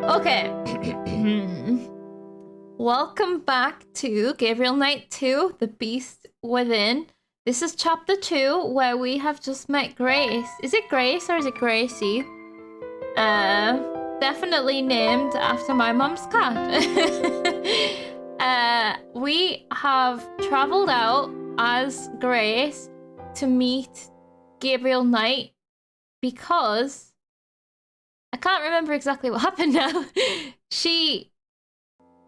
Okay. Welcome back to Gabriel Knight 2, The Beast Within. This is chapter 2, where we have just met Grace. Is it Grace or is it Gracie? Definitely named after my mom's cat. We have traveled out as Grace to meet Gabriel Knight because I can't remember exactly what happened now.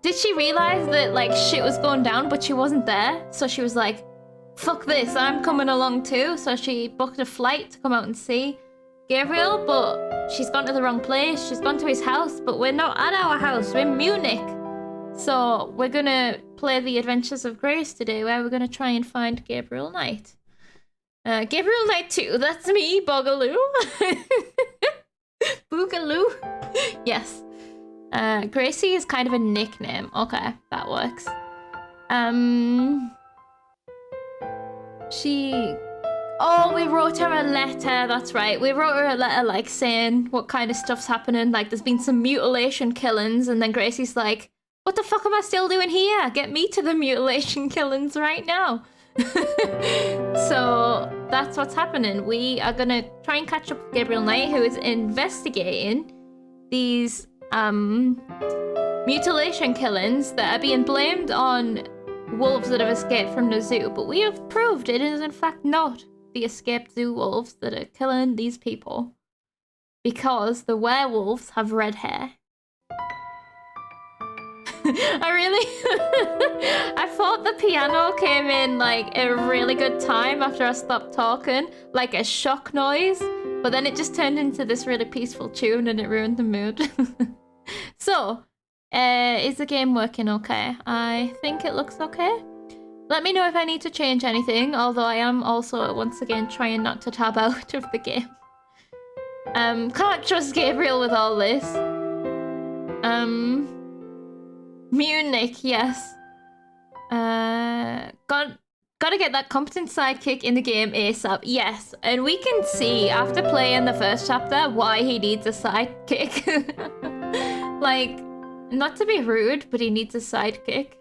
Did she realize that like shit was going down, but she wasn't there? So she was like, fuck this, I'm coming along too. So she booked a flight to come out and see Gabriel, but she's gone to the wrong place. She's gone to his house, but we're not at our house. We're in Munich. So we're gonna play the Adventures of Grace today, where we're gonna try and find Gabriel Knight. Gabriel Knight 2, that's me, Bogaloo. Boogaloo. Yes. Gracie is kind of a nickname. Okay, that works. Oh, we wrote her a letter. That's right. We wrote her a letter, like, saying what kind of stuff's happening. Like, there's been some mutilation killings. And then Gracie's like, what the fuck am I still doing here? Get me to the mutilation killings right now. So that's what's happening. We are gonna try and catch up with Gabriel Knight, who is investigating these mutilation killings that are being blamed on wolves that have escaped from the zoo, but we have proved it is in fact not the escaped zoo wolves that are killing these people, because the werewolves have red hair. I thought the piano came in like a really good time after I stopped talking, like a shock noise, but then it just turned into this really peaceful tune and it ruined the mood. So, is the game working okay? I think it looks okay. Let me know if I need to change anything, although I am also once again trying not to tab out of the game. Can't trust Gabriel with all this. Munich, yes. Gotta get that competent sidekick in the game ASAP. Yes, and we can see after playing the first chapter why he needs a sidekick. Like, not to be rude, but he needs a sidekick.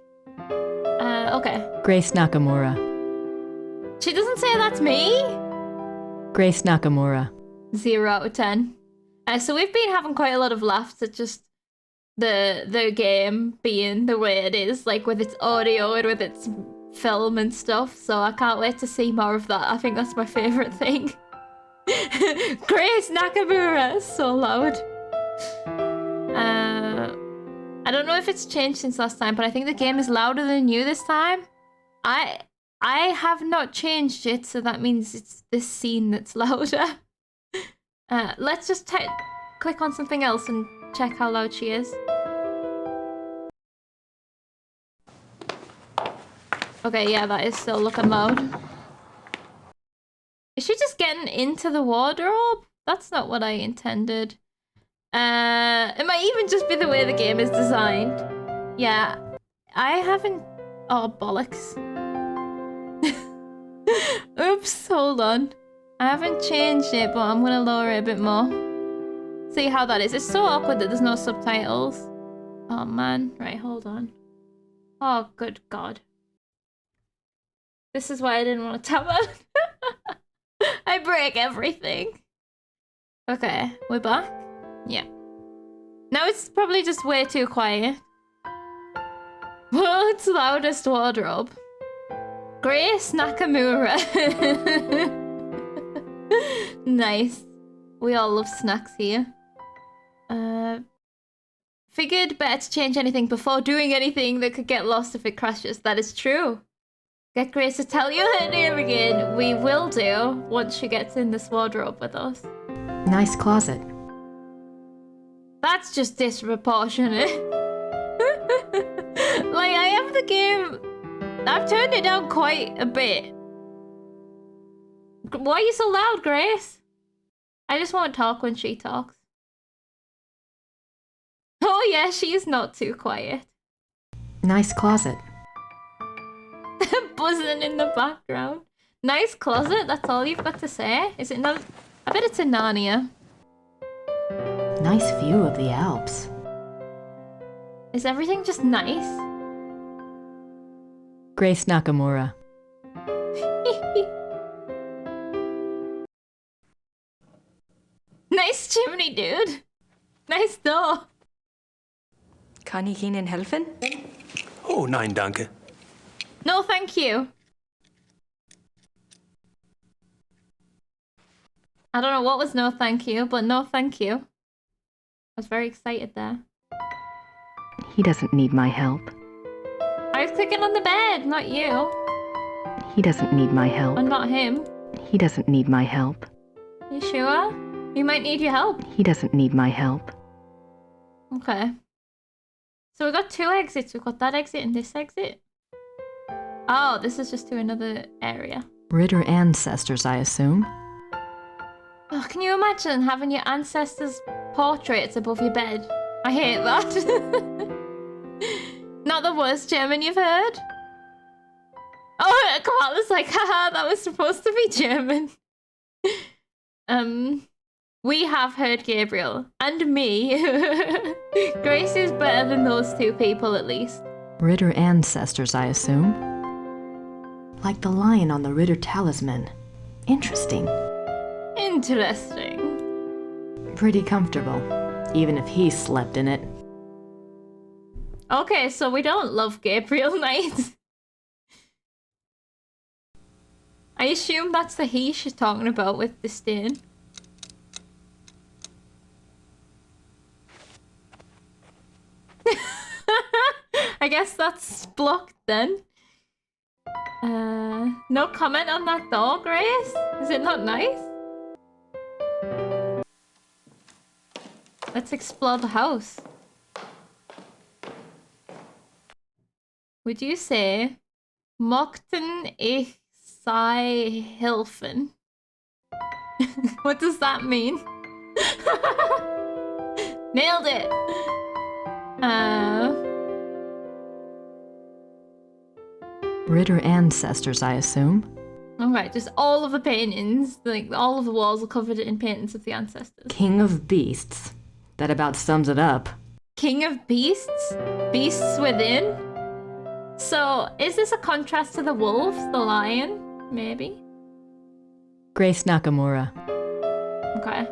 Okay. Grace Nakamura. She doesn't say that's me? Grace Nakamura. 0 out of 10. So we've been having quite a lot of laughs at just the game being the way it is, like with its audio and with its film and stuff, so I can't wait to see more of that. I think that's my favourite thing. Grace Nakamura, so loud. I don't know if it's changed since last time, but I think the game is louder than you this time. I have not changed it, so that means it's this scene that's louder. Let's just click on something else and check how loud she is. Okay, yeah, that is still looking loud. Is she just getting into the wardrobe? That's not what I intended. It might even just be the way the game is designed. Yeah, I haven't... Oh, bollocks. Oops, hold on. I haven't changed it, but I'm gonna lower it a bit more. See how that is. It's so awkward that there's no subtitles. Oh man, right, hold on. Oh, good God. This is why I didn't want to tab out. I break everything. Okay, we're back? Yeah. Now it's probably just way too quiet. World's loudest wardrobe. Grace Nakamura. Nice. We all love snacks here. Figured better to change anything before doing anything that could get lost if it crashes. That is true. Get Grace to tell you her name again. We will do once she gets in this wardrobe with us. Nice closet. That's just disproportionate. Like, I have the game... I've turned it down quite a bit. Why are you so loud, Grace? I just won't talk when she talks. Oh yeah, she's not too quiet. Nice closet. Buzzing in the background. Nice closet, that's all you've got to say? Is it not? I bet it's in Narnia. Nice view of the Alps. Is everything just nice? Grace Nakamura. Nice chimney, dude. Nice door. Kann ich Ihnen helfen? Oh, nein, danke. No, thank you. I don't know what was no thank you, but no thank you. I was very excited there. He doesn't need my help. I was clicking on the bed, not you. He doesn't need my help. And not him. He doesn't need my help. You sure? He might need your help. He doesn't need my help. Okay. So we got 2 exits. We've got that exit and this exit. Oh, this is just to another area. Ritter ancestors, I assume. Oh, can you imagine having your ancestors' portraits above your bed? I hate that. Not the worst German you've heard. Oh, Kamala's like, haha, that was supposed to be German. We have heard Gabriel. And me. Grace is better than those 2 people, at least. Ritter ancestors, I assume. Like the lion on the Ritter talisman. Interesting. Interesting. Pretty comfortable, even if he slept in it. Okay, so we don't love Gabriel Knight. I assume that's the he she's talking about with disdain. I guess that's blocked then. No comment on that door, Grace? Is it not nice? Let's explore the house. Would you say Mochten ich sei helfen? What does that mean? Nailed it! Ritter ancestors, I assume. Alright, just all of the paintings, like all of the walls are covered in paintings of the ancestors. King of beasts. That about sums it up. King of beasts? Beasts within? So, is this a contrast to the wolf, the lion? Maybe? Grace Nakamura. Okay.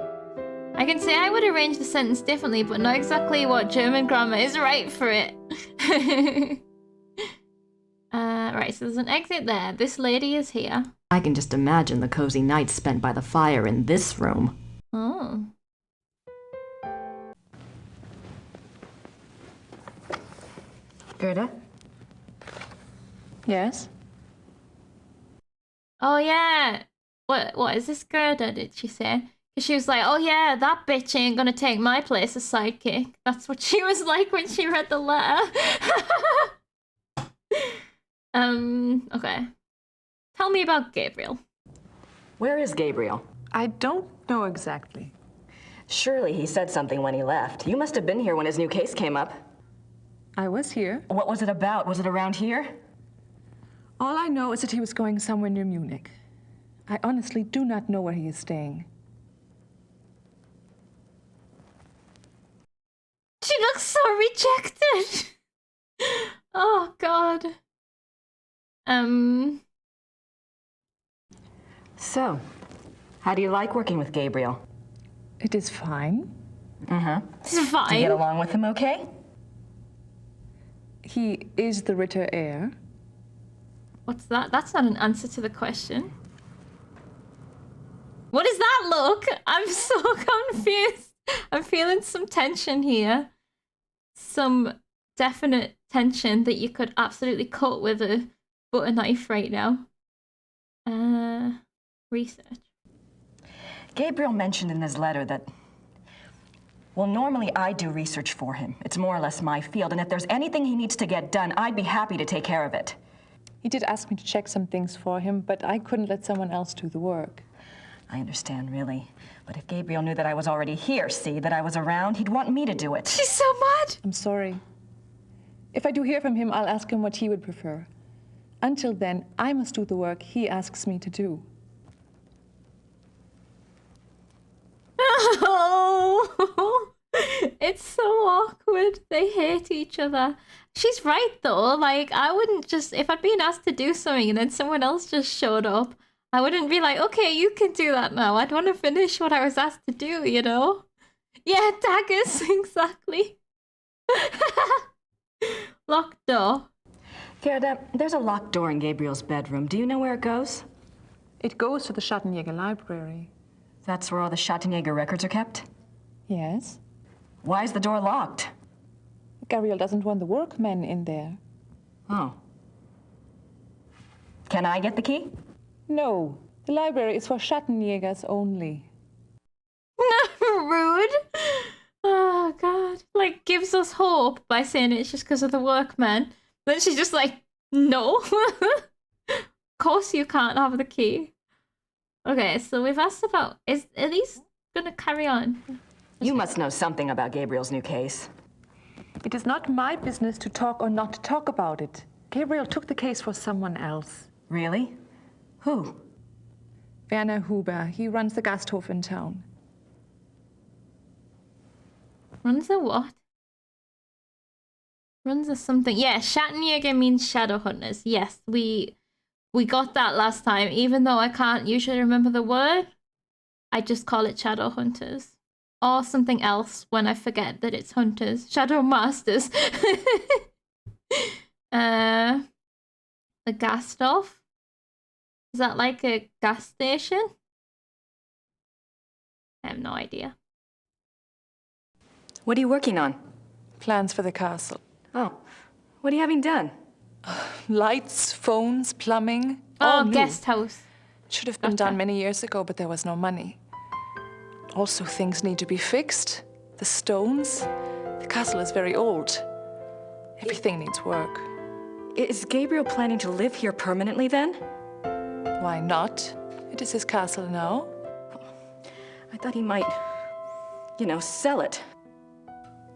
I can say I would arrange the sentence differently, but not exactly what German grammar is right for it. Right, so there's an exit there. This lady is here. I can just imagine the cozy nights spent by the fire in this room. Oh. Gerda? Yes? Oh yeah. What is this Gerda, did she say? She was like, oh yeah, that bitch ain't gonna take my place as sidekick. That's what she was like when she read the letter. Okay. Tell me about Gabriel. Where is Gabriel? I don't know exactly. Surely he said something when he left. You must have been here when his new case came up. I was here. What was it about? Was it around here? All I know is that he was going somewhere near Munich. I honestly do not know where he is staying. She looks so rejected. Oh god. So, how do you like working with Gabriel? It is fine. It's Do you get fine. along with him okay? He is the Ritter heir. What's that? That's not an answer to the question. What is that look? I'm so confused. I'm feeling some tension here. Some definite tension that you could absolutely cut with a butter knife right now. Research. Gabriel mentioned in his letter that, well, normally I do research for him. It's more or less my field, and if there's anything he needs to get done, I'd be happy to take care of it. He did ask me to check some things for him, but I couldn't let someone else do the work. I understand, really. But if Gabriel knew that I was already here, see, that I was around, he'd want me to do it. She's so mad. I'm sorry. If I do hear from him, I'll ask him what he would prefer. Until then, I must do the work he asks me to do. Oh. It's so awkward. They hate each other. She's right though. Like, I wouldn't just, if I'd been asked to do something and then someone else just showed up, I wouldn't be like, okay, you can do that now. I'd want to finish what I was asked to do, you know? Yeah, daggers, exactly. Locked door. Gerda, there's a locked door in Gabriel's bedroom. Do you know where it goes? It goes to the Schattenjäger library. That's where all the Schattenjäger records are kept? Yes. Why is the door locked? Gabriel doesn't want the workmen in there. Oh. Can I get the key? No, the library is for Schattenjägers only. Rude. Oh, God. Like, gives us hope by saying it's just because of the workmen. Then she's just like, no. Of course you can't have the key. Okay, so we've asked about, are these gonna carry on? You must know something about Gabriel's new case. It is not my business to talk or not to talk about it. Gabriel took the case for someone else. Really? Who? Werner Huber. He runs the Gasthof in town. Runs a what? Runs a something. Yeah, Schattenjäger means shadow hunters. Yes, we got that last time. Even though I can't usually remember the word, I just call it shadow hunters. Or something else when I forget that it's hunters. Shadow masters. The Gasthof? Is that like a gas station? I have no idea. What are you working on? Plans for the castle. Oh, what are you having done? Lights, phones, plumbing. all Oh, new. guest house. Should have been Gotcha. done many years ago, but there was no money. Also, things need to be fixed. The stones. The castle is very old. Everything needs work. Is Gabriel planning to live here permanently then? Why not? It is his castle now. I thought he might, sell it.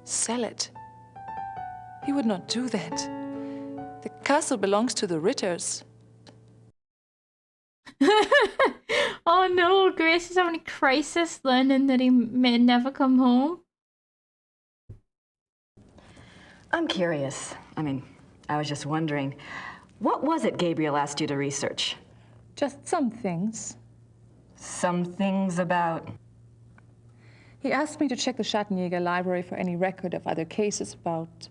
Sell it. He would not do that. The castle belongs to the Ritters. Oh no, Grace is having a crisis learning that he may never come home. I'm curious. I was just wondering, what was it Gabriel asked you to research? Just some things. Some things about... He asked me to check the Schattenjäger library for any record of other cases about...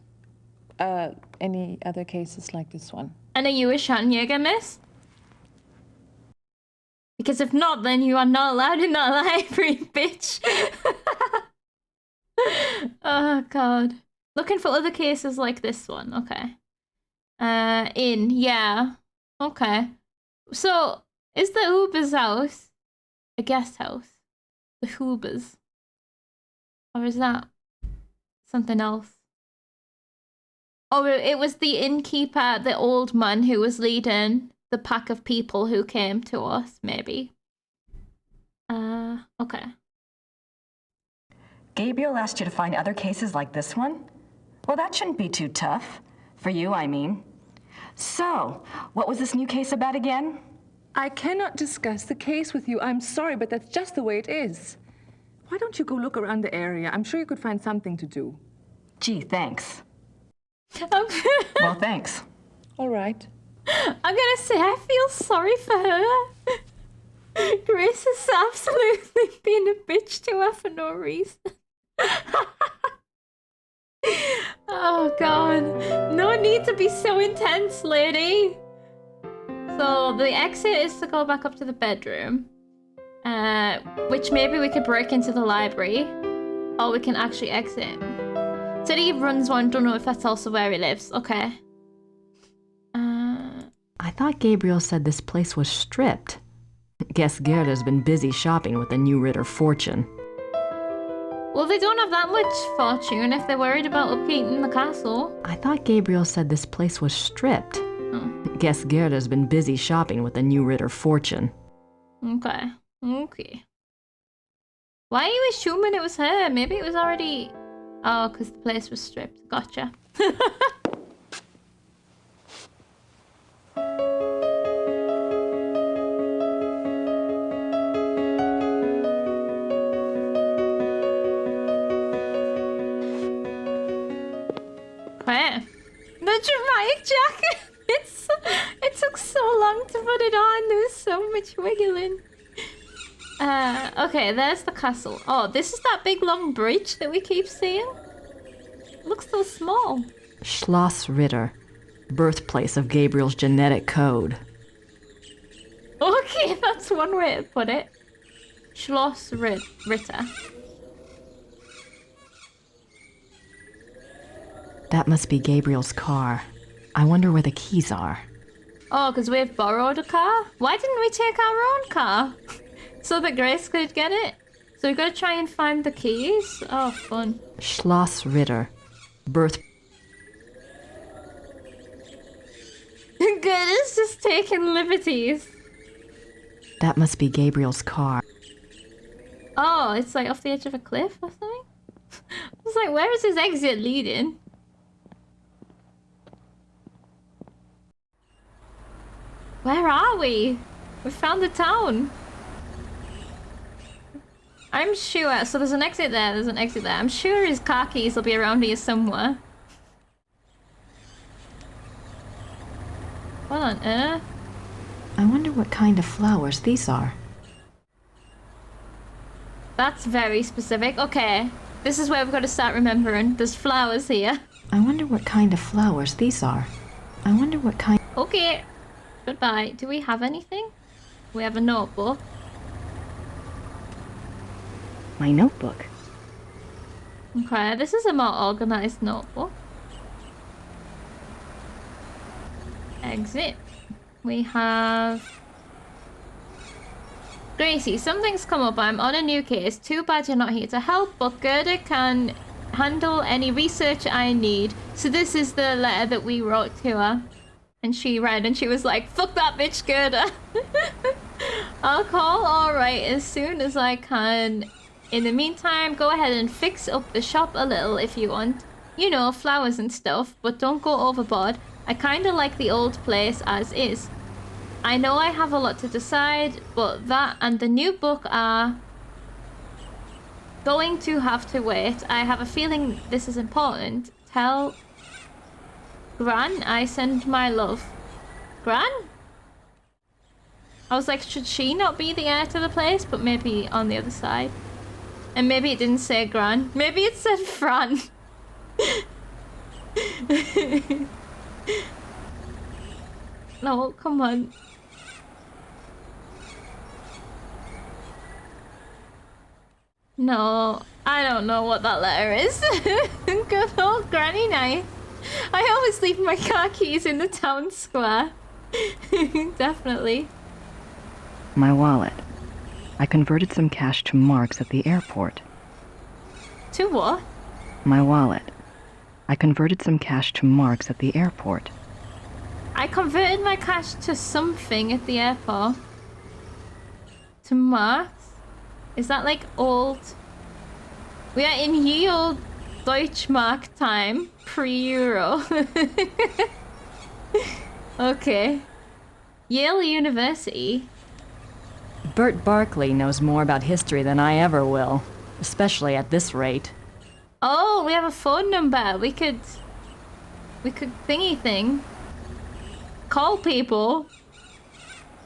any other cases like this one. And are you a Schattenjäger, miss? Because if not, then you are not allowed in that library, bitch. Oh, God. Looking for other cases like this one. Okay. Yeah. Okay. So, is the Huber's house a guest house? The Huber's? Or is that something else? Oh, it was the innkeeper, the old man who was leading the pack of people who came to us, maybe. Okay. Gabriel asked you to find other cases like this one? Well, that shouldn't be too tough. For you, I mean. So, what was this new case about again? I cannot discuss the case with you. I'm sorry, but that's just the way it is. Why don't you go look around the area? I'm sure you could find something to do. Gee, thanks. Well, thanks. All right. I'm gonna say I feel sorry for her. Grace is absolutely being a bitch to her for no reason. Oh God. No need to be so intense, lady. So the exit is to go back up to the bedroom. Which maybe we could break into the library. Or we can actually exit. Said he runs one, don't know if that's also where he lives. Okay. I thought Gabriel said this place was stripped. Guess Gerda's been busy shopping with the new Ritter fortune. Well, they don't have that much fortune if they're worried about upkeeping the castle. I thought Gabriel said this place was stripped. Oh. Guess Gerda's been busy shopping with the new Ritter fortune. Okay. Okay. Why are you assuming it was her? Maybe it was already... Oh, because the place was stripped. Gotcha. Okay. The dramatic jacket. It took so long to put it on. There was so much wiggling. Okay, there's the castle. Oh, this is that big long bridge that we keep seeing. It looks so small. Schloss Ritter, birthplace of Gabriel's genetic code. Okay, that's one way to put it. Schloss Ritter. That must be Gabriel's car. I wonder where the keys are. Oh, because we've borrowed a car? Why didn't we take our own car? So that Grace could get it? So we've got to try and find the keys? Oh, fun. Schloss Ritter, birth... Good, it's just taking liberties. That must be Gabriel's car. Oh, it's like off the edge of a cliff or something? I was like, where is his exit leading? Where are we? We found the town. I'm sure, so there's an exit there, there's an exit there. I'm sure his car keys will be around here somewhere. What on earth? I wonder what kind of flowers these are. That's very specific. Okay, this is where we've got to start remembering. There's flowers here. I wonder what kind of flowers these are. I wonder what kind... Okay, goodbye. Do we have anything? We have a notebook. My notebook. Okay, this is a more organized notebook. Exit. We have... Gracie, something's come up. I'm on a new case. Too bad you're not here to help, but Gerda can handle any research I need. So this is the letter that we wrote to her. And she read and she was like, fuck that bitch, Gerda. I'll call alright as soon as I can. In the meantime, go ahead and fix up the shop a little if you want. You know, flowers and stuff, but don't go overboard. I kinda like the old place as is. I know I have a lot to decide, but that and the new book are going to have to wait. I have a feeling this is important. Tell Gran I send my love. Gran? I was like, should she not be the heir to the place? But maybe on the other side. And maybe it didn't say Gran. Maybe it said Fran. No, come on. No, I don't know what that letter is. Good old Granny Knight. I always leave my car keys in the town square. Definitely. My wallet. I converted some cash to marks at the airport. To what? My wallet. I converted some cash to marks at the airport. I converted my cash to something at the airport. To marks? Is that like old? We are in ye old Deutschmark time, pre-Euro. Okay. Yale University. Bert Barkley knows more about history than I ever will, especially at this rate. Oh, we have a phone number. We could thingy thing. Call people.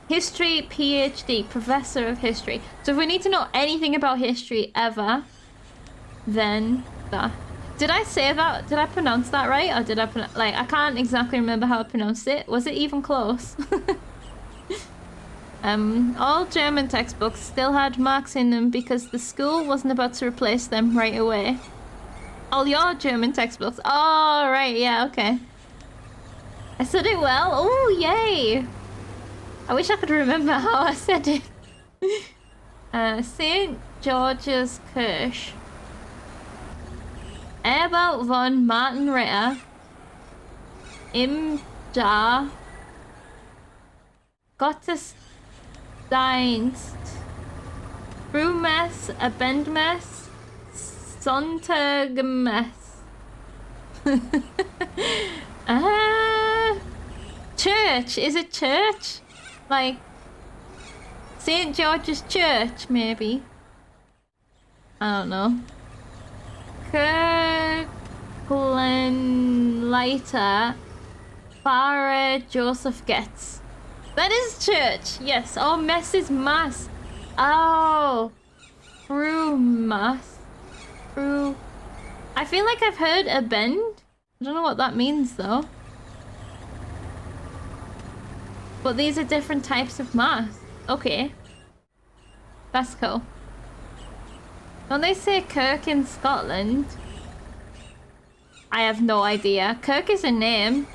History PhD, professor of history. So if we need to know anything about history ever, then that. Did I say that? Did I pronounce that right? Or did I like, I can't exactly remember how I pronounced it. Was it even close? All German textbooks still had marks in them because the school wasn't about to replace them right away. All your German textbooks. Oh, right, yeah, okay. I said it well. Oh, yay. I wish I could remember how I said it. St. George's Kirche. Erbert von Martin Ritter. Im Jahr. Gottesdienst. Frühmess, Abendmess, Sonntagmess. Church. Is it church? Like St. George's Church, maybe. I don't know. Kirkland Leiter, Pfarrer Joseph Getz. That is church, yes. Oh, Mess is Mass. Oh, through Mass. Through. I feel like I've heard a bend. I don't know what that means though. But these are different types of Mass. Okay. That's cool. Don't they say Kirk in Scotland? I have no idea. Kirk is a name.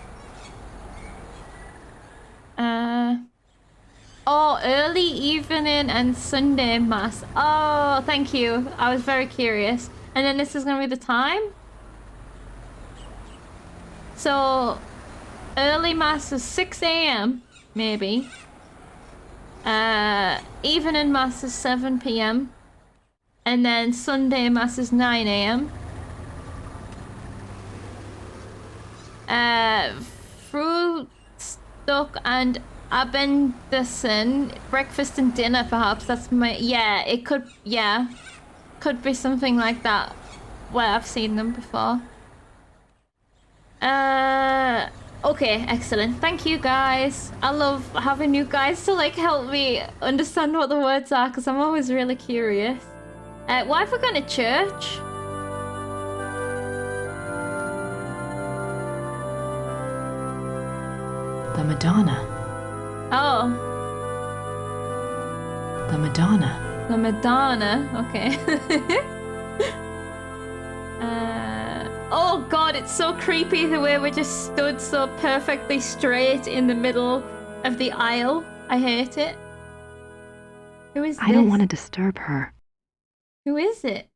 Oh, early evening and Sunday Mass. Oh, thank you. I was very curious. And then this is gonna be the time? So, early Mass is 6 a.m. maybe. Evening Mass is 7 p.m. And then Sunday Mass is 9 a.m. Fruit Stuck and Abenderson, breakfast and dinner perhaps. That's my, yeah, it could, yeah. Could be something like that where I've seen them before. Okay, excellent. Thank you guys. I love having you guys to like help me understand what the words are because I'm always really curious. Why have we gone to church? The Madonna. Oh. The Madonna. The Madonna. Okay. Oh god, it's so creepy the way we just stood so perfectly straight in the middle of the aisle. I hate it. Who is this? I don't want to disturb her. Who is it?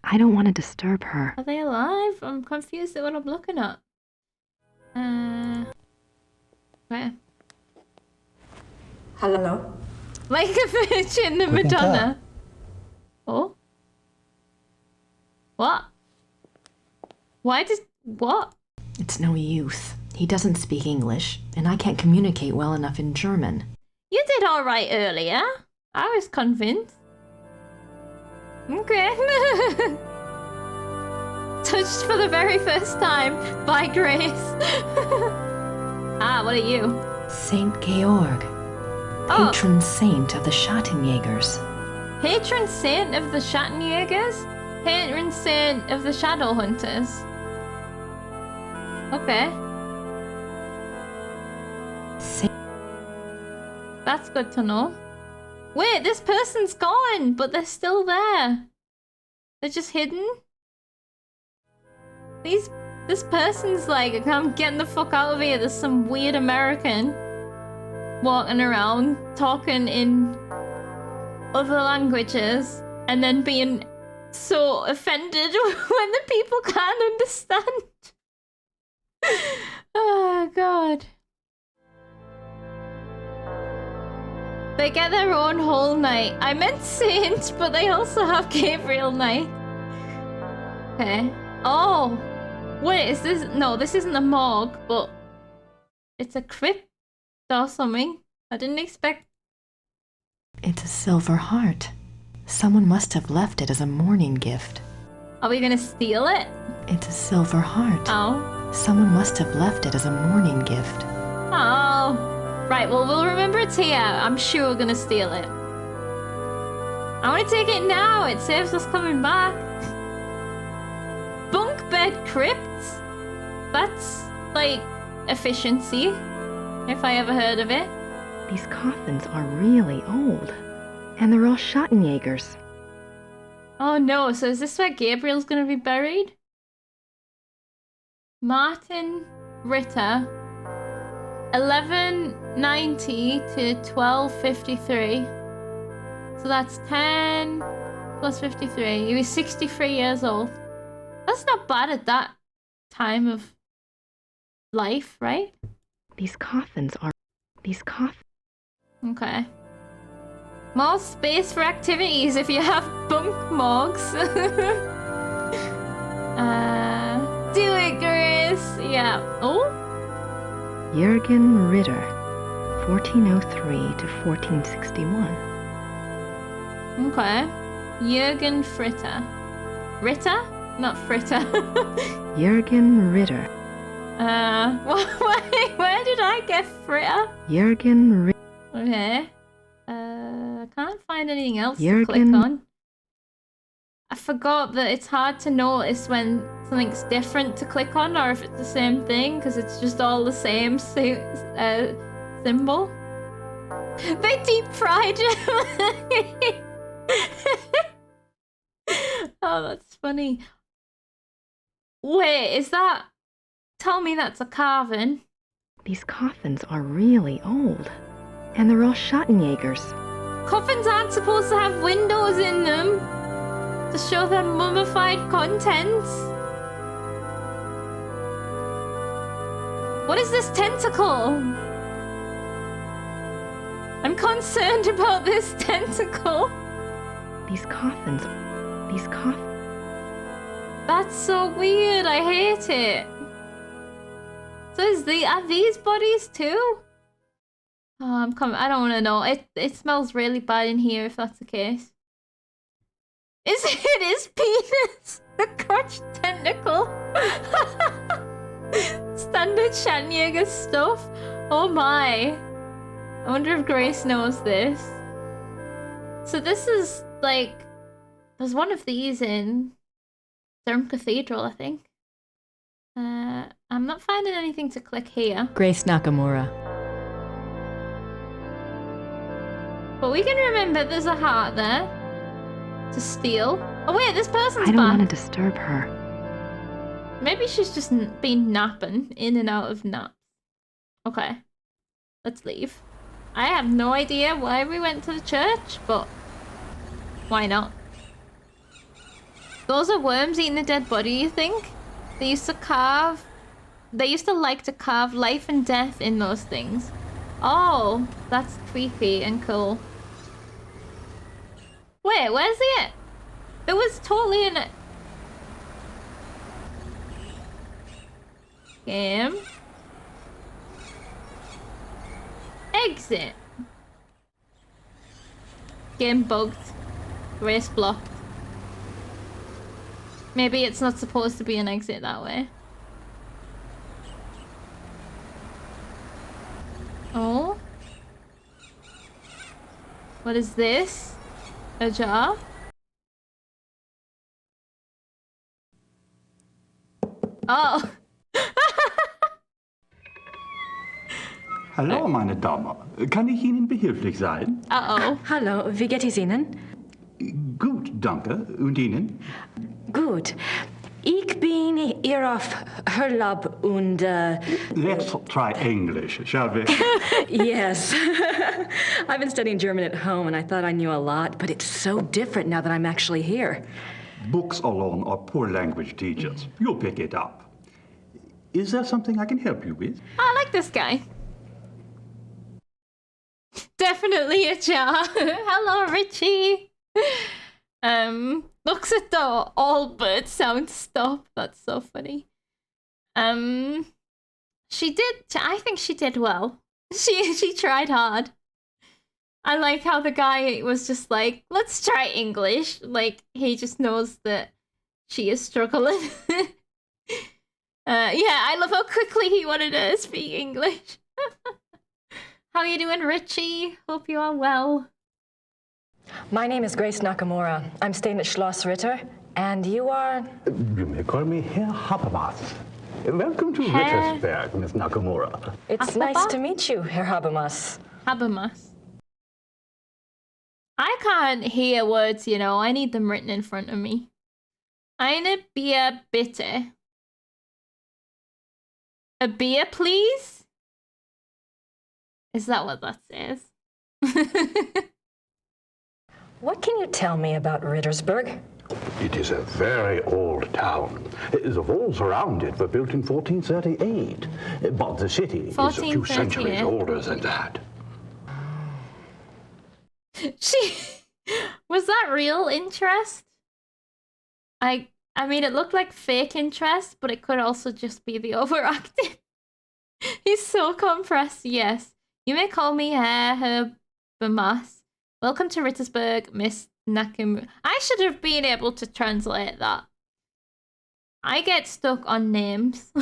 I don't want to disturb her. Are they alive? I'm confused at what I'm looking at. Where? Hello? Like a virgin, the Madonna. Oh? What? Why does... what? It's no use. He doesn't speak English, and I can't communicate well enough in German. You did alright earlier. I was convinced. Okay. Touched for the very first time by grace. Ah, what are you? Saint Georg. Oh. Patron saint of the Schattenjägers. Patron saint of the Schattenjägers? Patron saint of the Shadow Hunters. Okay. That's good to know. Wait, this person's gone, but they're still there. They're just hidden? This person's like, I'm getting the fuck out of here. There's some weird American walking around, talking in other languages, and then being so offended when the people can't understand. Oh, God. They get their own whole night. I meant Saint, but they also have Gabriel Knight. Okay. Oh. Wait, is this... no, this isn't a morgue, but... it's a crypt or something. I didn't expect... It's a silver heart. Someone must have left it as a mourning gift. Are we gonna steal it? It's a silver heart. Oh. Someone must have left it as a mourning gift. Oh. Right, well, we'll remember it's here. I'm sure we're gonna steal it. I want to take it now. It saves us coming back. Bunk bed crypts? That's, like, efficiency. If I ever heard of it. These coffins are really old. And they're all Schattenjägers. Oh no, so is this where Gabriel's gonna be buried? Martin Ritter. 1190 to 1253. So that's 10 plus 53. He was 63 years old. That's not bad at that time of life, right? These coffins are... Okay. More space for activities if you have bunk morgues. Do it, Grace. Yeah. Oh? Jürgen Ritter, 1403 to 1461. Okay. Jürgen Fritter. Ritter? Not Fritter. Jürgen Ritter. Where did I get fritter? Jürgen Okay. Can't find anything else to click Jürgen. on. I forgot that it's hard to notice when something's different to click on or if it's the same thing because it's just all the same symbol. They deep fried him. Oh, that's funny. Wait, is that... Tell me that's a carving. These coffins are really old. And they're all Schottenjägers. Coffins aren't supposed to have windows in them to show their mummified contents. What is this tentacle? I'm concerned about this tentacle. These coffins. That's so weird. I hate it. So are these bodies too? Oh, I'm coming. I don't want to know. It smells really bad in here if that's the case. Is it his penis? The crotch tentacle? Standard Schottenjäger stuff? Oh my. I wonder if Grace knows this. So this is like... There's one of these in Durham Cathedral, I think. I'm not finding anything to click here. Grace Nakamura. But we can remember there's a heart there to steal. Oh wait, this person's I don't back. want to disturb her. Maybe she's just been napping in and out of naps. Okay, let's leave. I have no idea why we went to the church, but why not? Those are worms eating a dead body, you think? They used to carve... They used to like to carve life and death in those things. Oh, that's creepy and cool. Wait, where's it? It was totally in it. Game. Exit. Game bugged. Race blocked. Maybe it's not supposed to be an exit that way. Oh. What is this? A jar? Oh. Hallo, meine Dame. Kann ich Ihnen behilflich sein? Uh-oh. Hallo, wie geht es Ihnen? Gut, danke. Und Ihnen? Gut. Ich bin Ihrer Urlaub und... Let's try English, shall we? Yes. I've been studying German at home and I thought I knew a lot, but it's so different now that I'm actually here. Books alone are poor language teachers. You'll pick it up. Is there something I can help you with? I like this guy. Definitely a jar. Hello, Richie. Looks at the all bird sound stop. That's so funny. She did. I think she did well. She tried hard. I like how the guy was just like, let's try English. Like he just knows that she is struggling. Yeah, I love how quickly he wanted to speak English. How you doing, Richie? Hope you are well. My name is Grace Nakamura. I'm staying at Schloss Ritter, and you are... You may call me Herr Habermas. Welcome to Rittersberg, Miss Nakamura. It's nice to meet you, Herr Habermas. Habermas. I can't hear words, you know. I need them written in front of me. Eine Bier bitte. A beer, please? Is that what that says? What can you tell me about Rittersberg? It is a very old town. The walls around it were built in 1438, but the city is a few centuries older than that. Was that real interest? I mean, it looked like fake interest, but it could also just be the overacting. He's so compressed, yes. You may call me Herr Habermas. Welcome to Rittersberg, Miss Nakamura. I should have been able to translate that. I get stuck on names.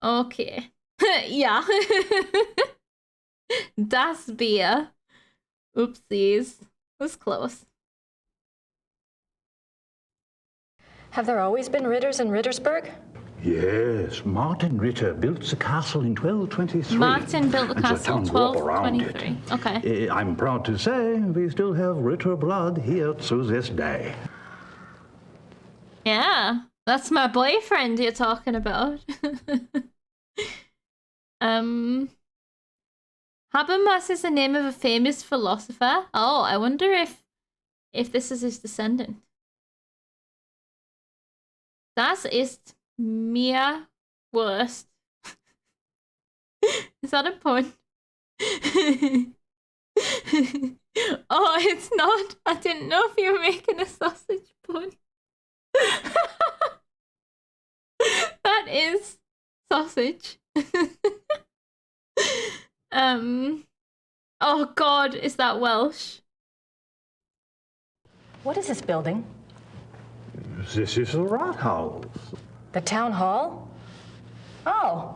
Okay. Yeah. Das Bier. Oopsies. Was close. Have there always been Ritters in Rittersburg? Yes, Martin Ritter built the castle in 1223. Martin built the and castle in town grew up around 1223. it. Okay. I'm proud to say we still have Ritter blood here to this day. Yeah. That's my boyfriend you're talking about. Habermas is the name of a famous philosopher. Oh, I wonder if this is his descendant. Das ist mir Wurst. Is that a pun? Oh, it's not. I didn't know if you were making a sausage pun. That is sausage. Oh God, is that Welsh? What is this building? This is the Rathaus. The town hall? Oh,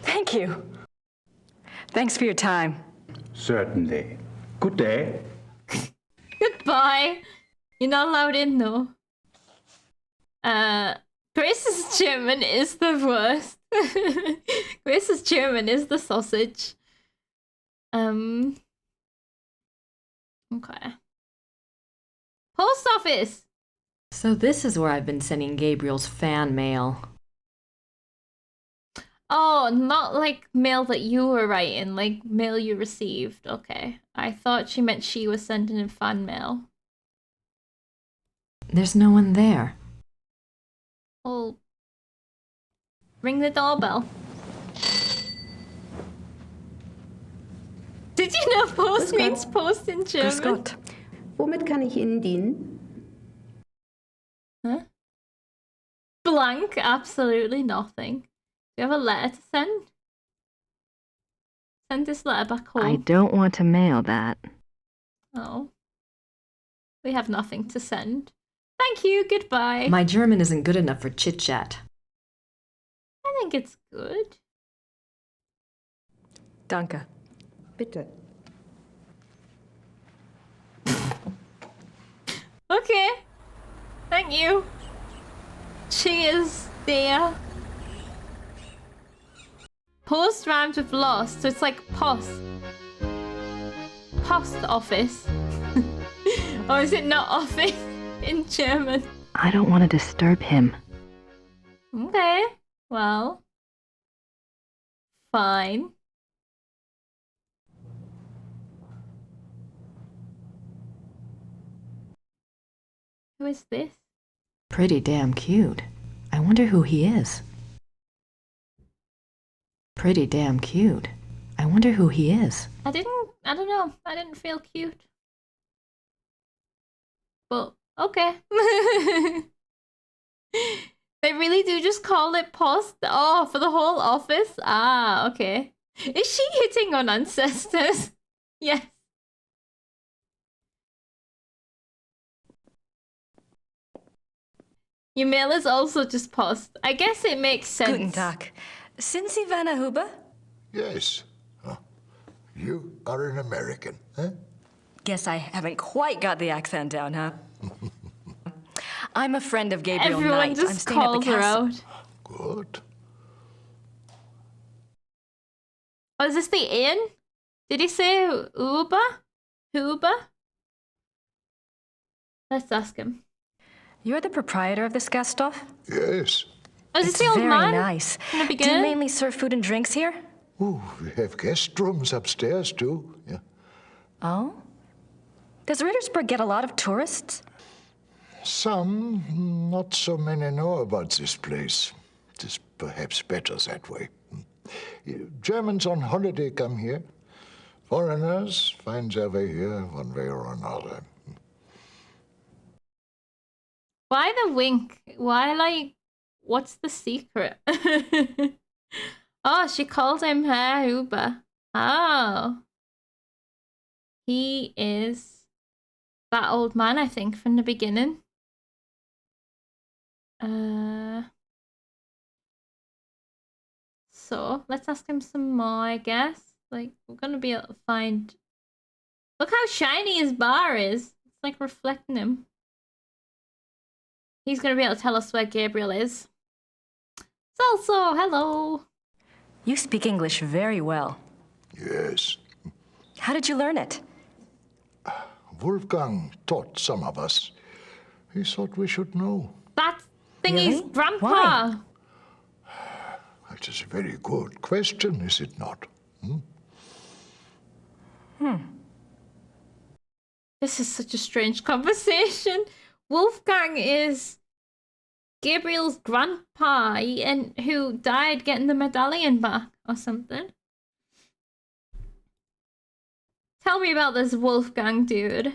thank you. Thanks for your time. Certainly. Good day. Goodbye. You're not allowed in though. Grace's German is the worst. Grace's German is the sausage. Okay. Post office. So this is where I've been sending Gabriel's fan mail. Oh, not like mail that you were writing, like mail you received. Okay. I thought she meant she was sending in fan mail. There's no one there. Oh. Ring the doorbell. Did you know post means post in German? Grüß Gott. Womit kann ich Ihnen dienen? Huh? Blank, absolutely nothing. Do you have a letter to send? Send this letter back home. I don't want to mail that. Oh. We have nothing to send. Thank you, goodbye. My German isn't good enough for chit-chat. I think it's good. Danke. Bitte. Okay. Thank you. Cheers, dear. Post rhymes with lost, so it's like post. Post office. Or is it not office in German? I don't want to disturb him. Okay. Well. Fine. Who is this? Pretty damn cute. I wonder who he is. Pretty damn cute. I wonder who he is. I don't know. I didn't feel cute. But, okay. They really do just call it post? Oh, for the whole office? Ah, okay. Is she hitting on ancestors? Yes. Your mail is also just post. I guess it makes sense. Guten Tag. Sind Sie Werner Huber? Yes. You are an American, huh? Guess I haven't quite got the accent down, huh? I'm a friend of Gabriel Knight. Everyone just calls her out. Good. Oh, is this the inn? Did he say Uber? Huber? Let's ask him. You're the proprietor of this Gasthof? Yes. Oh, is this the old very man? Nice. From the Do you beginning? mainly serve food and drinks here? Oh, we have guest rooms upstairs, too. Yeah. Oh? Does Rittersburg get a lot of tourists? Some, not so many know about this place. It is perhaps better that way. Germans on holiday come here. Foreigners find their way here one way or another. Why the wink? Why, like, what's the secret? Oh, she called him Herr Huber. Oh. He is that old man, I think, from the beginning. So let's ask him some more, I guess. Like, we're gonna be able to find... Look how shiny his bar is. It's like reflecting him. He's gonna be able to tell us where Gabriel is. Celso, hello. You speak English very well. Yes. How did you learn it? Wolfgang taught some of us. He thought we should know. That thingy's Really? grandpa. Why? That is a very good question, is it not? This is such a strange conversation. Wolfgang is Gabriel's grandpa, and who died getting the medallion back or something. Tell me about this Wolfgang dude.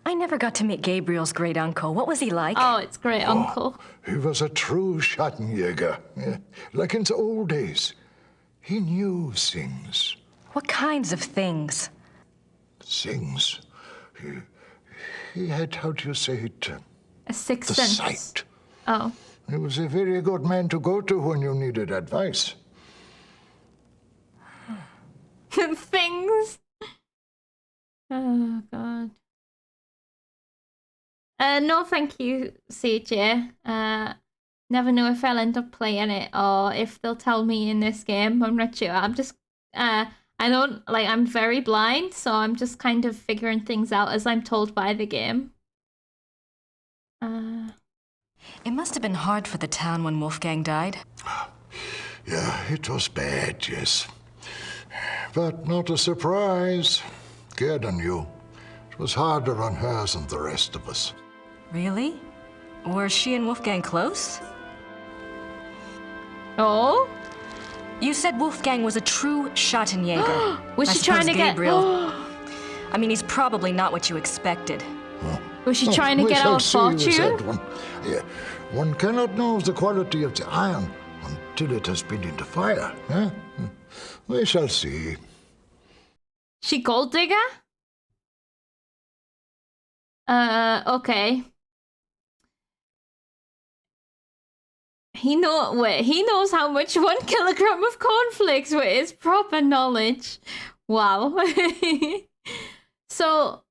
I never got to meet Gabriel's great uncle. What was he like? Oh, it's great uncle. He was a true Schattenjäger, like in the old days. He knew things. What kinds of things? Things. He had, how do you say it? A sixth The sense. sight. Oh. He was a very good man to go to when you needed advice. Things. Oh, God. No, thank you, CJ. Never know if I'll end up playing it or if they'll tell me in this game. I'm not sure. I'm just, I'm very blind, so I'm just kind of figuring things out as I'm told by the game. It must have been hard for the town when Wolfgang died. Yeah, it was bad, yes. But not a surprise. Gerda knew. It was harder on her than the rest of us. Really? Were she and Wolfgang close? Oh? You said Wolfgang was a true Schattenjäger. Was she trying to Gabriel... I mean, he's probably not what you expected. Was she trying to we get shall our see with fortune? that one. Yeah, one cannot know the quality of the iron until it has been into fire. Huh? We shall see. She gold digger? Okay. He knows how much 1 kilogram of cornflakes with his proper knowledge. Wow. So,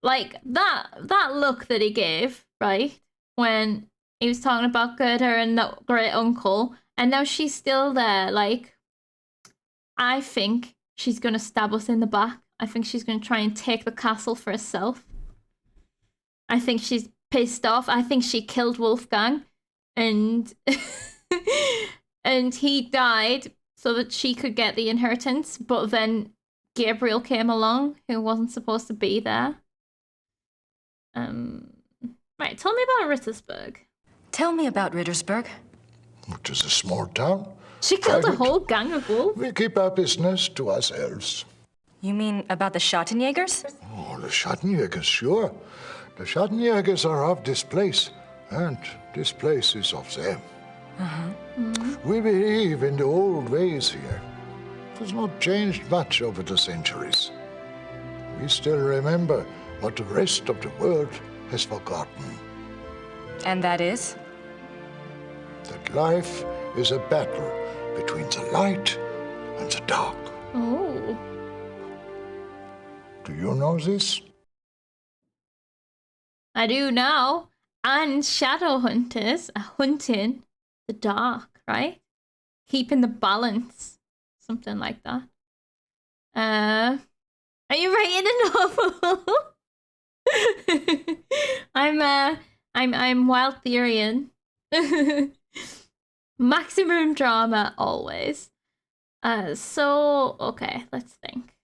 like, that look that he gave, right? When he was talking about Gerda and that great uncle, and now she's still there, like, I think she's gonna stab us in the back. I think she's gonna try and take the castle for herself. I think she's pissed off. I think she killed Wolfgang. And and he died so that she could get the inheritance, but then Gabriel came along who wasn't supposed to be there. Right, tell me about Rittersburg. Tell me about Rittersburg. It is a small town. She killed a Private. whole gang of wolves. We keep our business to ourselves. You mean about the Schattenjägers? Oh, the Schattenjägers, sure. The Schattenjägers are of this place, and this place is of them. We believe in the old ways here. It has not changed much over the centuries. We still remember what the rest of the world has forgotten. And that is? That life is a battle between the light and the dark. Oh. Do you know this? I do now. And shadow hunters are hunting the dark, right? Keeping the balance. Something like that. Are you writing a novel? I'm wild theorying. Maximum drama always. So okay, let's think.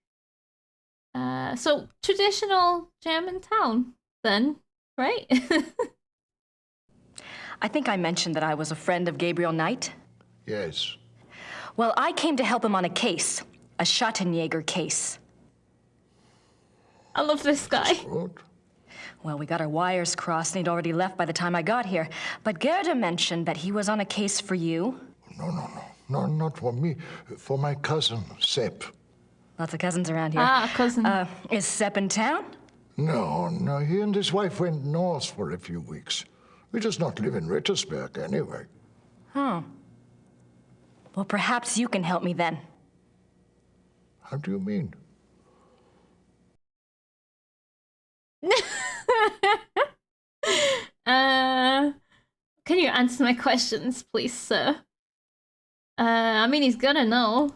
So traditional German town then, right? I think I mentioned that I was a friend of Gabriel Knight. Yes. Well, I came to help him on a case. A Schattenjäger case. I love this guy. Good. Well, we got our wires crossed and he'd already left by the time I got here. But Gerda mentioned that he was on a case for you. No, not for me. For my cousin, Sepp. Lots of cousins around here. Ah, cousin. Is Sepp in town? No, he and his wife went north for a few weeks. He does not live in Rittersberg anyway. Oh. Well, perhaps you can help me then. How do you mean? Can you answer my questions, please, sir? I mean, he's gonna know.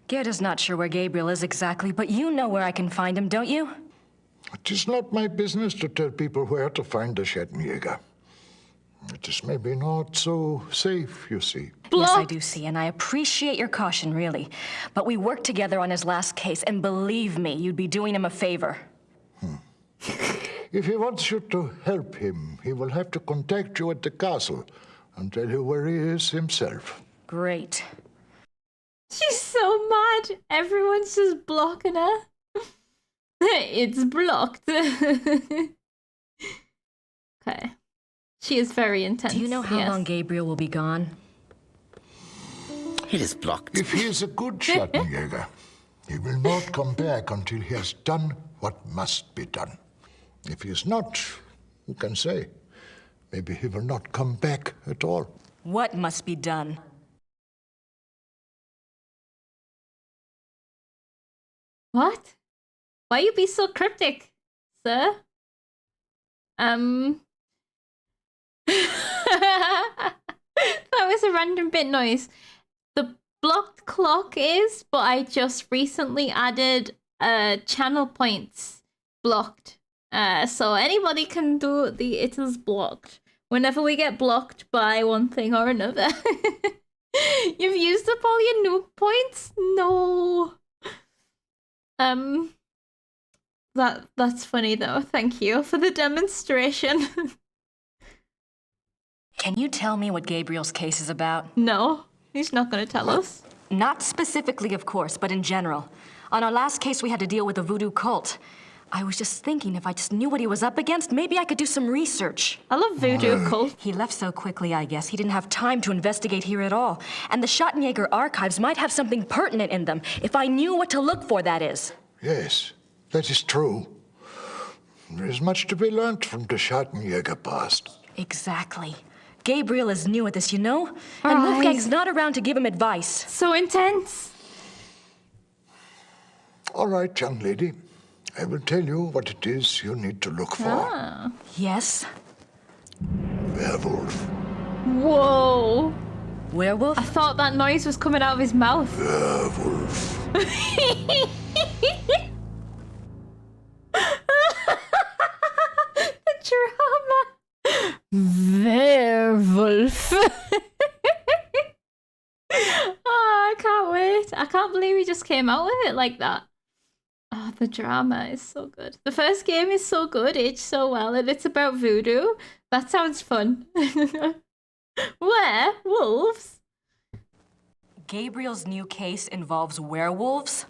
Gerda's not sure where Gabriel is exactly, but you know where I can find him, don't you? It is not my business to tell people where to find the Schattenjäger. It is maybe not so safe, you see. Yes, I do see, and I appreciate your caution, really. But we worked together on his last case, and believe me, you'd be doing him a favor. If he wants you to help him, he will have to contact you at the castle and tell you where he is himself. Great. She's so mad. Everyone's just blocking her. It's blocked. Okay. She is very intense. Do you know how long Gabriel will be gone? It is blocked. If he is a good Schattenjäger, he will not come back until he has done what must be done. If he is not, who can say? Maybe he will not come back at all. What must be done? What? Why you be so cryptic, sir? That was a random bit noise. The blocked clock is, but I just recently added channel points blocked. So anybody can do the it is blocked. Whenever we get blocked by one thing or another. You've used up all your noob points? No. That's funny though. Thank you for the demonstration. Can you tell me what Gabriel's case is about? No, he's not going to tell us. Not specifically, of course, but in general. On our last case, we had to deal with a voodoo cult. I was just thinking if I just knew what he was up against, maybe I could do some research. I love voodoo cult. He left so quickly, I guess. He didn't have time to investigate here at all. And the Schattenjäger archives might have something pertinent in them, if I knew what to look for, that is. Yes, that is true. There is much to be learned from the Schattenjäger past. Exactly. Gabriel is new at this, you know? And Wolfgang's not around to give him advice. So intense. All right, young lady. I will tell you what it is you need to look for. Ah. Yes? Werewolf. Whoa. Werewolf? I thought that noise was coming out of his mouth. Werewolf. The drama. Werewolf. Oh, I can't wait. I can't believe he just came out with it like that. Oh, the drama is so good. The first game is so good, aged so well, and it's about voodoo. That sounds fun. Werewolves? Gabriel's new case involves werewolves?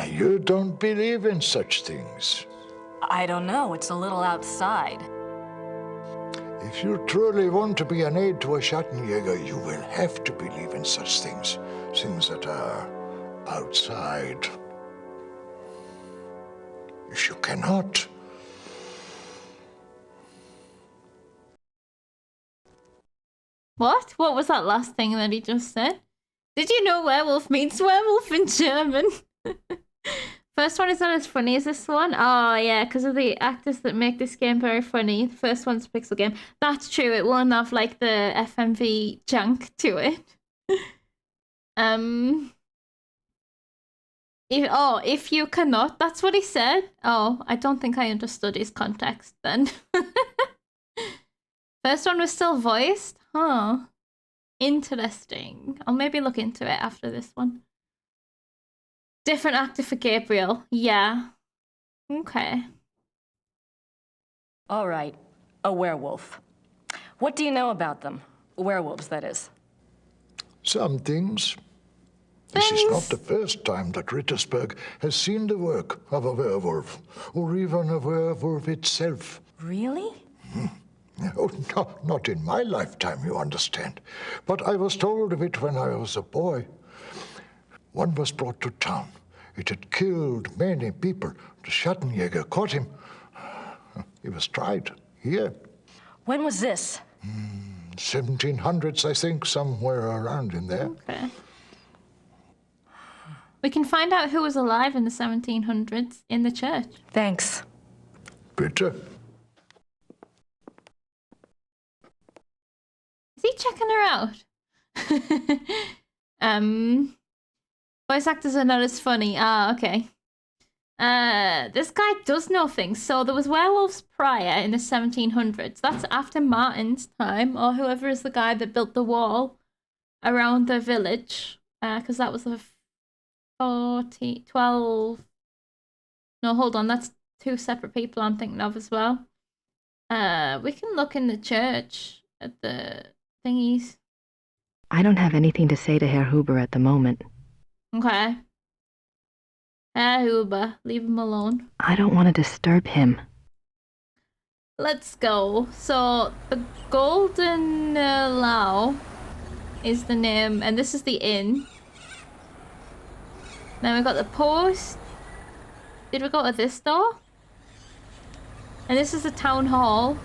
You don't believe in such things. I don't know. It's a little outside. If you truly want to be an aid to a Schattenjäger, you will have to believe in such things. Things that are outside. If you cannot... What? What was that last thing that he just said? Did you know werewolf means werewolf in German? First one is not as funny as this one. Oh, yeah, because of the actors that make this game very funny. The first one's a pixel game. That's true. It won't have, like, the FMV junk to it. If you cannot, that's what he said. Oh, I don't think I understood his context then. First one was still voiced? Huh. Interesting. I'll maybe look into it after this one. Different actor for Gabriel. Yeah. Okay. All right. A werewolf. What do you know about them? Werewolves, that is. Some things. This is not the first time that Rittersberg has seen the work of a werewolf, or even a werewolf itself. Really? Oh, no, not in my lifetime, you understand. But I was told of it when I was a boy. One was brought to town. It had killed many people. The Schattenjäger caught him. He was tried here. When was this? 1700s, I think, somewhere around in there. Okay. We can find out who was alive in the 1700s in the church. Thanks. Bitte. Is he checking her out? Voice actors are not as funny. Ah, okay. This guy does know things. So there was werewolves prior in the 1700s. That's after Martin's time, or whoever is the guy that built the wall around the village. Because that was the 12... No, hold on. That's two separate people I'm thinking of as well. We can look in the church at the thingies. I don't have anything to say to Herr Huber at the moment. Okay. Huber, leave him alone. I don't want to disturb him. Let's go. So, the Golden Lao is the name, and this is the inn. Then we got the post. Did we go to this door? And this is the town hall.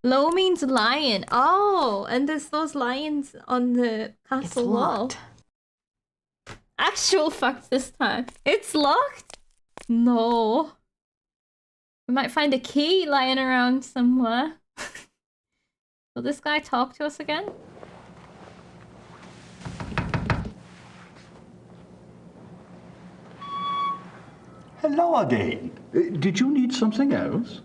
Low means lion. Oh, and there's those lions on the castle wall. Actual fact this time. It's locked? No. We might find a key lying around somewhere. Will this guy talk to us again? Hello again. Did you need something else?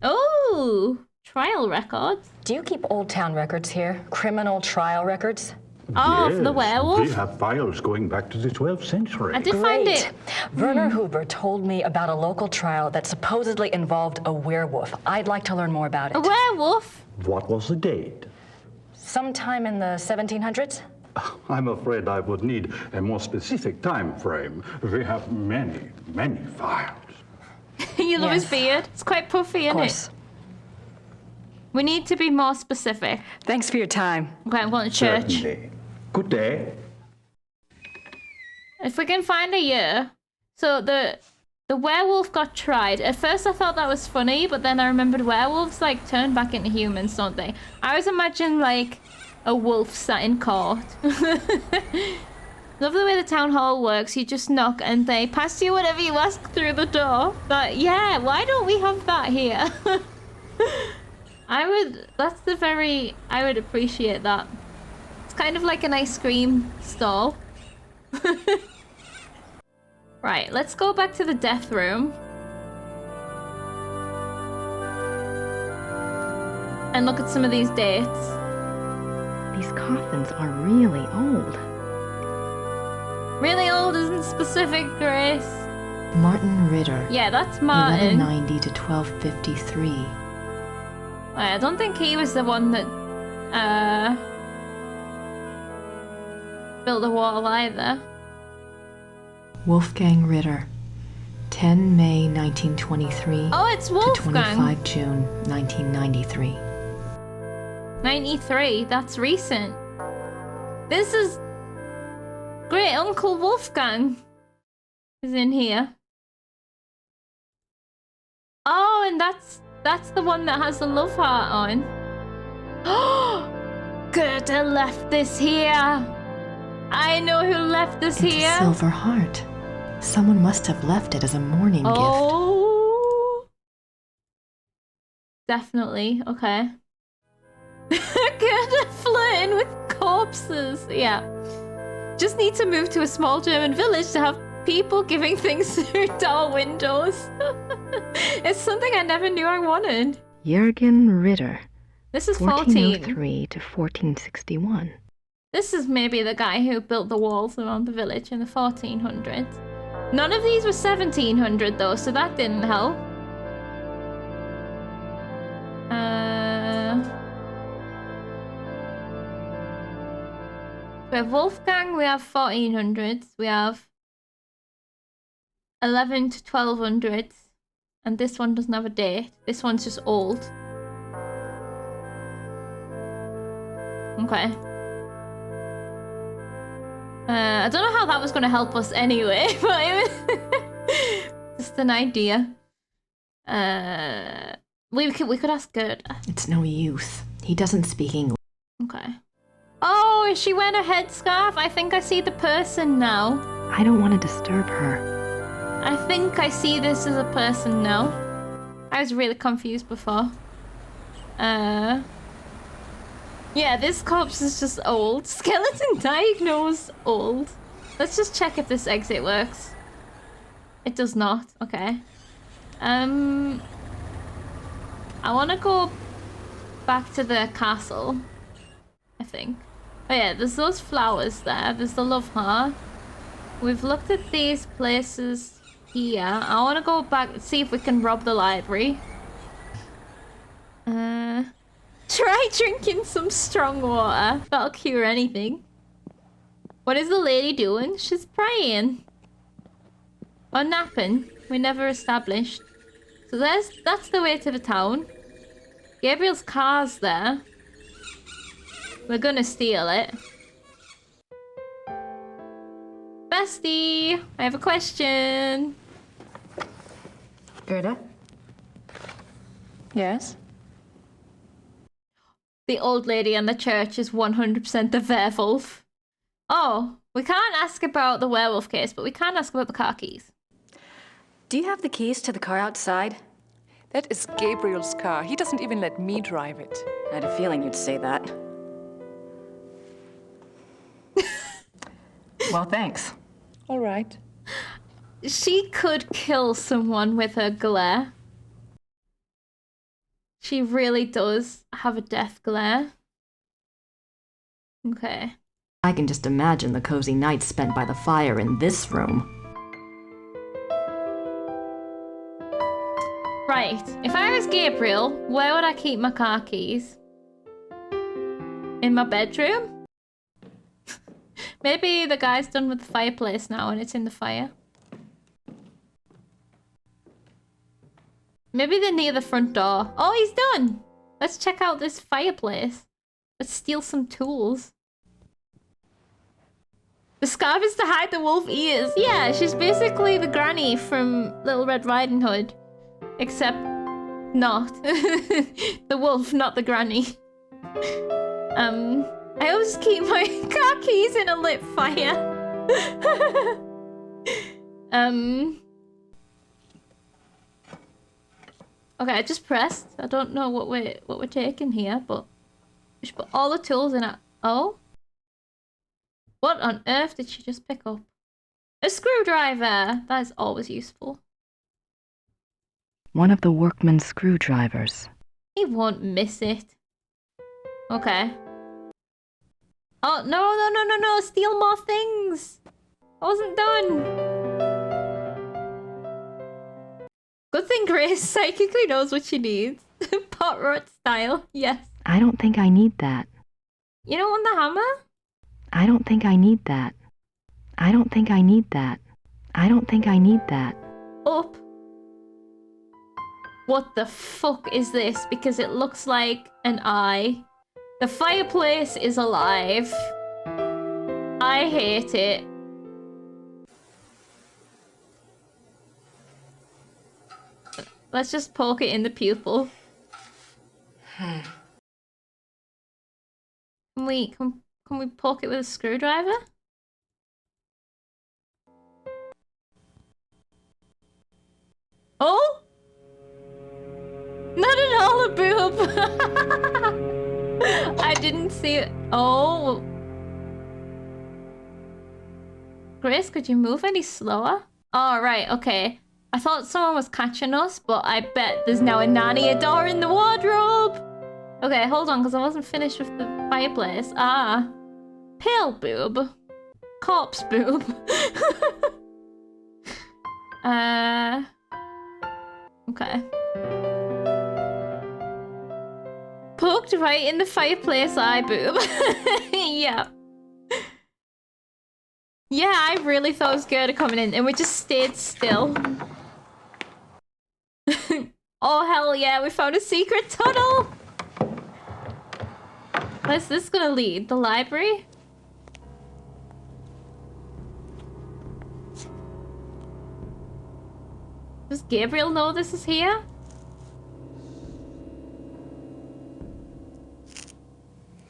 Oh, trial records. Do you keep Old Town records here? Criminal trial records? Oh, yes, for the werewolf? They have files going back to the 12th century. I did find it. Werner Huber told me about a local trial that supposedly involved a werewolf. I'd like to learn more about it. A werewolf? What was the date? Sometime in the 1700s? I'm afraid I would need a more specific time frame. We have many, many files. You love his beard. It's quite puffy, isn't it? We need to be more specific. Thanks for your time. Okay, I'm going to church. Certainly. Good day. If we can find a year. So the werewolf got tried. At first I thought that was funny, but then I remembered werewolves like turn back into humans, don't they? I always imagine like a wolf sat in court. Love the way the town hall works. You just knock and they pass you whatever you ask through the door. But yeah, why don't we have that here? I would appreciate that. It's kind of like an ice cream stall. Right, let's go back to the death room. And look at some of these dates. These coffins are really old. Really old isn't specific, Grace. Martin Ritter. Yeah, that's Martin. 1190 to 1253. I don't think he was the one that built the wall either. Wolfgang Ritter. 10 May 1923 Oh, it's to Wolfgang. 25 June 1993. 93, that's recent. This is great Uncle Wolfgang is in here. Oh, and that's the one that has the love heart on. Oh, Goethe left this here. I know who left this It's here. a silver heart. Someone must have left it as a mourning gift. Oh, definitely. Okay. Goethe flirting with corpses. Yeah. Just need to move to a small German village to have people giving things through door windows. It's something I never knew I wanted. Jürgen Ritter. This is 1403 to 1461. This is maybe the guy who built the walls around the village in the 1400s. None of these were 1700 though, so that didn't help. We have Wolfgang, we have 1400s, we have 11 to 1200s, and this one doesn't have a date. This one's just old. Okay. I don't know how that was going to help us anyway, but it was just an idea. We could ask Gerda. It's no use. He doesn't speak English. Okay. Oh, is she wearing a headscarf? I think I see the person now. I don't want to disturb her. I think I see this as a person now. I was really confused before. Yeah, this corpse is just old. Skeleton diagnosed old. Let's just check if this exit works. It does not. Okay. I want to go back to the castle, I think. Oh yeah, there's those flowers there. There's the love heart. We've looked at these places here. I want to go back and see if we can rob the library. Try drinking some strong water. That'll cure anything. What is the lady doing? She's praying. Or napping. We never established. So that's the way to the town. Gabriel's car's there. We're gonna steal it. Bestie, I have a question. Gerda? Yes? The old lady in the church is 100% the werewolf. Oh, we can't ask about the werewolf case, but we can ask about the car keys. Do you have the keys to the car outside? That is Gabriel's car. He doesn't even let me drive it. I had a feeling you'd say that. Well, thanks. All right. She could kill someone with her glare. She really does have a death glare. Okay. I can just imagine the cozy nights spent by the fire in this room. Right. If I was Gabriel, where would I keep my car keys? In my bedroom? Maybe the guy's done with the fireplace now and it's in the fire. Maybe they're near the front door. Oh, he's done! Let's check out this fireplace. Let's steal some tools. The scarf is to hide the wolf ears. Yeah, she's basically the granny from Little Red Riding Hood. Except not. The wolf, not the granny. I always keep my car keys in a lit fire. Okay, I just pressed. I don't know what we're taking here, but we should put all the tools in it. Oh? What on earth did she just pick up? A screwdriver! That is always useful. One of the workman's screwdrivers. He won't miss it. Okay. Oh, no, steal more things! I wasn't done! Good thing Grace psychically knows what she needs. Pot rot style, yes. I don't think I need that. You don't want the hammer? I don't think I need that. I don't think I need that. I don't think I need that. Up. What the fuck is this? Because it looks like an eye. The fireplace is alive. I hate it. Let's just poke it in the pupil. Can we poke it with a screwdriver? Oh? Not at all a boob. I didn't see it. Oh. Grace, could you move any slower? Oh, right, okay. I thought someone was catching us, but I bet there's now a nanny door in the wardrobe. Okay, hold on, because I wasn't finished with the fireplace. Ah. Pale boob. Corpse boob. Okay. Poked right in the fireplace eye boob. Yeah. Yeah, I really thought it was Gerda coming in, and we just stayed still. Oh, hell yeah, we found a secret tunnel! Where's this gonna lead? The library? Does Gabriel know this is here?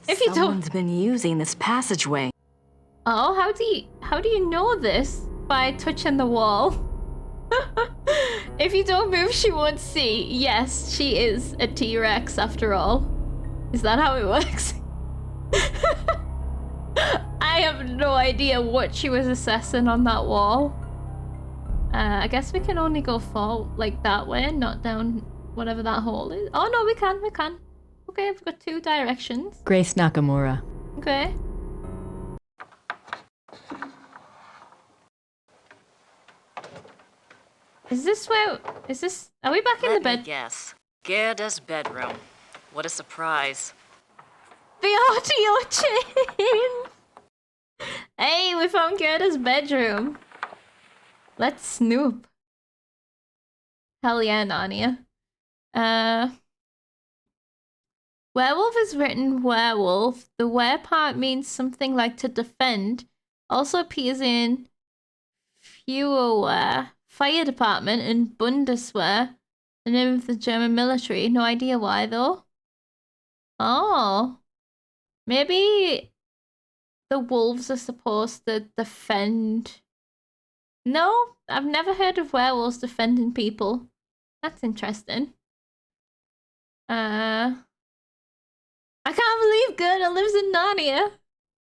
If you don't... Someone's been using this passageway. Oh, how do you know this? By touching the wall. If you don't move, she won't see. Yes, she is a T-Rex after all. Is that how it works? I have no idea what she was assessing on that wall. I guess we can only go forward, like that way, not down whatever that hole is. Oh no, we can. Okay, we've got 2 directions. Grace Nakamura. Okay. Is this where... Is this... Are we back in the bed? Yes. Gerda's bedroom. What a surprise. The audio chain! Hey, we found Gerda's bedroom. Let's snoop. Hell yeah, Narnia. Werewolf is written werewolf. The were part means something like to defend. Also appears in Feuerwehr, fire department, and Bundeswehr, the name of the German military. No idea why though. Oh. Maybe the wolves are supposed to defend. No, I've never heard of werewolves defending people. That's interesting. I can't believe Gerda lives in Narnia.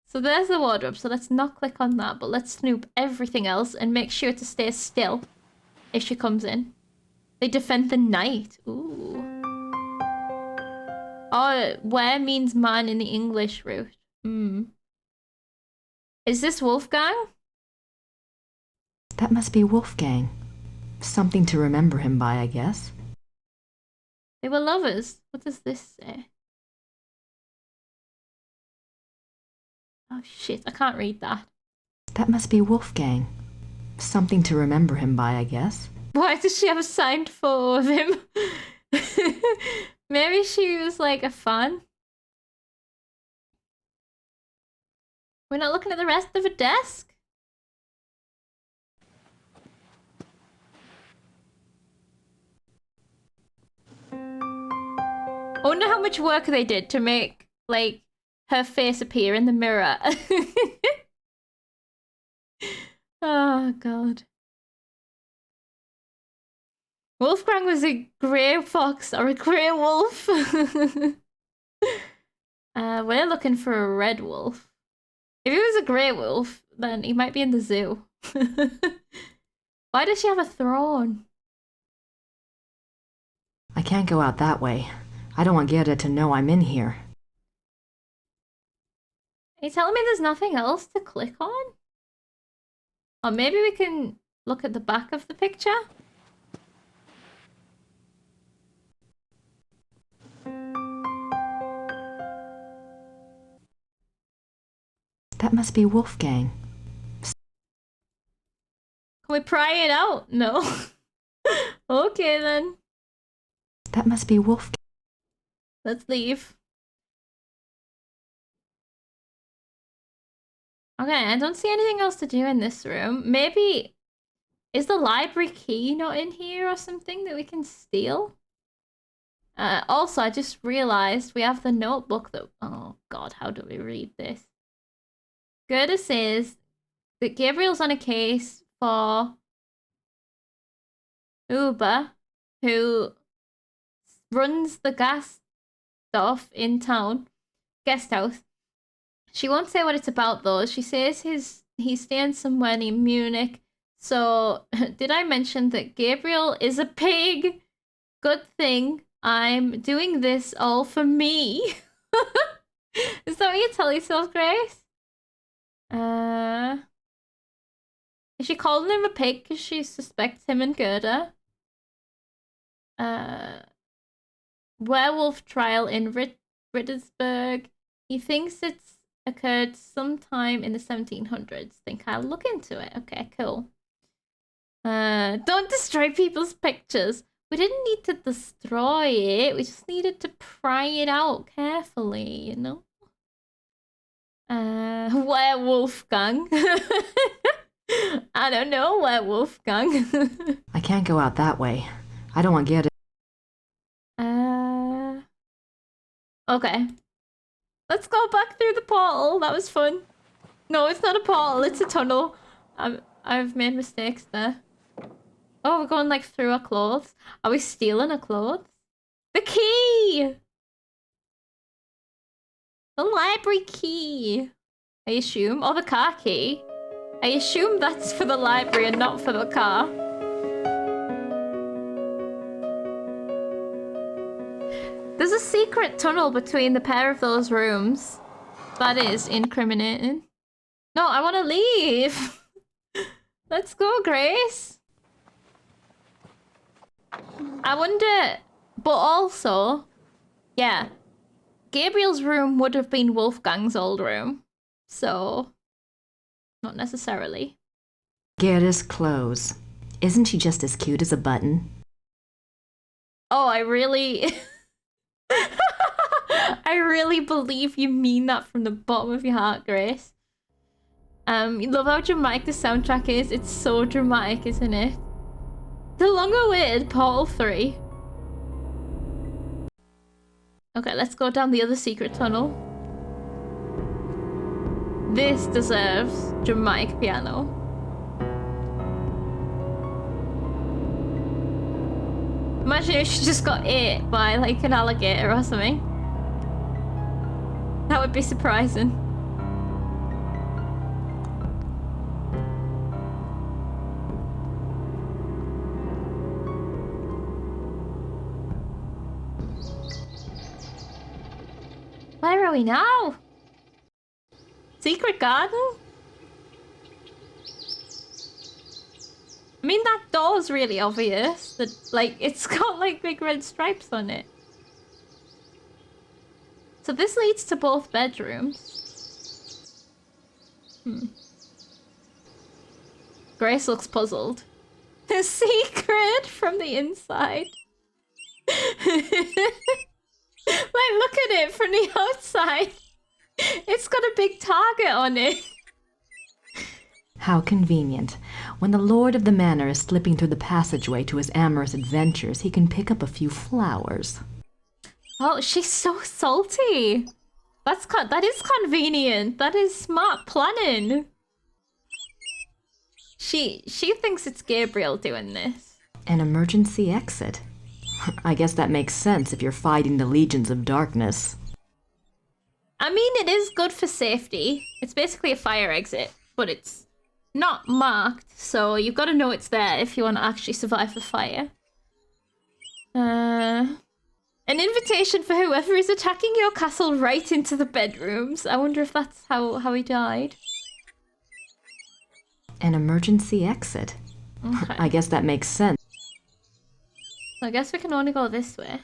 So there's the wardrobe, so let's not click on that, but let's snoop everything else and make sure to stay still if she comes in. They defend the night. Ooh. Oh, where means man in the English route. Is this Wolfgang? That must be Wolfgang. Something to remember him by, I guess. They were lovers. What does this say? Oh shit, I can't read that. That must be Wolfgang. Something to remember him by, I guess. Why does she have a signed photo of him? Maybe she was like a fan. We're not looking at the rest of the desk? I wonder how much work they did to make, like, her face appear in the mirror. Oh, God. Wolfgang was a grey fox or a grey wolf. We're looking for a red wolf. If he was a grey wolf, then he might be in the zoo. Why does she have a throne? I can't go out that way. I don't want Gerda to know I'm in here. Are you telling me there's nothing else to click on? Or maybe we can look at the back of the picture? That must be Wolfgang. Can we pry it out? No. Okay then. That must be Wolfgang. Let's leave. Okay, I don't see anything else to do in this room. Maybe... Is the library key not in here or something that we can steal? Also, I just realized we have the notebook that... Oh god, how do we read this? Gerda says that Gabriel's on a case for Uber, who runs the gas stuff in town, guest house. She won't say what it's about though. She says he's staying somewhere in Munich. So did I mention that Gabriel is a pig? Good thing I'm doing this all for me. Is that what you tell yourself, Grace? Is she calling him a pig because she suspects him and Gerda? Werewolf trial in Rittersburg. He thinks it's occurred sometime in the 1700s. Think I'll look into it. Okay, cool. Don't destroy people's pictures. We didn't need to destroy it. We just needed to pry it out carefully, you know? Werewolf gang. I don't know where Wolfgang. I can't go out that way. I don't want Gerd. Okay. Let's go back through the portal. That was fun. No, it's not a portal. It's a tunnel. I've made mistakes there. Oh, we're going like through our clothes. Are we stealing our clothes? The key! The library key. I assume. Or the car key. I assume that's for the library and not for the car. There's a secret tunnel between the pair of those rooms. That is incriminating. No, I want to leave. Let's go, Grace. I wonder... But also... Yeah. Gabriel's room would have been Wolfgang's old room. So... Not necessarily. Gerda's clothes. Isn't she just as cute as a button? Oh, I really... I really believe you mean that from the bottom of your heart, Grace. You love how dramatic the soundtrack is. It's so dramatic, isn't it? The long-awaited Portal 3. Okay, let's go down the other secret tunnel. This deserves dramatic piano. Imagine if she just got ate by like an alligator or something. That would be surprising. Where are we now? Secret garden? I mean, that door's really obvious. That, like, it's got, like, big red stripes on it. So this leads to both bedrooms. Grace looks puzzled. The secret from the inside. Like, look at it from the outside. It's got a big target on it. How convenient. When the lord of the manor is slipping through the passageway to his amorous adventures, he can pick up a few flowers. Oh, she's so salty. That is convenient. That is smart planning. She thinks it's Gabriel doing this. An emergency exit. I guess that makes sense if you're fighting the legions of darkness. I mean, it is good for safety. It's basically a fire exit, but it's not marked, so you've got to know it's there if you want to actually survive a fire. An invitation for whoever is attacking your castle right into the bedrooms. I wonder if that's how he died. An emergency exit. Okay. I guess that makes sense. I guess we can only go this way.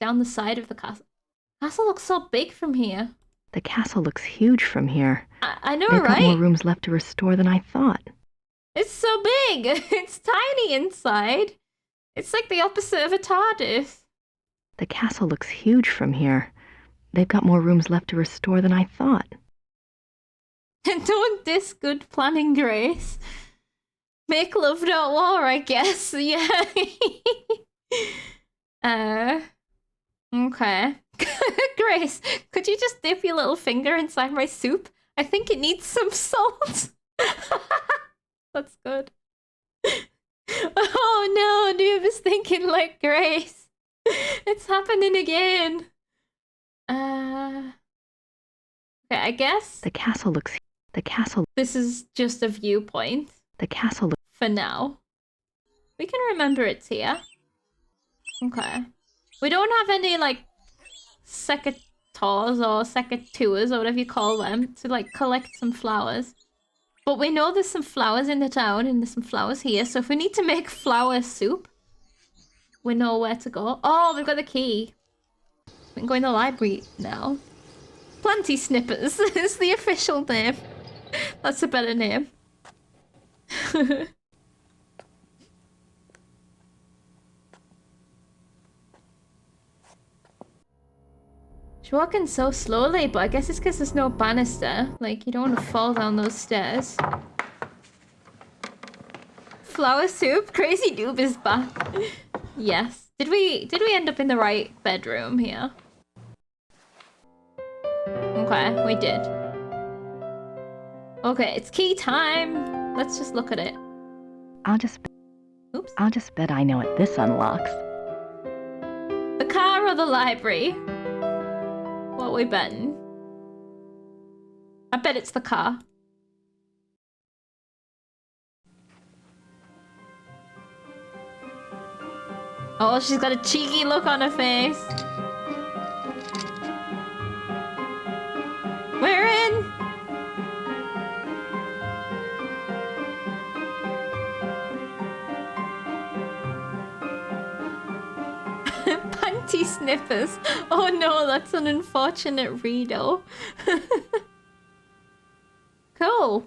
Down the side of the castle. Castle looks so big from here. The castle looks huge from here. I know, They've right? got more rooms left to restore than I thought. It's so big. It's tiny inside. It's like the opposite of a TARDIS. The castle looks huge from here. They've got more rooms left to restore than I thought. Don't diss good planning, Grace. Make love, not war, I guess. Yeah. Okay. Grace, could you just dip your little finger inside my soup? I think it needs some salt. That's good. Oh no, Noob is thinking like Grace. It's happening again. Okay, I guess The castle looks... this is just a viewpoint. The castle looks... For now. We can remember it's here. Okay. We don't have any, like, secateurs or secateurs or whatever you call them to, like, collect some flowers. But we know there's some flowers in the town and there's some flowers here. So if we need to make flower soup, we know where to go. Oh, we've got the key. We can go in the library now. Planty Snippers is the official name. That's a better name. She's walking so slowly, but I guess it's because there's no banister. Like, you don't want to fall down those stairs. Flower soup? Crazy Noob is back. Yes. Did we end up in the right bedroom here? Okay, we did. Okay, it's key time. Let's just look at it. I'll just bet I know what this unlocks. The car or the library? What are we betting? I bet it's the car. Oh, she's got a cheeky look on her face. We're in! Panty sniffers. Oh no, that's an unfortunate reado. Cool.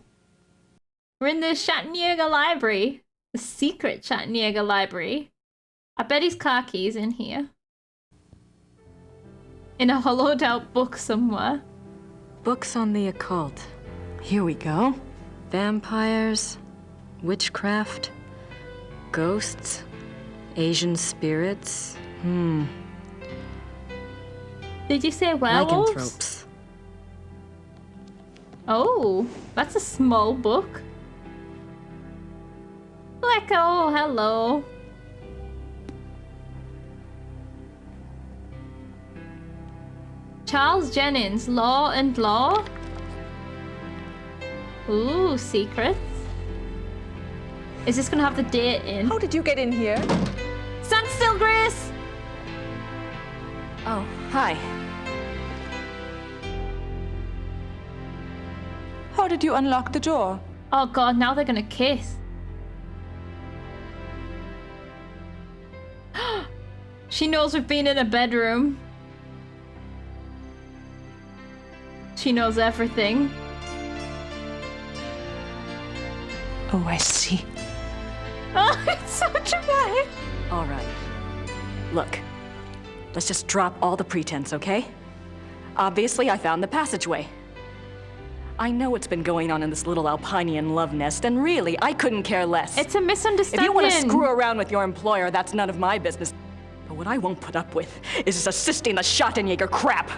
We're in the Chattanooga Library. The secret Chattanooga Library. I bet his car key's in here. In a hollowed out book somewhere. Books on the occult. Here we go. Vampires, witchcraft, ghosts, Asian spirits. Did you say werewolves? Lycanthropes. Oh, that's a small book. Echo, hello. Charles Jennings, Law and Law. Ooh, secrets. Is this gonna have the date in? How did you get in here? Stand still, Grace! Oh, hi. How did you unlock the door? Oh god, now they're gonna kiss. She knows we've been in a bedroom. She knows everything. Oh, I see. Oh, it's so dramatic. All right. Look, let's just drop all the pretense, okay? Obviously, I found the passageway. I know what's been going on in this little Alpinian love nest, and really, I couldn't care less. It's a misunderstanding. If you want to screw around with your employer, that's none of my business. But what I won't put up with is assisting the Schottenjäger crap.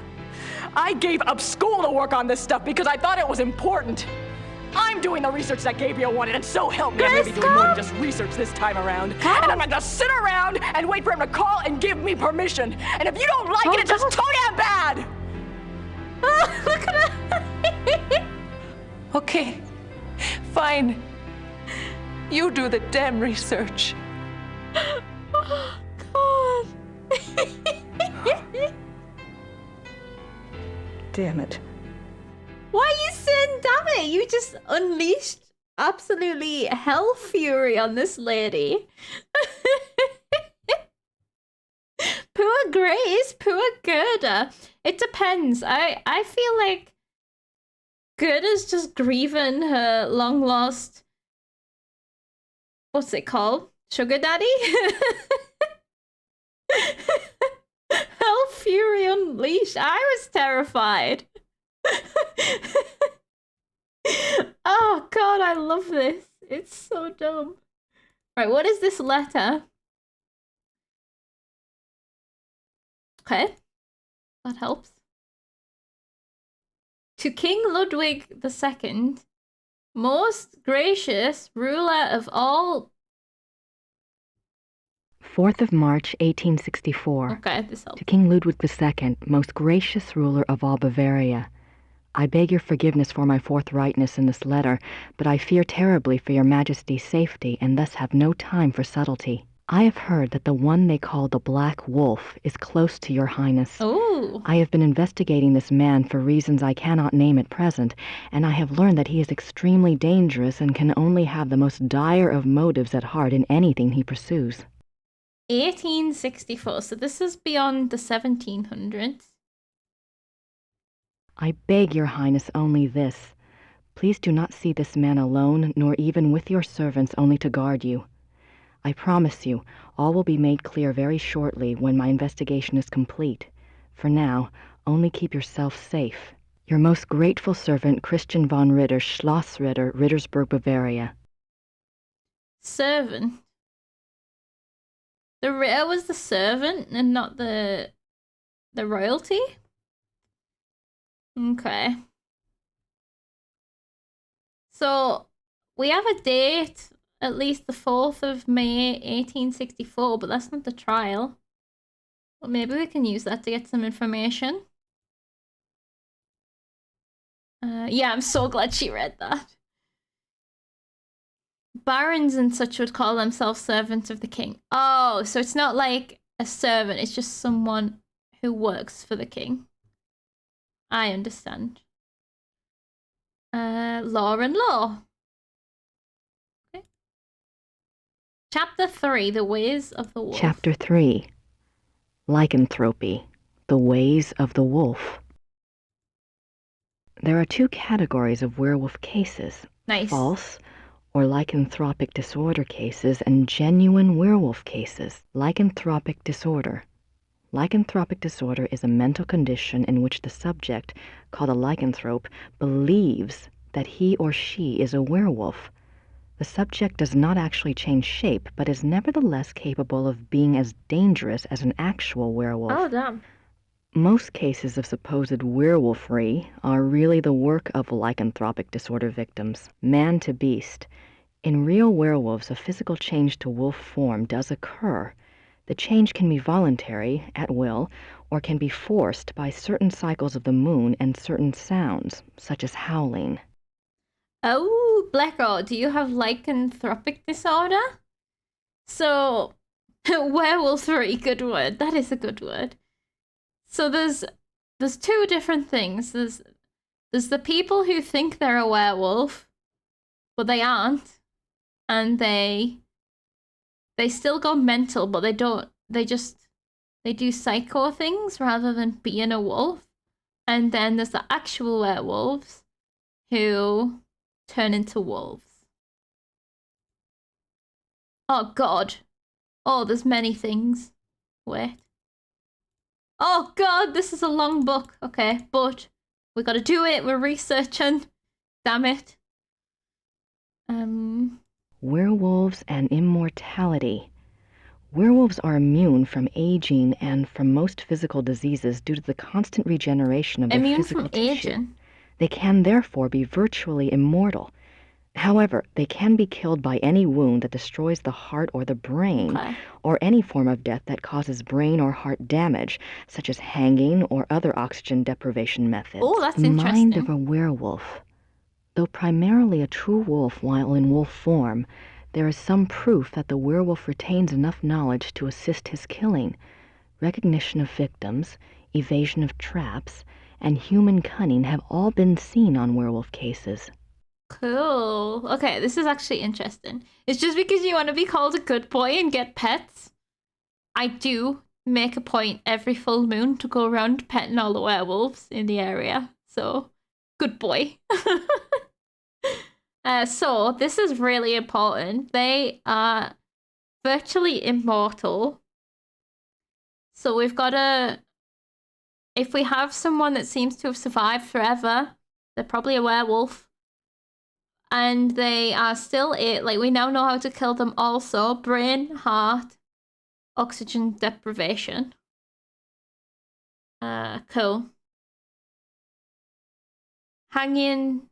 I gave up school to work on this stuff because I thought it was important. I'm doing the research that Gabriel wanted, and so help me, I may be doing more than just research this time around. And I'm not gonna sit around and wait for him to call and give me permission. And if you don't like it, it's just too damn bad! Oh, look at her! Okay, fine. You do the damn research. Oh, God. Damn it. Why are you saying damn it? You just unleashed absolutely hell fury on this lady. Poor Grace, poor Gerda. It depends. I feel like Gerda's just grieving her long lost, what's it called? Sugar daddy? Hell fury unleashed. I was terrified. Oh god, I love this. It's so dumb. Right, what is this letter? Okay, that helps. To King Ludwig II, most gracious ruler of all... 4th of March, 1864. Okay, this helps. To King Ludwig II, most gracious ruler of all Bavaria. I beg your forgiveness for my forthrightness in this letter, but I fear terribly for your Majesty's safety, and thus have no time for subtlety. I have heard that the one they call the Black Wolf is close to your Highness. Ooh. I have been investigating this man for reasons I cannot name at present, and I have learned that he is extremely dangerous and can only have the most dire of motives at heart in anything he pursues. 1864, so this is beyond the 1700s. I beg your Highness only this. Please do not see this man alone, nor even with your servants only to guard you. I promise you, all will be made clear very shortly when my investigation is complete. For now, Only keep yourself safe. Your most grateful servant, Christian von Ritter, Schlossritter, Rittersburg, Bavaria. Servant. The Ritter was the servant and not the royalty? Okay. So, we have a date, at least the 4th of May, 1864, but that's not the trial. Well, maybe we can use that to get some information. Yeah, I'm so glad she read that. Barons and such would call themselves servants of the king. Oh, so it's not like a servant, it's just someone who works for the king. I understand. Law and law. Okay. Chapter 3, The Ways of the Wolf. Chapter 3, Lycanthropy, The Ways of the Wolf. There are 2 categories of werewolf cases. Nice. False or lycanthropic disorder cases and genuine werewolf cases. Lycanthropic disorder. Lycanthropic disorder is a mental condition in which the subject, called a lycanthrope, believes that he or she is a werewolf. The subject does not actually change shape, but is nevertheless capable of being as dangerous as an actual werewolf. Oh, damn. Most cases of supposed werewolfery are really the work of lycanthropic disorder victims, man to beast. In real werewolves, a physical change to wolf form does occur. The change can be voluntary, at will, or can be forced by certain cycles of the moon and certain sounds, such as howling. Oh, Blacko, do you have lycanthropic disorder? So, werewolfery, good word. That is a good word. So there's 2 different things. There's the people who think they're a werewolf, but they aren't, and they still go mental, but they don't. They do psycho things rather than being a wolf. And then there's the actual werewolves who turn into wolves. Oh God. Oh, there's many things. Wait. Oh God, this is a long book. Okay, but we gotta do it. We're researching. Damn it. Werewolves and immortality. Werewolves are immune from aging and from most physical diseases due to the constant regeneration of their physical tissue. Aging? They can therefore be virtually immortal. However, they can be killed by any wound that destroys the heart or the brain, or any form of death that causes brain or heart damage, such as hanging or other oxygen deprivation methods. Oh, that's the interesting. mind of a werewolf. Though primarily a true wolf while in wolf form, there is some proof that the werewolf retains enough knowledge to assist his killing. Recognition of victims, evasion of traps, and human cunning have all been seen on werewolf cases. Cool. Okay, this is actually interesting. It's just because you want to be called a good boy and get pets. I do make a point every full moon to go around petting all the werewolves in the area. So, good boy. So, this is really important. They are virtually immortal. So, we've got to... If we have someone that seems to have survived forever, they're probably a werewolf. And they are still it. Like, we now know how to kill them also. Brain, heart, oxygen deprivation. Cool. Hanging,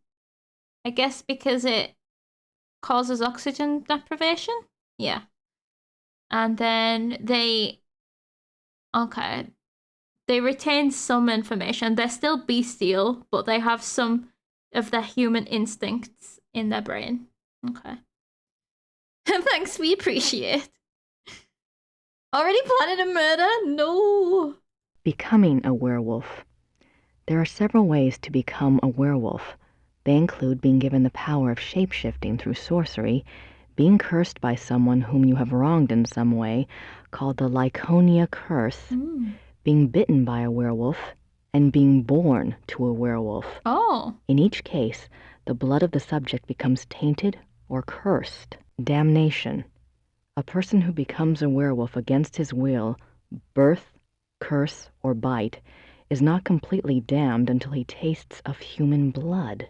I guess because it causes oxygen deprivation? Yeah. And then they... Okay. They retain some information. They're still bestial, but they have some of their human instincts in their brain. Okay. Thanks, we appreciate. Already planning a murder? No. Becoming a werewolf. There are several ways to become a werewolf. They include being given the power of shape-shifting through sorcery, being cursed by someone whom you have wronged in some way, called the Lyconia curse, being bitten by a werewolf, and being born to a werewolf. Oh. In each case, the blood of the subject becomes tainted or cursed. Damnation. A person who becomes a werewolf against his will, birth, curse, or bite, is not completely damned until he tastes of human blood.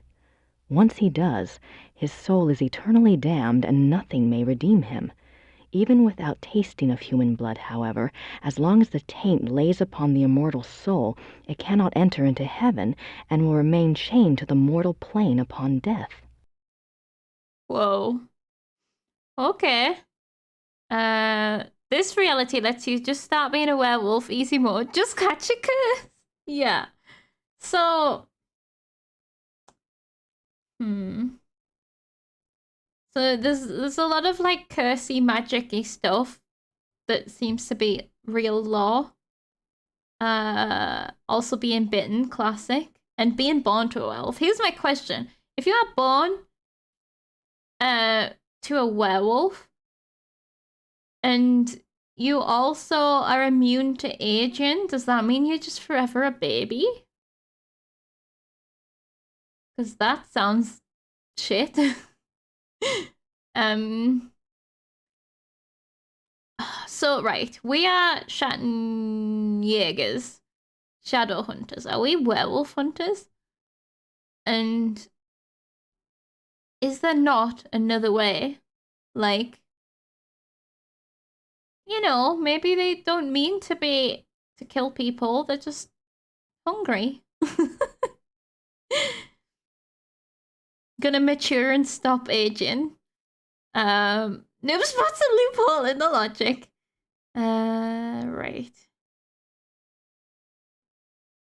Once he does, his soul is eternally damned and nothing may redeem him. Even without tasting of human blood, however, as long as the taint lays upon the immortal soul, it cannot enter into heaven and will remain chained to the mortal plane upon death. Whoa. Okay. This reality lets you just start being a werewolf, easy mode, just catch a curse. Yeah. So, So there's a lot of like cursey, magic-y stuff that seems to be real law. Also being bitten, classic, and being born to a werewolf. Here's my question: if you are born to a werewolf, and you also are immune to aging, does that mean you're just forever a baby? Because that sounds shit. So right, we are Schattenjägers, shadow hunters. Are we werewolf hunters? And is there not another way? Like, you know, maybe they don't mean to kill people, they're just hungry. Gonna mature and stop aging. Noob spots a loophole in the logic. Right.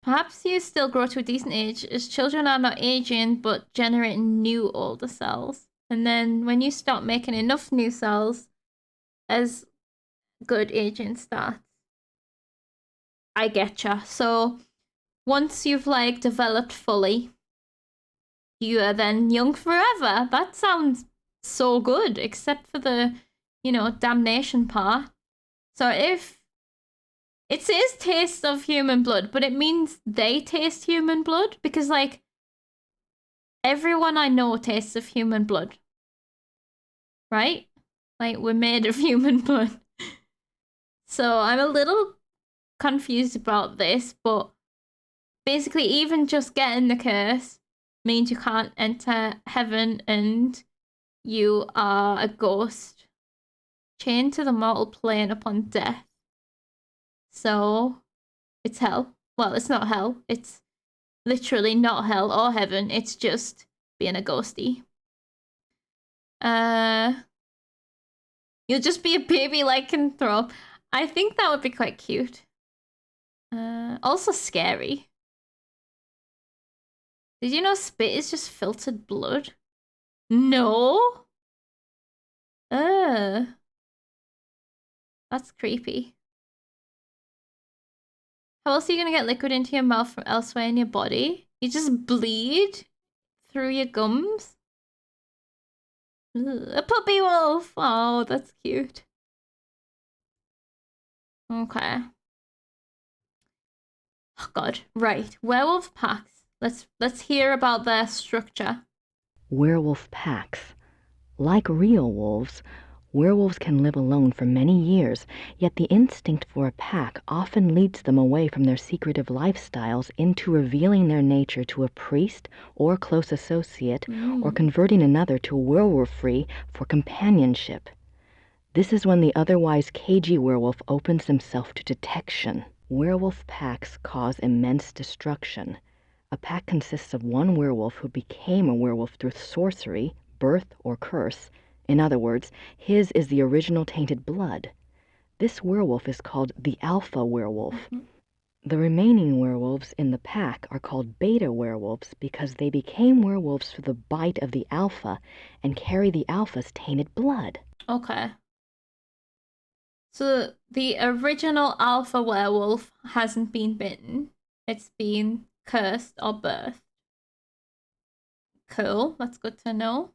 Perhaps you still grow to a decent age, as children are not aging, but generating new older cells. And then when you stop making enough new cells, as good aging starts. I getcha. So, once you've, like, developed fully, you are then young forever. That sounds so good, except for the, you know, damnation part. So if it says taste of human blood, but it means they taste human blood, because like everyone I know tastes of human blood, right? Like we're made of human blood. So I'm a little confused about this, but basically even just getting the curse means you can't enter heaven and you are a ghost chained to the mortal plane upon death. So it's hell. Well, it's not hell. It's literally not hell or heaven. It's just being a ghosty. You'll just be a baby lycanthrope. I think that would be quite cute. Also scary. Did you know spit is just filtered blood? No? That's creepy. How else are you gonna get liquid into your mouth from elsewhere in your body? You just bleed through your gums? Ugh, a puppy wolf! Oh, that's cute. Okay. Oh god, right. Werewolf packs. Let's hear about their structure. Werewolf packs. Like real wolves, werewolves can live alone for many years, yet the instinct for a pack often leads them away from their secretive lifestyles into revealing their nature to a priest or close associate, or converting another to a werewolfry for companionship. This is when the otherwise cagey werewolf opens himself to detection. Werewolf packs cause immense destruction. A pack consists of one werewolf who became a werewolf through sorcery, birth, or curse. In other words, his is the original tainted blood. This werewolf is called the alpha werewolf. The remaining werewolves in the pack are called beta werewolves because they became werewolves through the bite of the alpha and carry the alpha's tainted blood. Okay. So the original alpha werewolf hasn't been bitten. It's been cursed or birthed. Cool, that's good to know.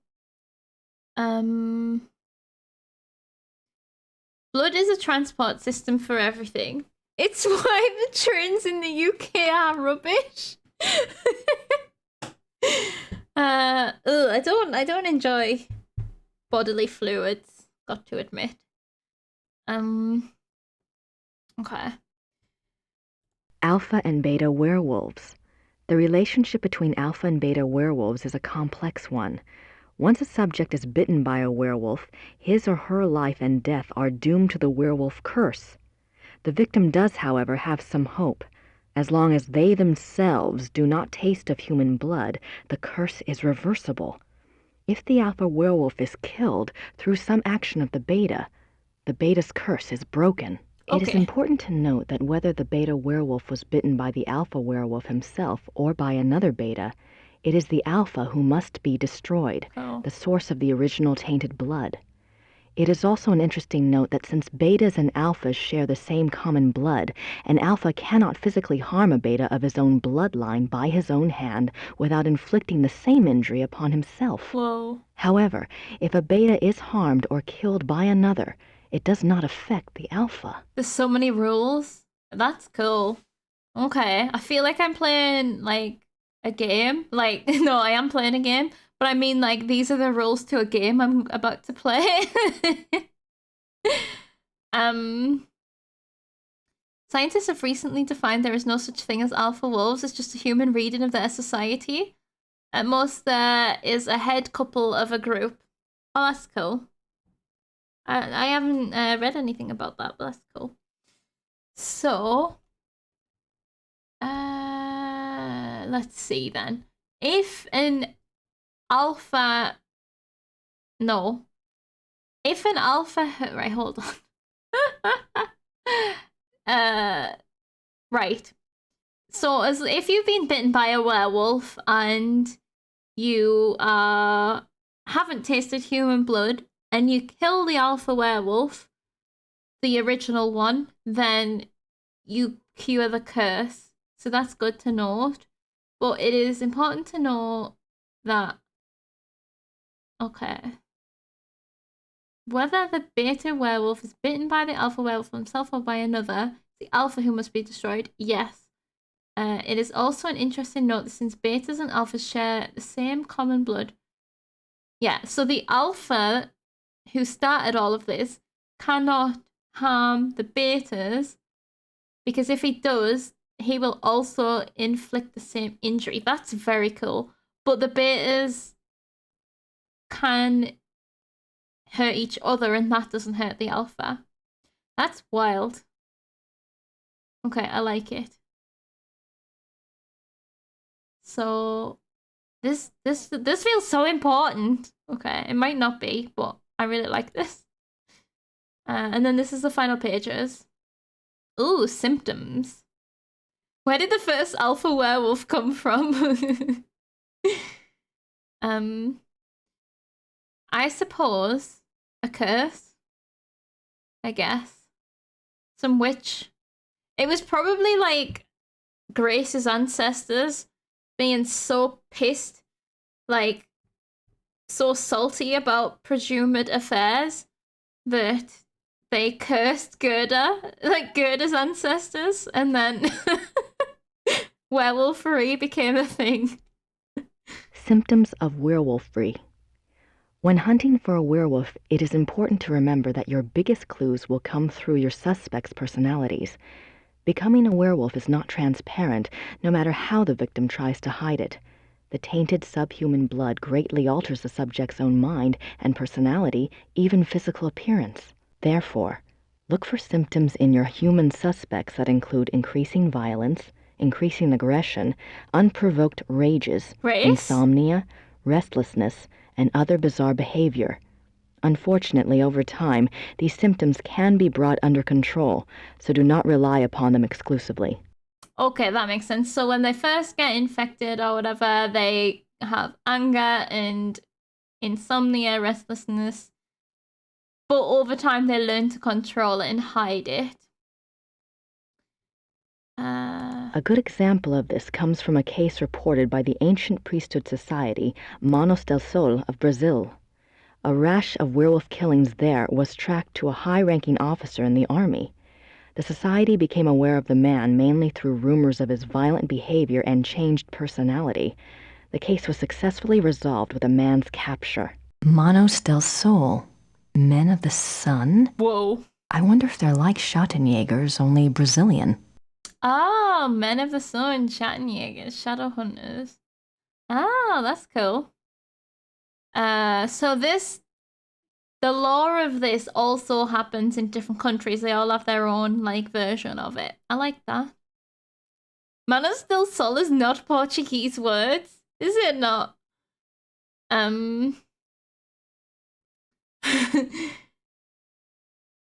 Blood is a transport system for everything. It's why the trains in the UK are rubbish. I don't enjoy bodily fluids, got to admit. Okay. Alpha and beta werewolves. The relationship between alpha and beta werewolves is a complex one. Once a subject is bitten by a werewolf, his or her life and death are doomed to the werewolf curse. The victim does, however, have some hope. As long as they themselves do not taste of human blood, the curse is reversible. If the alpha werewolf is killed through some action of the beta's curse is broken. It is important to note that whether the beta werewolf was bitten by the alpha werewolf himself or by another beta, it is the alpha who must be destroyed, the source of the original tainted blood. It is also an interesting note that since betas and alphas share the same common blood, an alpha cannot physically harm a beta of his own bloodline by his own hand without inflicting the same injury upon himself. Whoa. However, if a beta is harmed or killed by another, it does not affect the alpha. There's so many rules. That's cool. Okay, I feel like I'm playing, like, a game. Like, no, I am playing a game. But I mean, like, these are the rules to a game I'm about to play. Scientists have recently defined there is no such thing as alpha wolves. It's just a human reading of their society. At most, there is a head couple of a group. Oh, that's cool. I haven't read anything about that, but that's cool. So, let's see then. If an alpha... No. If an alpha... Right, hold on. Right. So, if you've been bitten by a werewolf and you haven't tasted human blood, and you kill the alpha werewolf, the original one, then you cure the curse. So that's good to note. But it is important to know that, okay, whether the beta werewolf is bitten by the alpha werewolf himself or by another, the alpha who must be destroyed, yes. It is also an interesting note that since betas and alphas share the same common blood, yeah, so the alpha who started all of this cannot harm the betas, because if he does, he will also inflict the same injury. That's very cool. But the betas can hurt each other, and that doesn't hurt the alpha. That's wild. Okay, I like it. So this feels so important. Okay, it might not be, but I really like this. And then this is the final pages. Ooh, symptoms. Where did the first alpha werewolf come from? I suppose a curse. I guess. Some witch. It was probably like Grace's ancestors being so pissed, like so salty about presumed affairs that they cursed Gerda, like Gerda's ancestors, and then werewolfery became a thing. Symptoms of werewolfery. When hunting for a werewolf, it is important to remember that your biggest clues will come through your suspects' personalities. Becoming a werewolf is not transparent, no matter how the victim tries to hide it. The tainted subhuman blood greatly alters the subject's own mind and personality, even physical appearance. Therefore, look for symptoms in your human suspects that include increasing violence, increasing aggression, unprovoked rages, insomnia, restlessness, and other bizarre behavior. Unfortunately, over time, these symptoms can be brought under control, so do not rely upon them exclusively. Okay, that makes sense. So when they first get infected or whatever, they have anger and insomnia, restlessness. But over time, they learn to control it and hide it. A good example of this comes from a case reported by the ancient priesthood society, Manos del Sol of Brazil. A rash of werewolf killings there was tracked to a high-ranking officer in the army. The society became aware of the man mainly through rumors of his violent behavior and changed personality. The case was successfully resolved with a man's capture. Manos del Sol. Men of the Sun? Whoa. I wonder if they're like Schattenjägers, only Brazilian. Oh, Men of the Sun, Schattenjägers, Shadow Hunters. Oh, that's cool. So the lore of this also happens in different countries. They all have their own, like, version of it. I like that. Manos del Sol is not Portuguese words, is it not?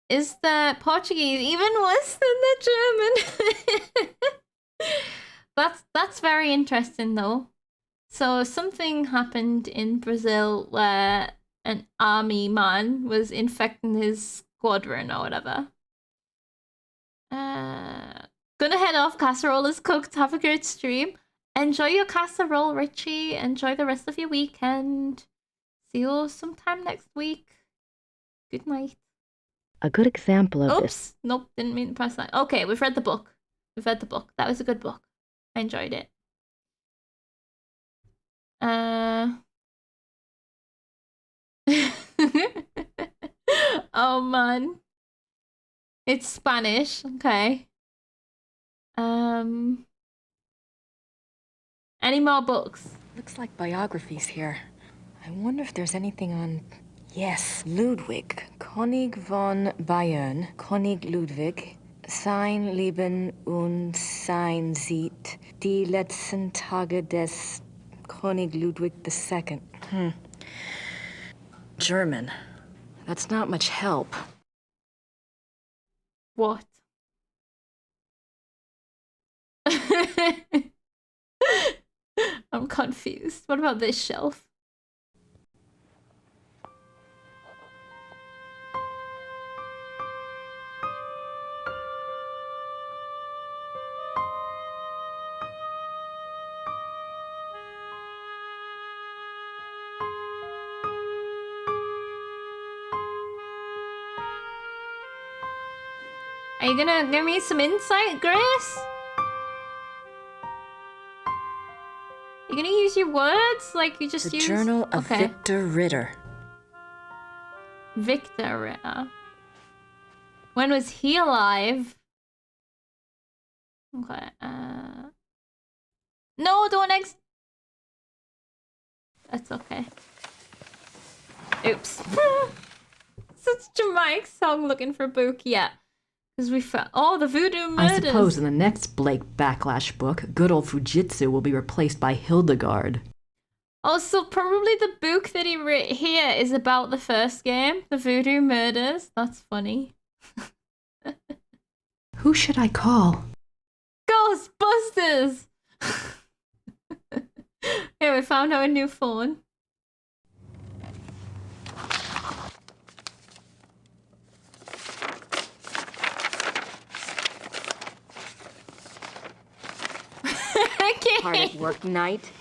Is the Portuguese even worse than the German? That's very interesting though. So something happened in Brazil where an army man was infecting his squadron or whatever. Gonna head off. Casserole is cooked. Have a great stream. Enjoy your casserole, Richie. Enjoy the rest of your weekend. See you sometime next week. Good night. A good example of this. Oops. Nope, didn't mean to press that. Okay, we've read the book. That was a good book. I enjoyed it. Oh man. It's Spanish. Okay. Any more books? Looks like biographies here. I wonder if there's anything on... Yes, Ludwig. König von Bayern. König Ludwig. Sein Leben und sein Sieg. Die letzten Tage des König Ludwig II. German. That's not much help. What? I'm confused. What about this shelf? Are you gonna give me some insight, Grace? You gonna use your words like you just The used? Journal of Okay. Victor Ritter. Victor Ritter. When was he alive? Okay. No, don't That's okay. Oops. Such a dramatic song looking for a book. Yeah. Because we found... Oh, the Voodoo Murders. I suppose in the next Blake Backlash book, good old Fujitsu will be replaced by Hildegard. Oh, so probably the book that he wrote here is about the first game, the Voodoo Murders. That's funny. Who should I call? Ghostbusters! Here, we found our new phone. Hard at work, Knight.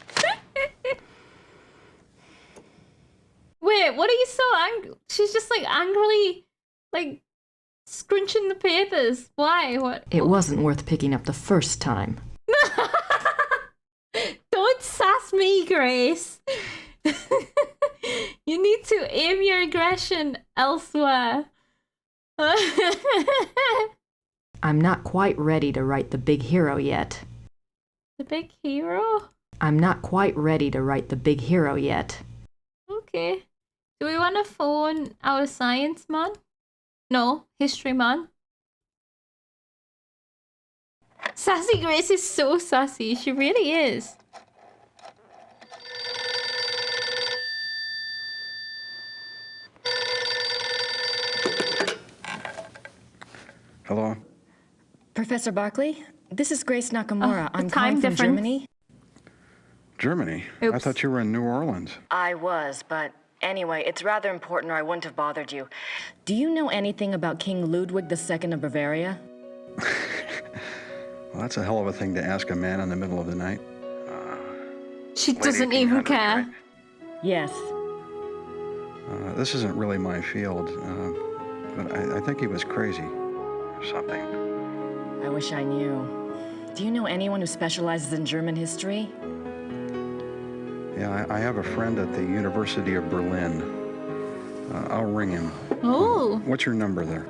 Wait, what are you so angry? She's just like angrily, like, scrunching the papers. Why? What? It wasn't worth picking up the first time. Don't sass me, Grace. You need to aim your aggression elsewhere. I'm not quite ready to write the big hero yet. The big hero? I'm not quite ready to write the big hero yet. Okay. Do we want to phone our science man? No, history man. Sassy Grace is so sassy. She really is. Hello? Professor Barkley, this is Grace Nakamura. I'm time calling from difference. Germany. Germany? I thought you were in New Orleans. I was, but anyway, it's rather important or I wouldn't have bothered you. Do you know anything about King Ludwig II of Bavaria? Well, that's a hell of a thing to ask a man in the middle of the night. She doesn't even care. Right? Yes. This isn't really my field, but I think he was crazy or something. I wish I knew. Do you know anyone who specializes in German history? Yeah, I have a friend at the University of Berlin. I'll ring him. Oh. What's your number there?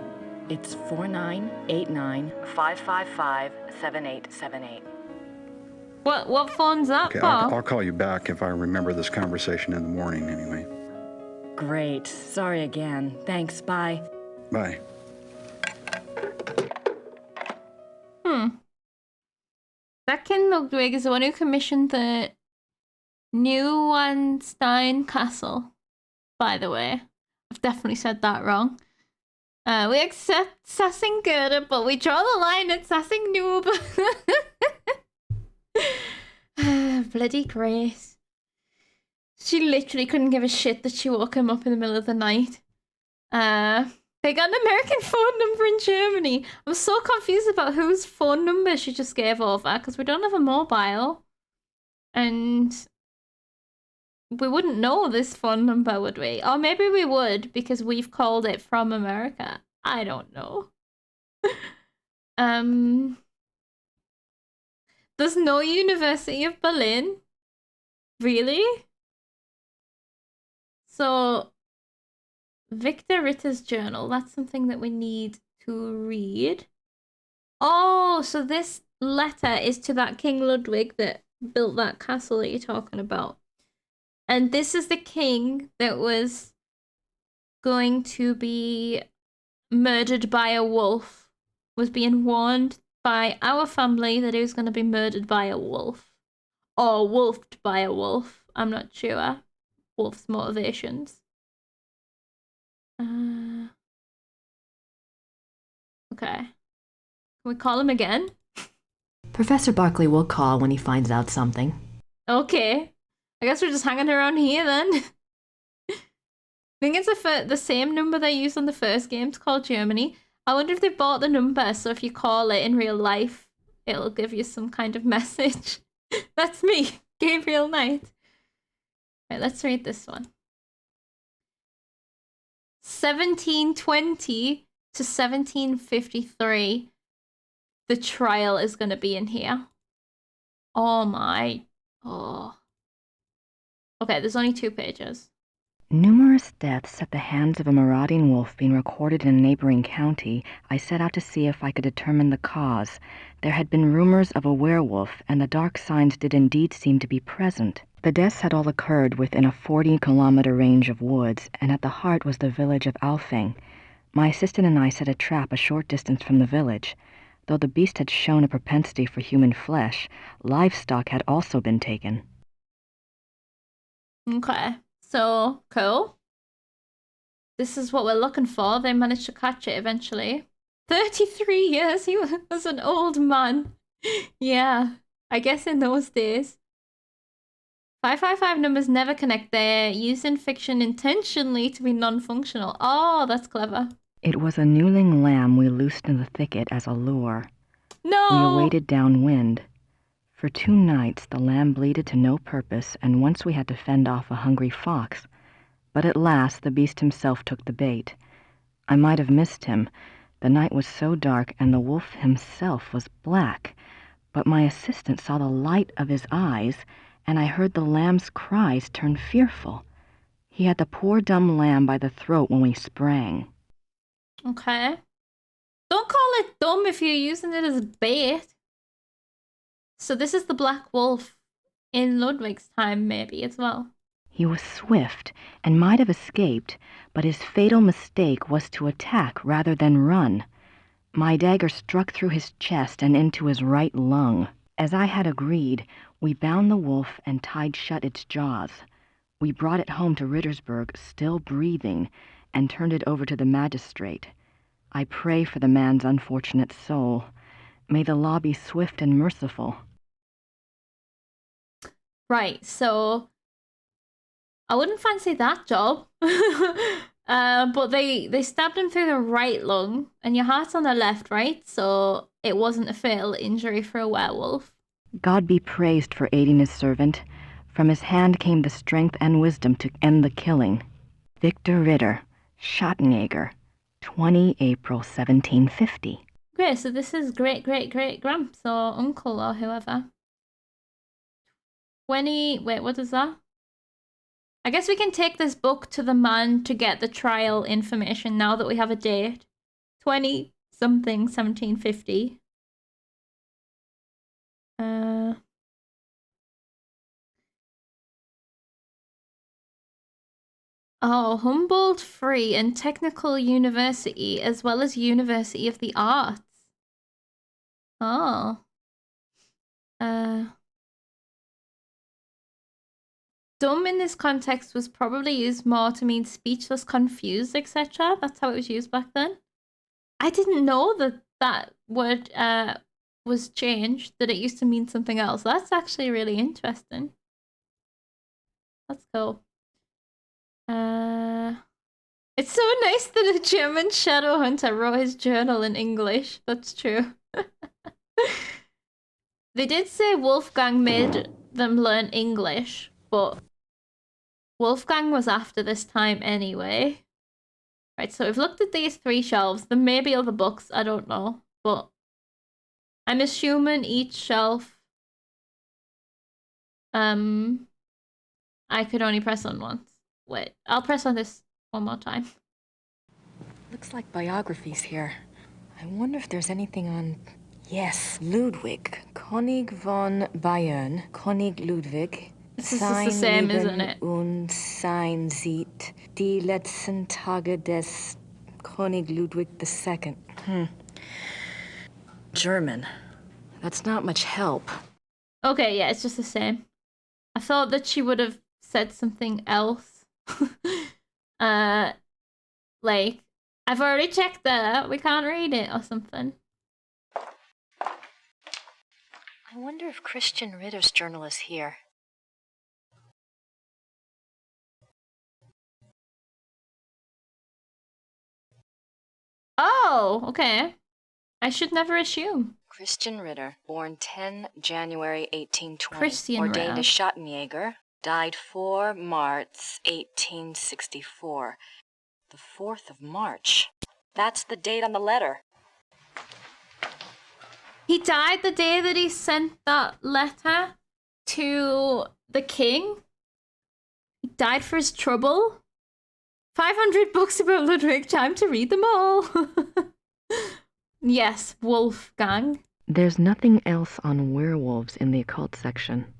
It's 4989-555-7878. What phone's that Okay, for? I'll call you back if I remember this conversation in the morning anyway. Great. Sorry again. Thanks. Bye. Bye. That King Ludwig is the one who commissioned the Neuenstein Castle, by the way. I've definitely said that wrong. We accept Sassingurda, but we draw the line at Sassing-noob. Bloody Grace. She literally couldn't give a shit that she woke him up in the middle of the night. They got an American phone number in Germany. I'm so confused about whose phone number she just gave over, because we don't have a mobile. And we wouldn't know this phone number, would we? Or maybe we would, because we've called it from America. I don't know. There's no University of Berlin? Really? So, Victor Ritter's journal, that's something that we need to read. Oh, so this letter is to that King Ludwig that built that castle that you're talking about. And this is the king that was going to be murdered by a wolf. Was being warned by our family that he was going to be murdered by a wolf. Or wolfed by a wolf. I'm not sure. Wolf's motivations. Okay. Can we call him again? Professor Barkley will call when he finds out something. Okay. I guess we're just hanging around here then. I think it's the same number they used on the first game to call Germany. I wonder if they bought the number, so if you call it in real life, it'll give you some kind of message. That's me, Gabriel Knight. Right, let's read this one. 1720 to 1753. The trial is going to be in here. Oh my. Oh. Okay, there's only 2 pages. Numerous deaths at the hands of a marauding wolf being recorded in a neighboring county, I set out to see if I could determine the cause. There had been rumors of a werewolf, and the dark signs did indeed seem to be present. The deaths had all occurred within a 40-kilometer range of woods, and at the heart was the village of Alfing. My assistant and I set a trap a short distance from the village. Though the beast had shown a propensity for human flesh, livestock had also been taken. Okay, so cool. This is what we're looking for. They managed to catch it eventually. 33 years, he was an old man. Yeah, I guess in those days. 555 numbers never connect. They're used in fiction intentionally to be non-functional. Oh, that's clever. It was a newling lamb we loosed in the thicket as a lure. No! We awaited downwind. For 2 nights the lamb bleated to no purpose, and once we had to fend off a hungry fox. But at last the beast himself took the bait. I might have missed him. The night was so dark, and the wolf himself was black. But my assistant saw the light of his eyes, and I heard the lamb's cries turn fearful. He had the poor dumb lamb by the throat when we sprang. Okay. Don't call it dumb if you're using it as bait. So this is the Black Wolf in Ludwig's time, maybe, as well. He was swift and might have escaped, but his fatal mistake was to attack rather than run. My dagger struck through his chest and into his right lung. As I had agreed, we bound the wolf and tied shut its jaws. We brought it home to Rittersberg, still breathing, and turned it over to the magistrate. I pray for the man's unfortunate soul. May the law be swift and merciful. Right, so I wouldn't fancy that job. But they stabbed him through the right lung, and your heart's on the left, right? So it wasn't a fatal injury for a werewolf. God be praised for aiding his servant. From his hand came the strength and wisdom to end the killing. Victor Ritter, Schottenjäger, 20 April 1750. Great, so this is great-great-great-gramps or uncle or whoever. 20... Wait, what is that? I guess we can take this book to the man to get the trial information now that we have a date. 20-something, 1750. Oh, Humboldt Free and Technical University, as well as University of the Arts. Oh. Dumb in this context was probably used more to mean speechless, confused, etc. That's how it was used back then. I didn't know that that word was changed, that it used to mean something else. That's actually really interesting. That's cool. It's so nice that a German shadow hunter wrote his journal in English. That's true. They did say Wolfgang made them learn English, but Wolfgang was after this time anyway. Right, so we've looked at these 3 shelves. There may be other books, I don't know. But I'm assuming each shelf I could only press on once. Wait, I'll press on this one more time. Looks like biographies here. I wonder if there's anything on... Yes, Ludwig. König von Bayern. König Ludwig. This is the same, isn't it? Und sein Sieg. Die letzten Tage des König Ludwig II. German. That's not much help. Okay, yeah, it's just the same. I thought that she would have said something else. Like, I've already checked that. We can't read it or something. I wonder if Christian Ritter's journal is here. Oh, okay. I should never assume. Christian Ritter, born 10 January 1820. Christian ordained Ritter. as Schottenjäger, died 4 March 1864. The 4th of March. That's the date on the letter. He died the day that he sent that letter to the king. He died for his trouble. 500 books about Ludwig. Time to read them all. Yes, Wolfgang. There's nothing else on werewolves in the occult section.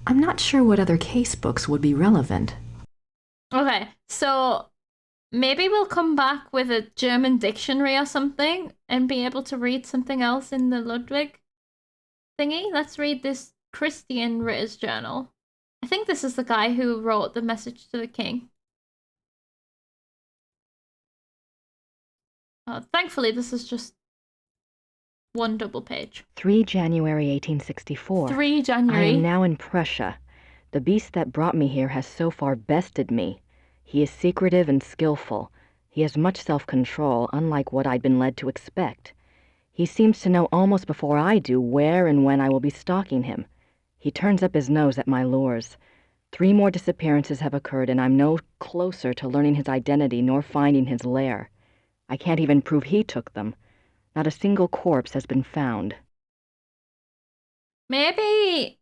I'm not sure what other case books would be relevant. Okay, so maybe we'll come back with a German dictionary or something and be able to read something else in the Ludwig thingy. Let's read this Christian Ritter's journal. I think this is the guy who wrote the message to the king. Thankfully, this is just one double page. 3 January 1864. 3 January. I am now in Prussia. The beast that brought me here has so far bested me. He is secretive and skillful. He has much self-control, unlike what I'd been led to expect. He seems to know almost before I do where and when I will be stalking him. He turns up his nose at my lures. 3 more disappearances have occurred, and I'm no closer to learning his identity nor finding his lair. I can't even prove he took them. Not a single corpse has been found. Maybe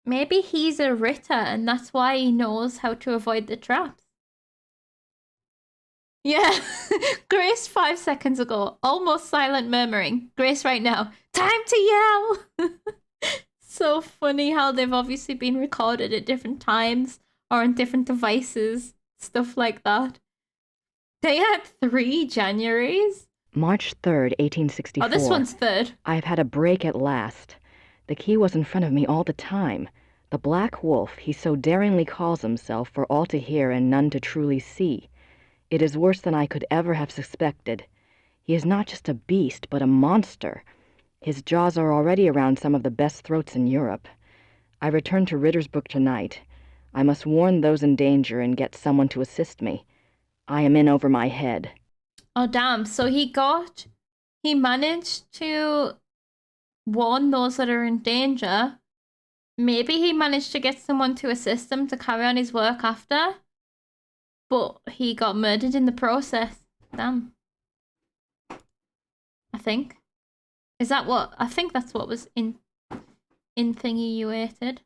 he's a Ritter and that's why he knows how to avoid the traps. Yeah, Grace 5 seconds ago, almost silent murmuring. Grace right now, time to yell! So funny how they've obviously been recorded at different times or on different devices, stuff like that. They had 3 Januaries? March 3rd, 1864. Oh, this one's 3rd. I've had a break at last. The key was in front of me all the time. The Black Wolf, he so daringly calls himself, for all to hear and none to truly see. It is worse than I could ever have suspected. He is not just a beast, but a monster. His jaws are already around some of the best throats in Europe. I return to Ritter's book tonight. I must warn those in danger and get someone to assist me. I am in over my head. Oh, damn. So he managed to warn those that are in danger. Maybe he managed to get someone to assist him to carry on his work after. But he got murdered in the process. Damn. I think. Is that what? I think that's what was in Thingy You Hated.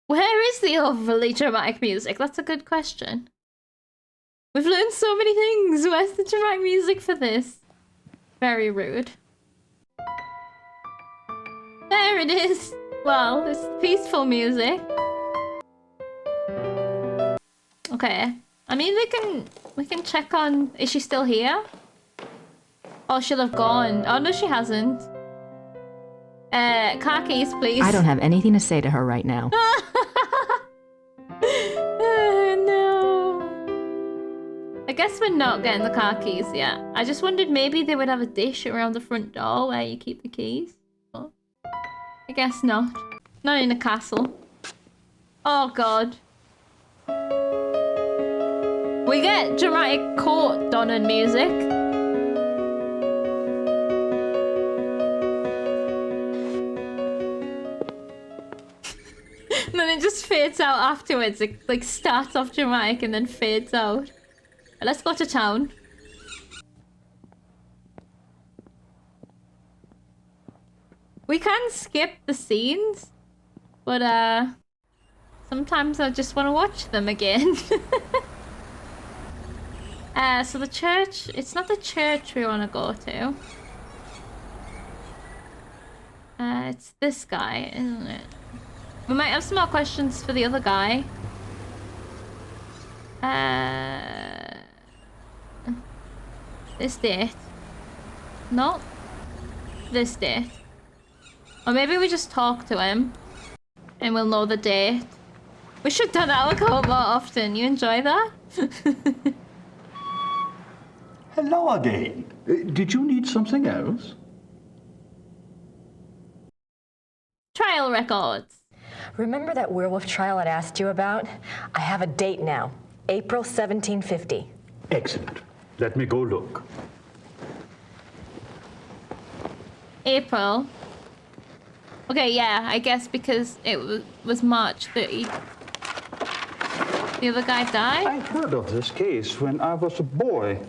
Where is the overly dramatic music? That's a good question. We've learned so many things. Where's the dramatic music for this? Very rude. There it is. Well, it's peaceful music. Okay. I mean, we can check on. Is she still here? Oh, she'll have gone. Oh no, she hasn't. Car keys, please. I don't have anything to say to her right now. No. I guess we're not getting the car keys yet. I just wondered maybe they would have a dish around the front door where you keep the keys. But I guess not. Not in a castle. Oh god. We get dramatic court Donnan music. And then it just fades out afterwards. It like starts off dramatic and then fades out. Let's go to town. We can skip the scenes, but sometimes I just want to watch them again. So the church, it's not the church we want to go to. It's this guy, isn't it? We might have some more questions for the other guy. This date. No. This date. Or maybe we just talk to him and we'll know the date. We should do that more often. You enjoy that? Hello again. Did you need something else? Trial records. Remember that werewolf trial I'd asked you about? I have a date now. April 1750. Excellent. Let me go look. April. Okay, yeah, I guess because it was March 30. The other guy died? I heard of this case when I was a boy,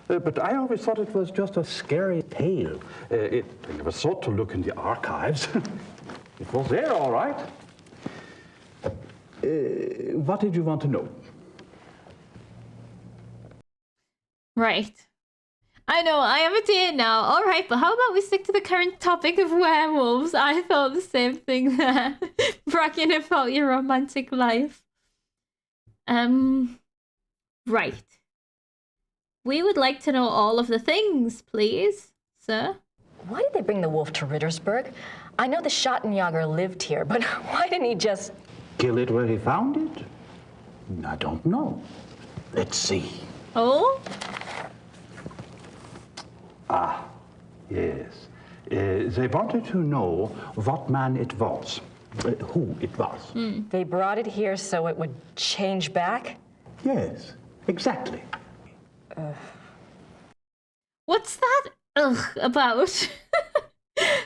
but I always thought it was just a scary tale. I never thought to look in the archives. It was there, all right. What did you want to know? Right. I know, I have a date now. Alright, but how about we stick to the current topic of werewolves? I thought the same thing there. Bragging about your romantic life. Right. We would like to know all of the things, please, sir. Why did they bring the wolf to Rittersburg? I know the Schottenjäger lived here, but why didn't he just... Kill it where he found it? I don't know. Let's see. Oh? Ah, yes. They wanted to know what man it was, who it was. They brought it here so it would change back? Yes, exactly. What's that about?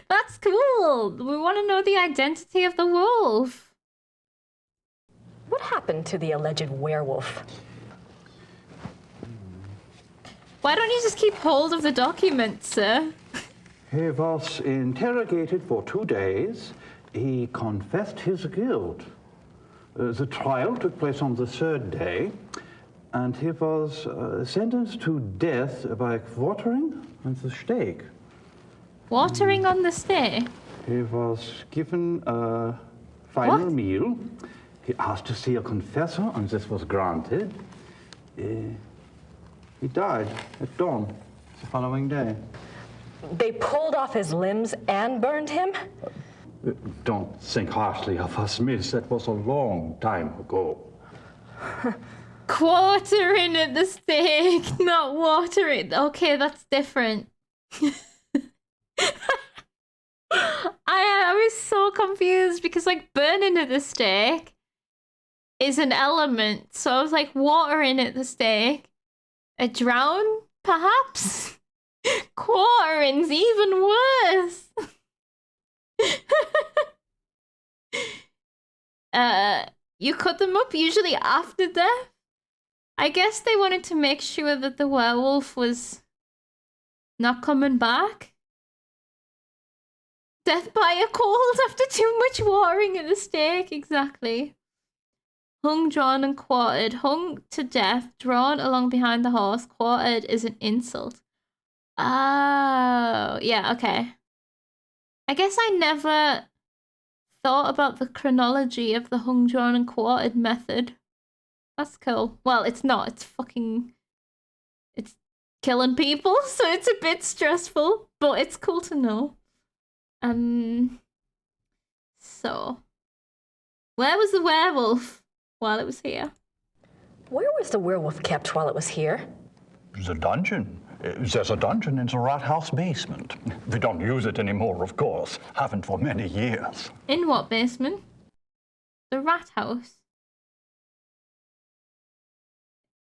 That's cool. We want to know the identity of the wolf. What happened to the alleged werewolf? Why don't you just keep hold of the document, sir? He was interrogated for 2 days. He confessed his guilt. The trial took place on the 3rd day, and he was sentenced to death by quartering on the stake. Watering on the stake? He was given a final meal. He asked to see a confessor, and this was granted. He died at dawn the following day. They pulled off his limbs and burned him? Don't think harshly of us, miss. That was a long time ago. Quartering at the stake, not watering. Okay, that's different. I was so confused because like burning at the stake is an element. So I was like, watering at the stake. A drown, perhaps? Quartering's even worse. You cut them up usually after death? I guess they wanted to make sure that the werewolf was not coming back. Death by a cold after too much watering at the stake, exactly. Hung, drawn, and quartered. Hung to death, drawn along behind the horse. Quartered is an insult. Oh, yeah, okay. I guess I never thought about the chronology of the hung, drawn, and quartered method. That's cool. Well, it's not. It's killing people, so it's a bit stressful, but it's cool to know. So, where was the werewolf while it was here? Where was the werewolf kept while it was here? The dungeon. There's a dungeon in the rat house basement. We don't use it anymore, of course. Haven't for many years. In what basement? The rat house.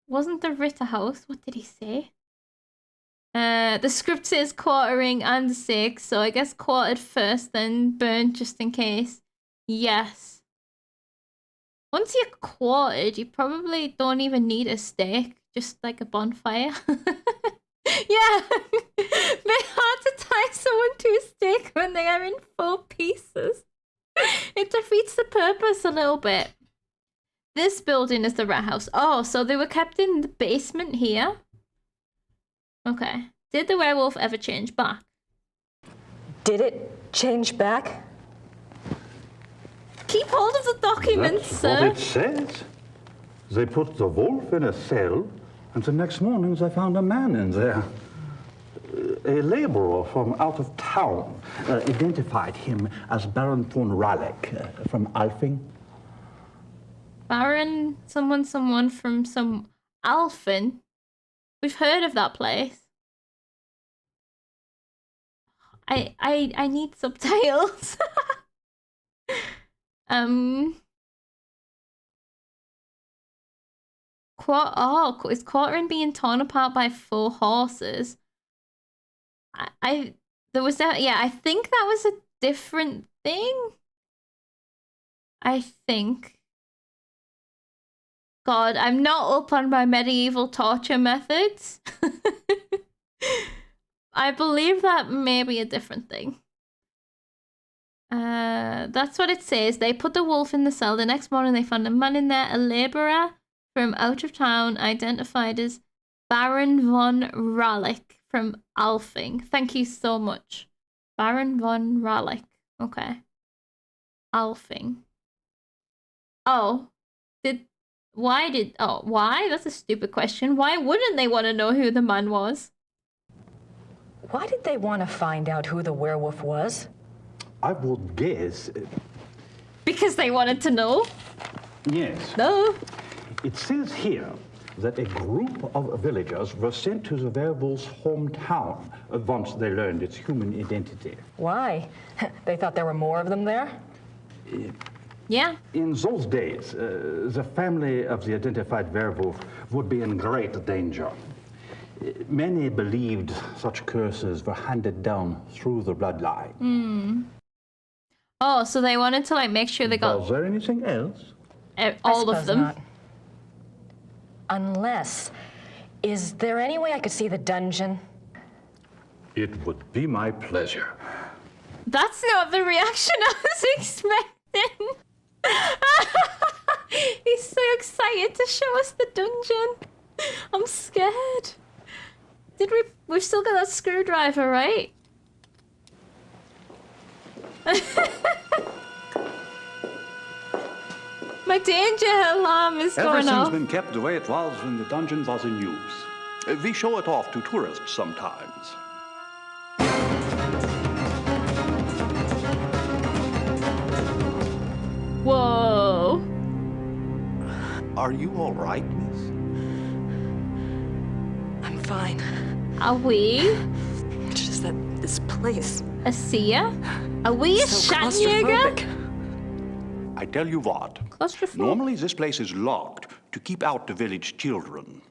Wasn't the Ritter house? What did he say? The script says quartering and 6, so I guess quartered first, then burnt just in case. Yes. Once you're quartered, you probably don't even need a stake, just like a bonfire. Yeah, bit hard to tie someone to a stake when they are in 4 pieces. It defeats the purpose a little bit. This building is the rat house. Oh, so they were kept in the basement here? Okay. Did the werewolf ever change back? Did it change back? Keep hold of the documents, That's sir. what it says. They put the wolf in a cell, and the next morning they found a man in there. A laborer from out of town identified him as Baron von Ralek from Alfing. Baron, someone from some Alphen. We've heard of that place. I need subtitles. Is quartering being torn apart by 4 horses? I think that was a different thing. I think. God, I'm not up on my medieval torture methods. I believe that may be a different thing. That's what it says. They put the wolf in the cell. The next morning they found a man in there, a labourer from out of town, identified as Baron von Ralek from Alfing. Thank you so much. Baron von Ralek. Okay. Alfing. Oh. Why? That's a stupid question. Why wouldn't they want to know who the man was? Why did they want to find out who the werewolf was? I would guess. Because they wanted to know? Yes. No. It says here that a group of villagers were sent to the werewolf's hometown once they learned its human identity. Why? They thought there were more of them there? Yeah. In those days, the family of the identified werewolf would be in great danger. Many believed such curses were handed down through the bloodline. Oh, so they wanted to like make sure they got. Was there anything else? All of them. Not. Unless, is there any way I could see the dungeon? It would be my pleasure. That's not the reaction I was expecting. He's so excited to show us the dungeon. I'm scared. We've still got that screwdriver, right? My danger alarm is going Everything's off. been kept the way it was when the dungeon was in use. We show it off to tourists sometimes. Whoa. Are you all right, miss? I'm fine. Are we? It's just that this place. A seer? Are we a So Schattenjäger? I tell you what. Normally this place is locked to keep out the village children.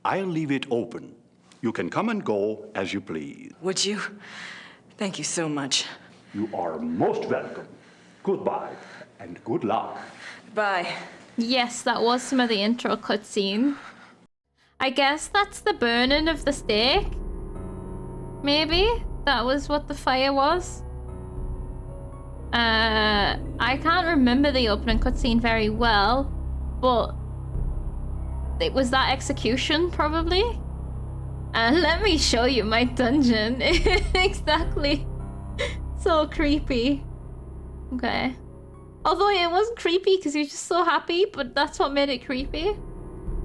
I'll leave it open. You can come and go as you please. Would you? Thank you so much. You are most welcome. Goodbye and good luck. Bye. Yes, that was some of the intro cutscene. I guess that's the burning of the stake. Maybe that was what the fire was. I can't remember the opening cutscene very well, but it was that execution, probably. Let me show you my dungeon. Exactly. So creepy. Okay. Although it wasn't creepy because he was just so happy, but that's what made it creepy.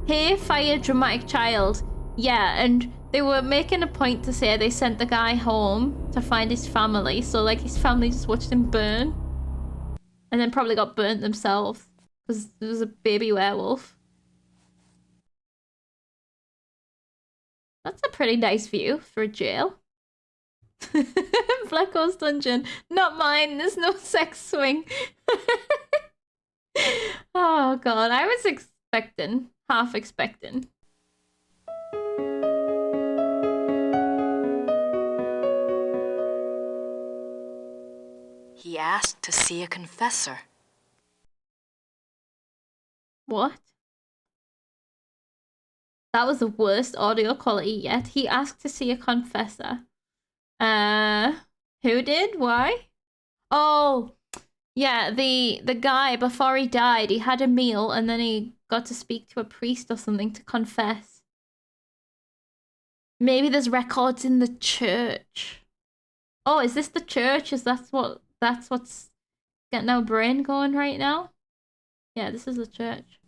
Hey, fire dramatic child. Yeah, and they were making a point to say they sent the guy home to find his family. So, like, his family just watched him burn. And then probably got burnt themselves. Because there was a baby werewolf. That's a pretty nice view for a jail. Black Horse Dungeon. Not mine. There's no sex swing. Oh, God. I was expecting. Half expecting. He asked to see a confessor. What? That was the worst audio quality yet. He asked to see a confessor. Who did? Why? Oh, yeah, the guy, before he died, he had a meal and then he got to speak to a priest or something to confess. Maybe there's records in the church. Oh, is this the church? Is that's what's getting our brain going right now? Yeah, this is the church.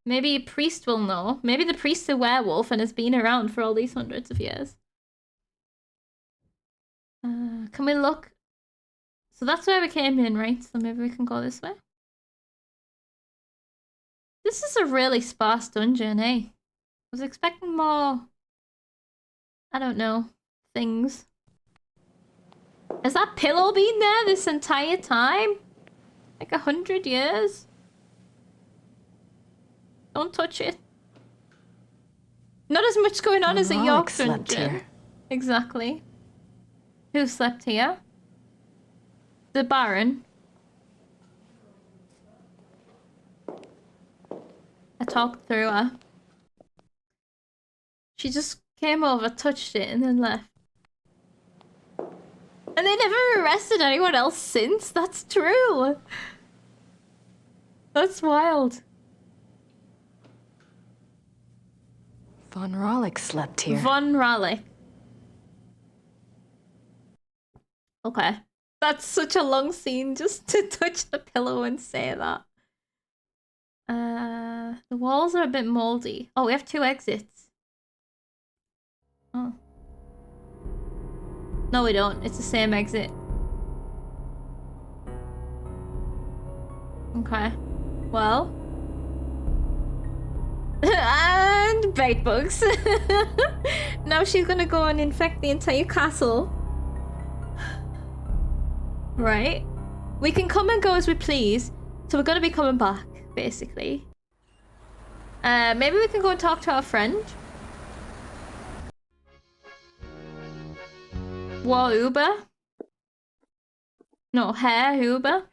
Maybe a priest will know. Maybe the priest's a werewolf and has been around for all these hundreds of years. Can we look? So that's where we came in, right? So maybe we can go this way. This is a really sparse dungeon, eh? I was expecting more, I don't know, things. Has that pillow been there this entire time? Like 100 years? Don't touch it. Not as much going on as a York dungeon. Exactly. Who slept here? The Baron. I talked through her. She just came over, touched it, and then left. And they never arrested anyone else since. That's true. That's wild. Von Rollick slept here. Von Rollick. Okay. That's such a long scene just to touch the pillow and say that. The walls are a bit moldy. Oh, we have 2 exits. Oh. No, we don't. It's the same exit. Okay. Well. And bait bugs. Now she's gonna go and infect the entire castle. Right. We can come and go as we please. So we're gonna be coming back, basically. Maybe we can go and talk to our friend. War Uber? No, Herr Huber.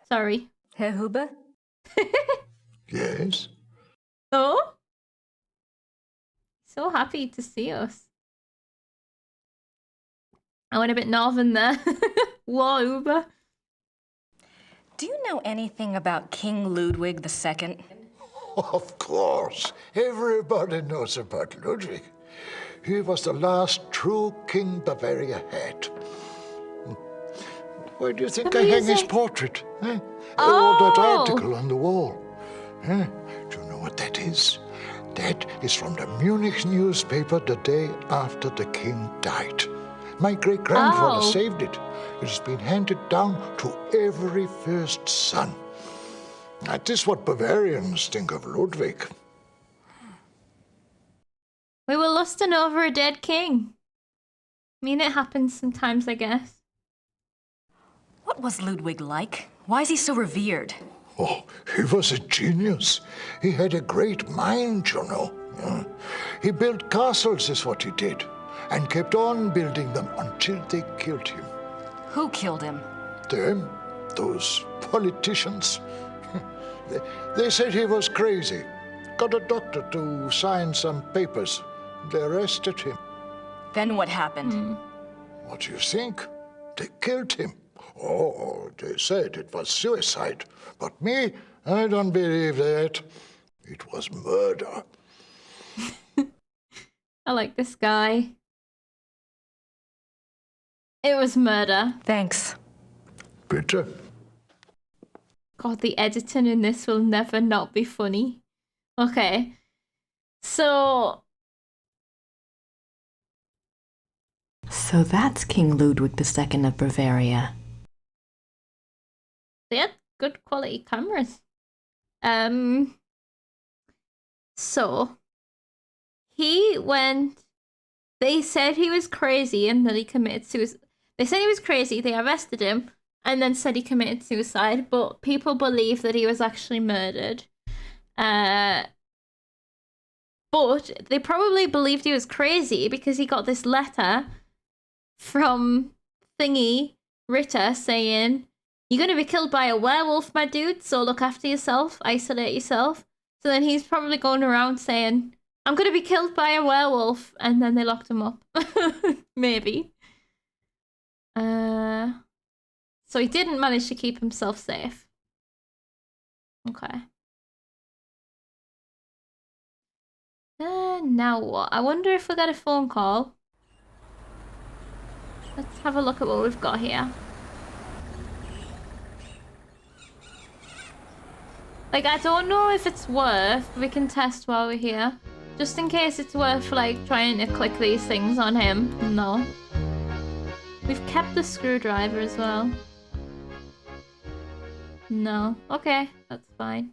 Sorry. Herr Huber? Yes? Oh? So happy to see us. I went a bit northern there. War Uber. Do you know anything about King Ludwig II? Of course. Everybody knows about Ludwig. He was the last true king Bavaria had. Where do you think I hang his portrait? Eh? Oh, that article on the wall. Eh? Do you know what that is? That is from the Munich newspaper the day after the king died. My great-grandfather saved it. It has been handed down to every first son. That is what Bavarians think of Ludwig. We were lusting over a dead king. I mean, it happens sometimes, I guess. What was Ludwig like? Why is he so revered? Oh, he was a genius. He had a great mind, you know. He built castles, is what he did, and kept on building them until they killed him. Who killed him? Them, those politicians. They said he was crazy. Got a doctor to sign some papers. They arrested him. Then what happened? What do you think? They killed him. Oh, they said it was suicide. But me, I don't believe that. It was murder. I like this guy. It was murder. Thanks. Bitte? God, the editing in this will never not be funny. Okay. So that's King Ludwig II of Bavaria. they had good quality cameras. So he went. They said he was crazy and that he committed suicide. They said he was crazy. They arrested him and then said he committed suicide. But people believe that he was actually murdered. But they probably believed he was crazy because he got this letter from Thingy Ritter saying, "You're going to be killed by a werewolf, my dude, so look after yourself, isolate yourself." So then he's probably going around saying, "I'm going to be killed by a werewolf," and then they locked him up. Maybe. So he didn't manage to keep himself safe. Okay. Now what? I wonder if we got a phone call. Let's have a look at what we've got here. Like, I don't know if it's worth, we can test while we're here. Just in case it's worth, like, trying to click these things on him. No. We've kept the screwdriver as well. No. Okay, that's fine.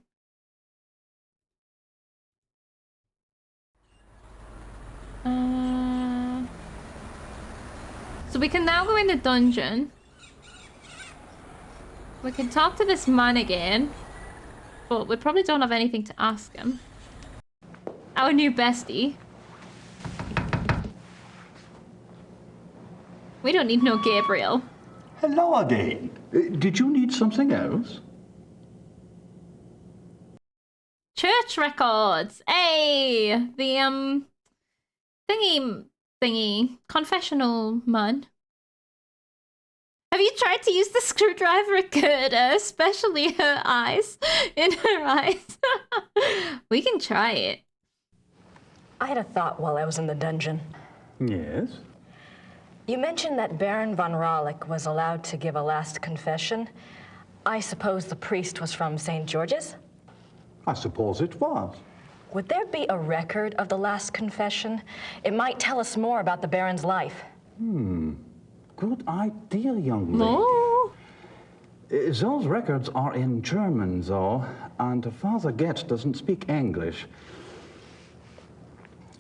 So we can now go in the dungeon. We can talk to this man again. But we probably don't have anything to ask him. Our new bestie. We don't need no Gabriel. Hello again. Did you need something else? Church records. Hey, the thingy confessional man. Have you tried to use the screwdriver at Gerda, especially her eyes, in her eyes? We can try it. I had a thought while I was in the dungeon. Yes? You mentioned that Baron von Rawlik was allowed to give a last confession. I suppose the priest was from St. George's? I suppose it was. Would there be a record of the last confession? It might tell us more about the Baron's life. Good idea, young lady. No. Those records are in German, though, and Father Getz doesn't speak English.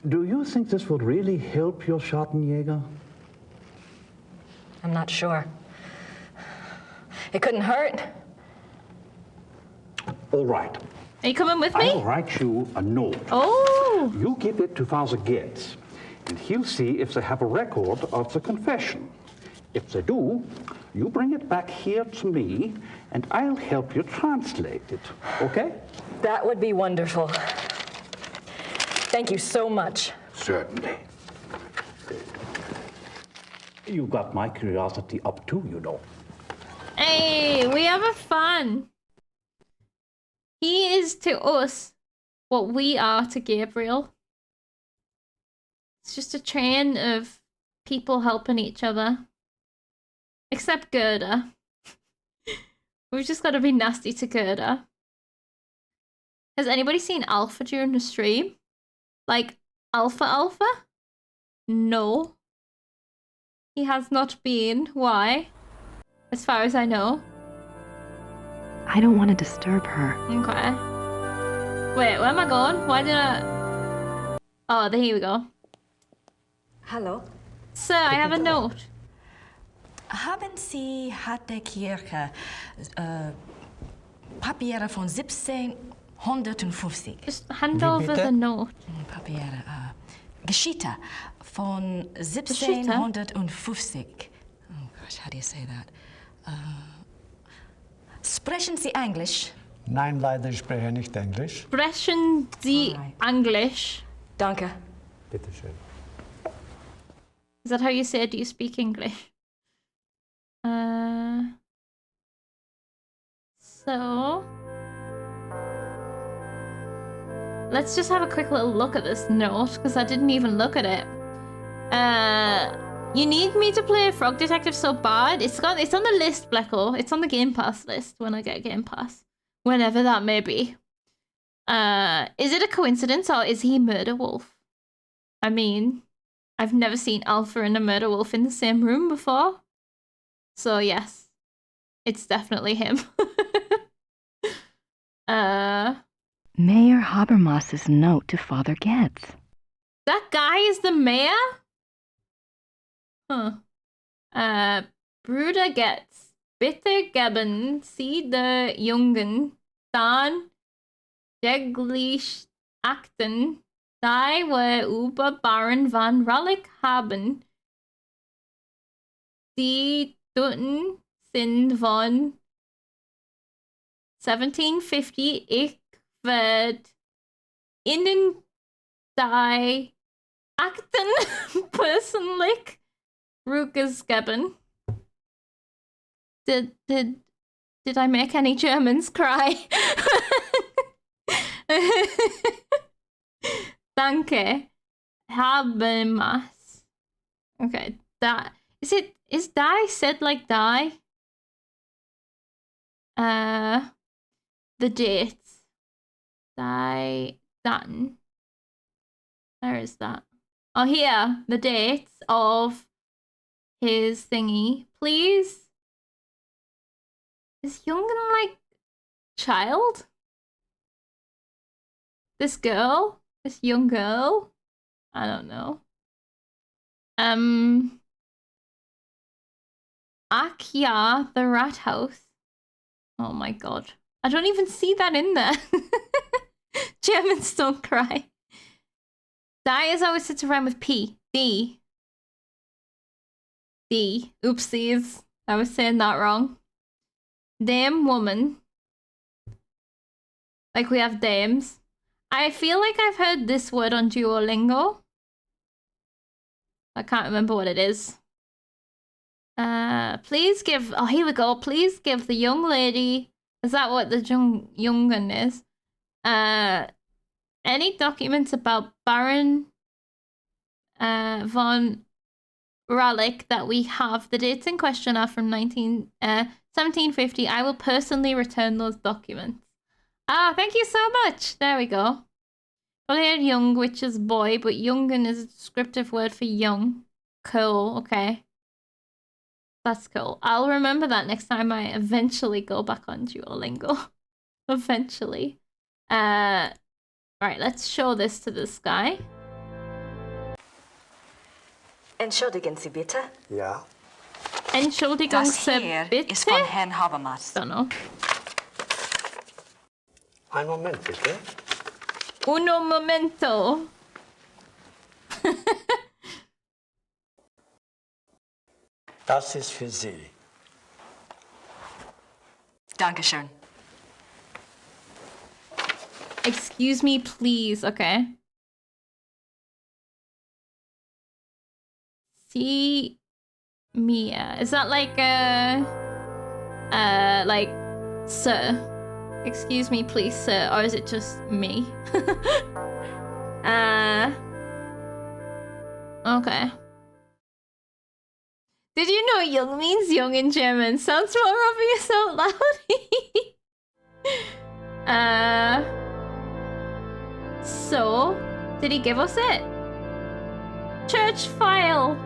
Do you think this would really help your Schattenjäger? I'm not sure. It couldn't hurt. All right. Are you coming with me? I'll write you a note. Oh! You give it to Father Getz, and he'll see if they have a record of the confession. If they do, you bring it back here to me, and I'll help you translate it, okay? That would be wonderful. Thank you so much. Certainly. You got my curiosity up too, you know. Hey, we have a fun. He is to us what we are to Gabriel. It's just a chain of people helping each other. Except Gerda. We've just got to be nasty to Gerda. Has anybody seen Alpha during the stream? Like, Alpha? No. He has not been. Why? As far as I know. I don't want to disturb her. Okay. Wait, where am I going? Why did I... Oh, here we go. Hallo. Sir, I have a note. Haben Sie Hatte Kirche Papiere von 1750? Just hand over the note. Papiere, Geschichte von 1750. Oh gosh, how do you say that? Sprechen Sie Englisch? Nein, leider, ich spreche nicht Englisch. Sprechen Sie English? Danke. Bitte schön. Is that how you say it? Do you speak English? So let's just have a quick little look at this note, because I didn't even look at it. You need me to play Frog Detective so bad. It's on the list, Bleckle. It's on the Game Pass list when I get Game Pass. Whenever that may be. Is it a coincidence or is he Murder Wolf? I mean, I've never seen Alpha and a Murder Wolf in the same room before. So yes, it's definitely him. Mayor Habermas's note to Father Getz. That guy is the mayor? Huh. Bruder Getz. Bitte geben Sie der Jungen dann täglich Akten, die wir über Baron van Rallick haben. Die Daten sind von 1750. Ich werde Ihnen die Akten persönlich rückgeben. Did I make any Germans cry? Danke. Habermas. Okay, that is die said like die? The dates. Die done. Where is that? Oh, here, the dates of his thingy. Please. Is Jungen like child? This girl? This young girl? I don't know. Akia, the rat house. Oh my god. I don't even see that in there. Germans don't cry. Die is always sits around with P. D. D. Oopsies. I was saying that wrong. Dame woman. Like we have dames. I feel like I've heard this word on Duolingo. I can't remember what it is. Please give... Oh, here we go. Please give the young lady... Is that what the Jungen is? Any documents about Baron von Rallick that we have. The dates in question are from 1750. I will personally return those documents. Ah, thank you so much. There we go. Probably heard young, which is boy, but Jungen is a descriptive word for young. Cool, okay. That's cool. I'll remember that next time I eventually go back on Duolingo. Eventually. Right, let's show this to this guy. Entschuldigen Sie bitte. Ja. Entschuldigung, Das Sie hier bitte? ist von Herrn Habermas. Don't know. Einen Moment, bitte. Uno momento. Das ist für Sie. Dankeschön. Excuse me, please. Okay. See Mia. Is that like like sir? Excuse me, please, sir, or is it just me? Okay. Did you know young means young in German? Sounds more obvious out loud. So, did he give us it? Church file.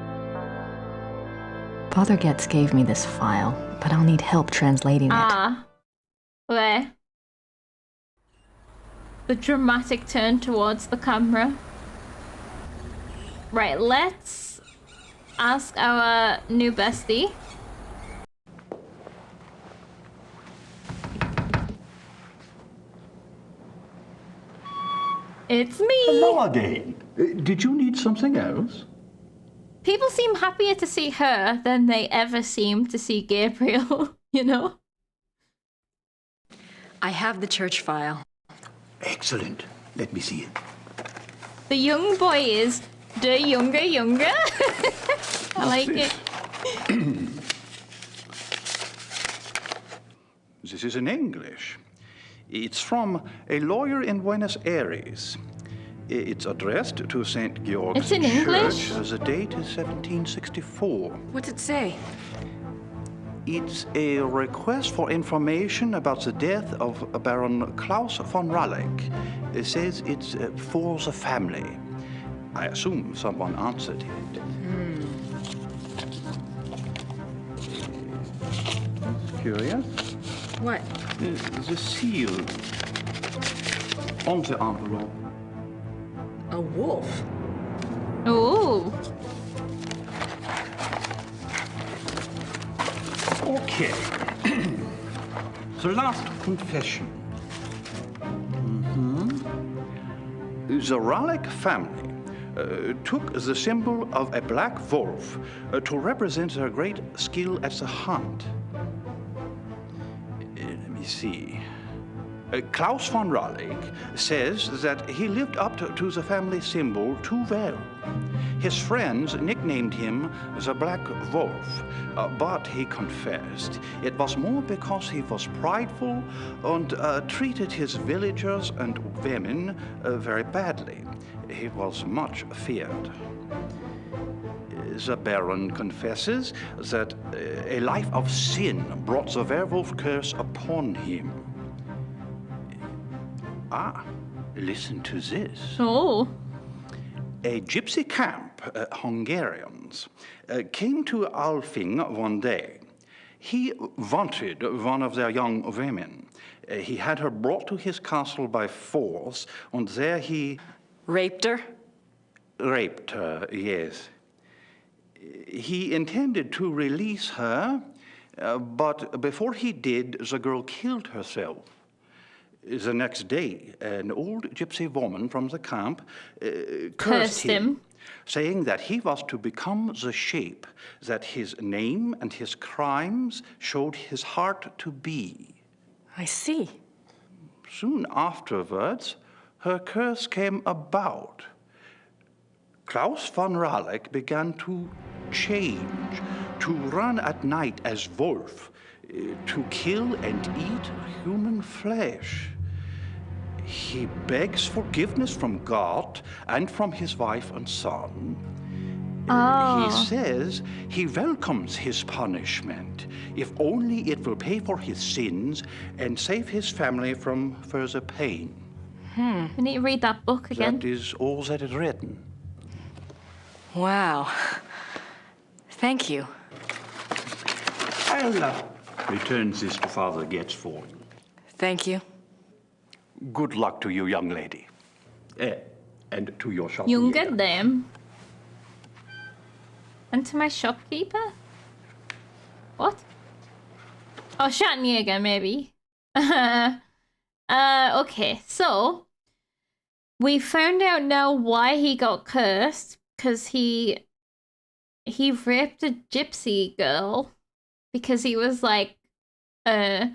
Father Getz gave me this file, but I'll need help translating it. Ah. Okay. The dramatic turn towards the camera. Right, let's ask our new bestie. It's me! Hello again. Did you need something else? People seem happier to see her than they ever seem to see Gabriel, you know? I have the church file. Excellent. Let me see it. The young boy is the younger. I like it. This is in English. It's from a lawyer in Buenos Aires. It's addressed to St. George's It's in Church. English? The date is 1764. What's it say? It's a request for information about the death of Baron Klaus von Raleigh. It says it's for the family. I assume someone answered it. Curious? What? The seal on the envelope. A wolf? Ooh. Okay. The last confession. The Raleigh family took the symbol of a black wolf to represent their great skill at the hunt. Let me see. Klaus von Raleigh says that he lived up to the family symbol too well. His friends nicknamed him the Black Wolf, but he confessed it was more because he was prideful and treated his villagers and women very badly. He was much feared. The Baron confesses that a life of sin brought the werewolf curse upon him. Ah, listen to this. Oh. A gypsy camp, Hungarians, came to Alfing one day. He wanted one of their young women. He had her brought to his castle by force, and there he... Raped her? Raped her, yes. He intended to release her, but before he did, the girl killed herself. The next day, an old gypsy woman from the camp cursed him, saying that he was to become the shape that his name and his crimes showed his heart to be. I see. Soon afterwards, her curse came about. Klaus von Raleigh began to change, to run at night as wolf, to kill and eat human flesh. He begs forgiveness from God and from his wife and son. He says he welcomes his punishment, if only it will pay for his sins and save his family from further pain. We need to read that book again. That is all that is written. Wow. Thank you. I'll return this to Father Getz for you. Thank you. Good luck to you, young lady. And to your shopkeeper. Younger them. And to my shopkeeper? What? Oh, Schattenjäger, maybe. Okay, so we found out now why he got cursed, because he raped a gypsy girl because he was like a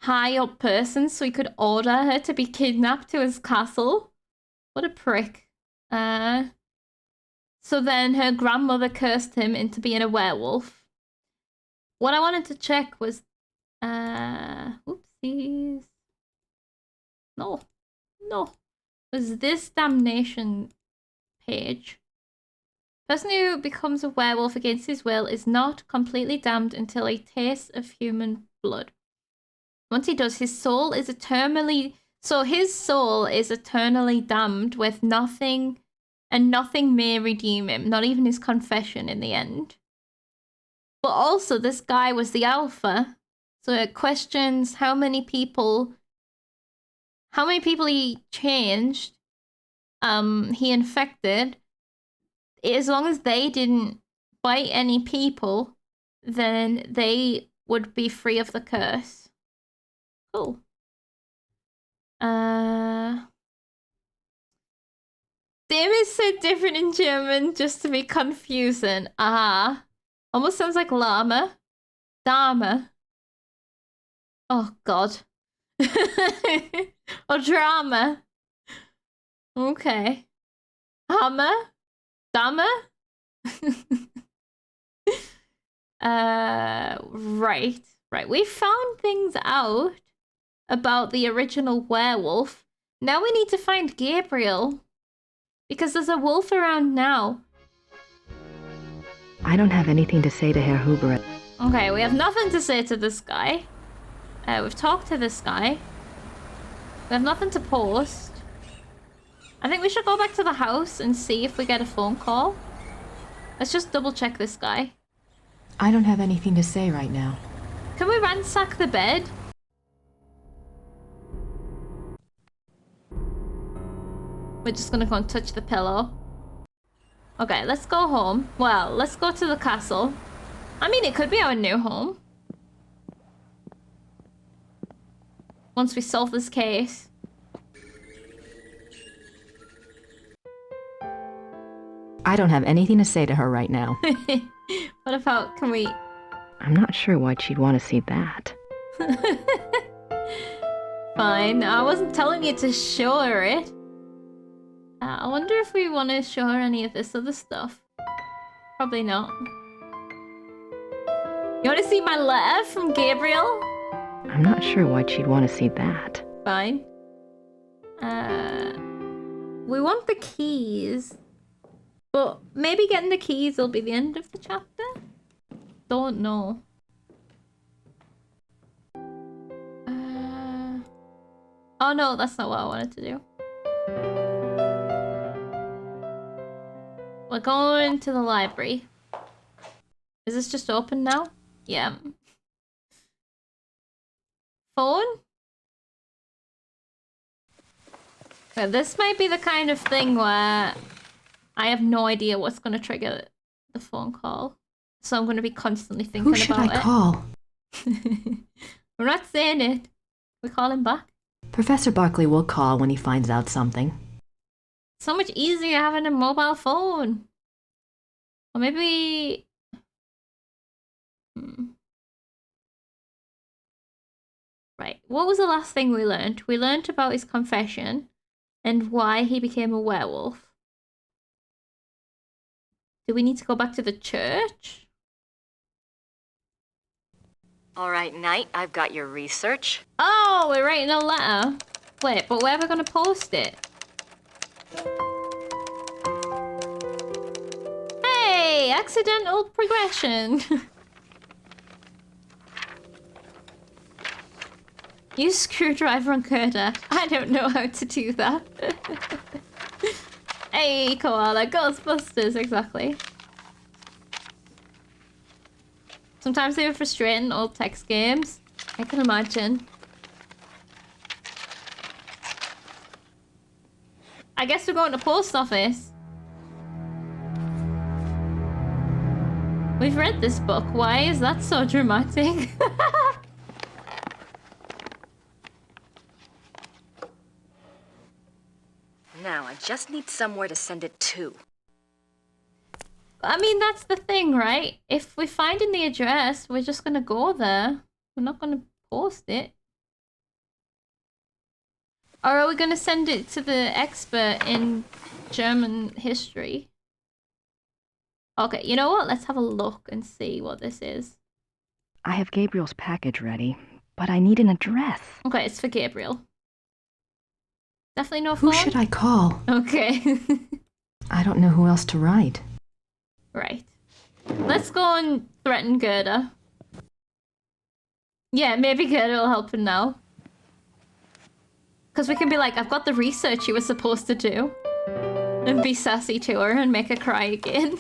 high up person, so he could order her to be kidnapped to his castle. What a prick. So then her grandmother cursed him into being a werewolf. What I wanted to check was oopsies. No. Was this damnation page. Person who becomes a werewolf against his will is not completely damned until he tastes of human blood. Once he does, his soul is eternally damned with nothing, and nothing may redeem him, not even his confession in the end. But also, this guy was the alpha, so it questions how many people he changed, he infected. As long as they didn't bite any people, then they would be free of the curse. Cool. Dem is so different in German just to be confusing. Almost sounds like llama. Dame. Oh god. Or drama. Okay. Hammer? Dame? Right. Right, we found things out about the original werewolf. Now we need to find Gabriel. Because there's a wolf around now. I don't have anything to say to Herr Huber. Okay, we have nothing to say to this guy. We've talked to this guy. We have nothing to post. I think we should go back to the house and see if we get a phone call. Let's just double check this guy. I don't have anything to say right now. Can we ransack the bed? We're just gonna go and touch the pillow. Okay, let's go home. Well, let's go to the castle. I mean, it could be our new home. Once we solve this case. I don't have anything to say to her right now. What about, can we... I'm not sure why she'd want to see that. Fine, I wasn't telling you to show her it. I wonder if we want to show her any of this other stuff. Probably not. You want to see my letter from Gabriel? I'm not sure why she'd want to see that. Fine. We want the keys. But maybe getting the keys will be the end of the chapter? Don't know. Oh no, that's not what I wanted to do. We're going to the library. Is this just open now? Yeah. Phone? Okay, this might be the kind of thing where I have no idea what's going to trigger the phone call. So I'm going to be constantly thinking about it. Who should I call? We're not saying it. We call him back. Professor Barkley will call when he finds out something. So much easier having a mobile phone. Or maybe... Right, what was the last thing we learned? We learned about his confession and why he became a werewolf. Do we need to go back to the church? All right, Knight, I've got your research. Oh, we're writing a letter. Wait, but where are we going to post it? Hey, accidental progression. Use screwdriver on Gerda. I don't know how to do that. Hey, koala, Ghostbusters, exactly. Sometimes they were frustrating, old text games. I can imagine. I guess we're going to post office. We've read this book. Why is that so dramatic? Now, I just need somewhere to send it to. I mean, that's the thing, right? If we find in the address, we're just gonna go there. We're not gonna post it. Or are we gonna send it to the expert in German history? Okay, you know what? Let's have a look and see what this is. I have Gabriel's package ready, but I need an address. Okay, it's for Gabriel. Definitely no phone? Who should I call? Okay. I don't know who else to write. Right. Let's go and threaten Gerda. Yeah, maybe Gerda will help him now. Because we can be like, I've got the research you were supposed to do. And be sassy to her and make her cry again.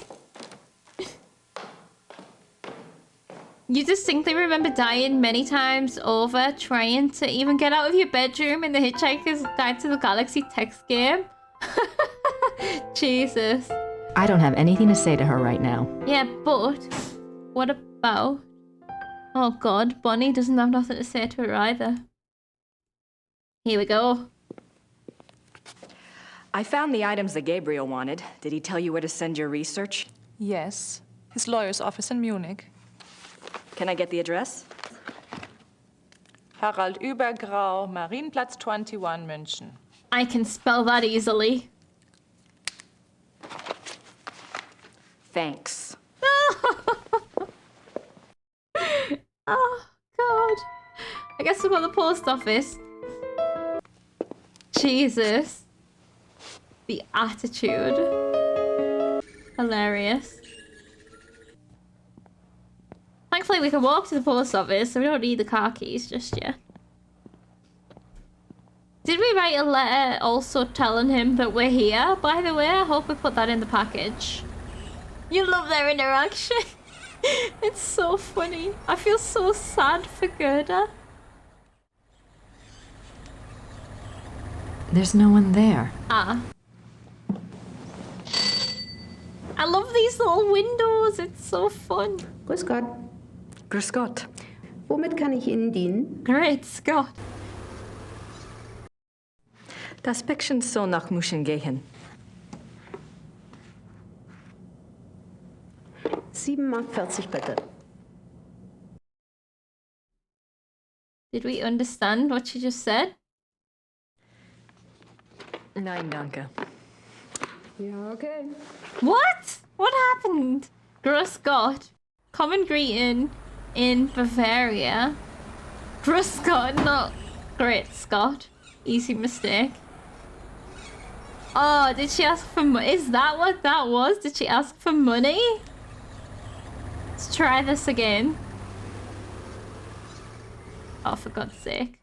You distinctly remember dying many times over trying to even get out of your bedroom in the Hitchhiker's Guide to the Galaxy text game? Jesus. I don't have anything to say to her right now. Yeah, but what about... Oh god, Bonnie doesn't have nothing to say to her either. Here we go. I found the items that Gabriel wanted. Did he tell you where to send your research? Yes, his lawyer's office in Munich. Can I get the address? Harald Übergrau, Marienplatz 21, München. I can spell that easily. Thanks. Oh, I guess we've got the post office. Jesus. The attitude. Hilarious. Thankfully we can walk to the post office, so we don't need the car keys just yet. Did we write a letter also telling him that we're here, by the way? I hope we put that in the package. You love their interaction. It's so funny. I feel so sad for Gerda. There's no one there. Ah. I love these little windows. It's so fun. Grüß Gott. Grüß Gott. Womit kann ich Ihnen dienen? Great Scott. Das Päckchen soll nach München gehen. 7,40 Mark bitte. Did we understand what she just said? Nein, danke. Ja, okay. What? What happened? Grüß Gott. Common greeting in Bavaria. Grüß Gott, not Great Scott. Easy mistake. Oh, did she ask for money? Is that what that was? Did she ask for money? Let's try this again. Oh, for God's sake.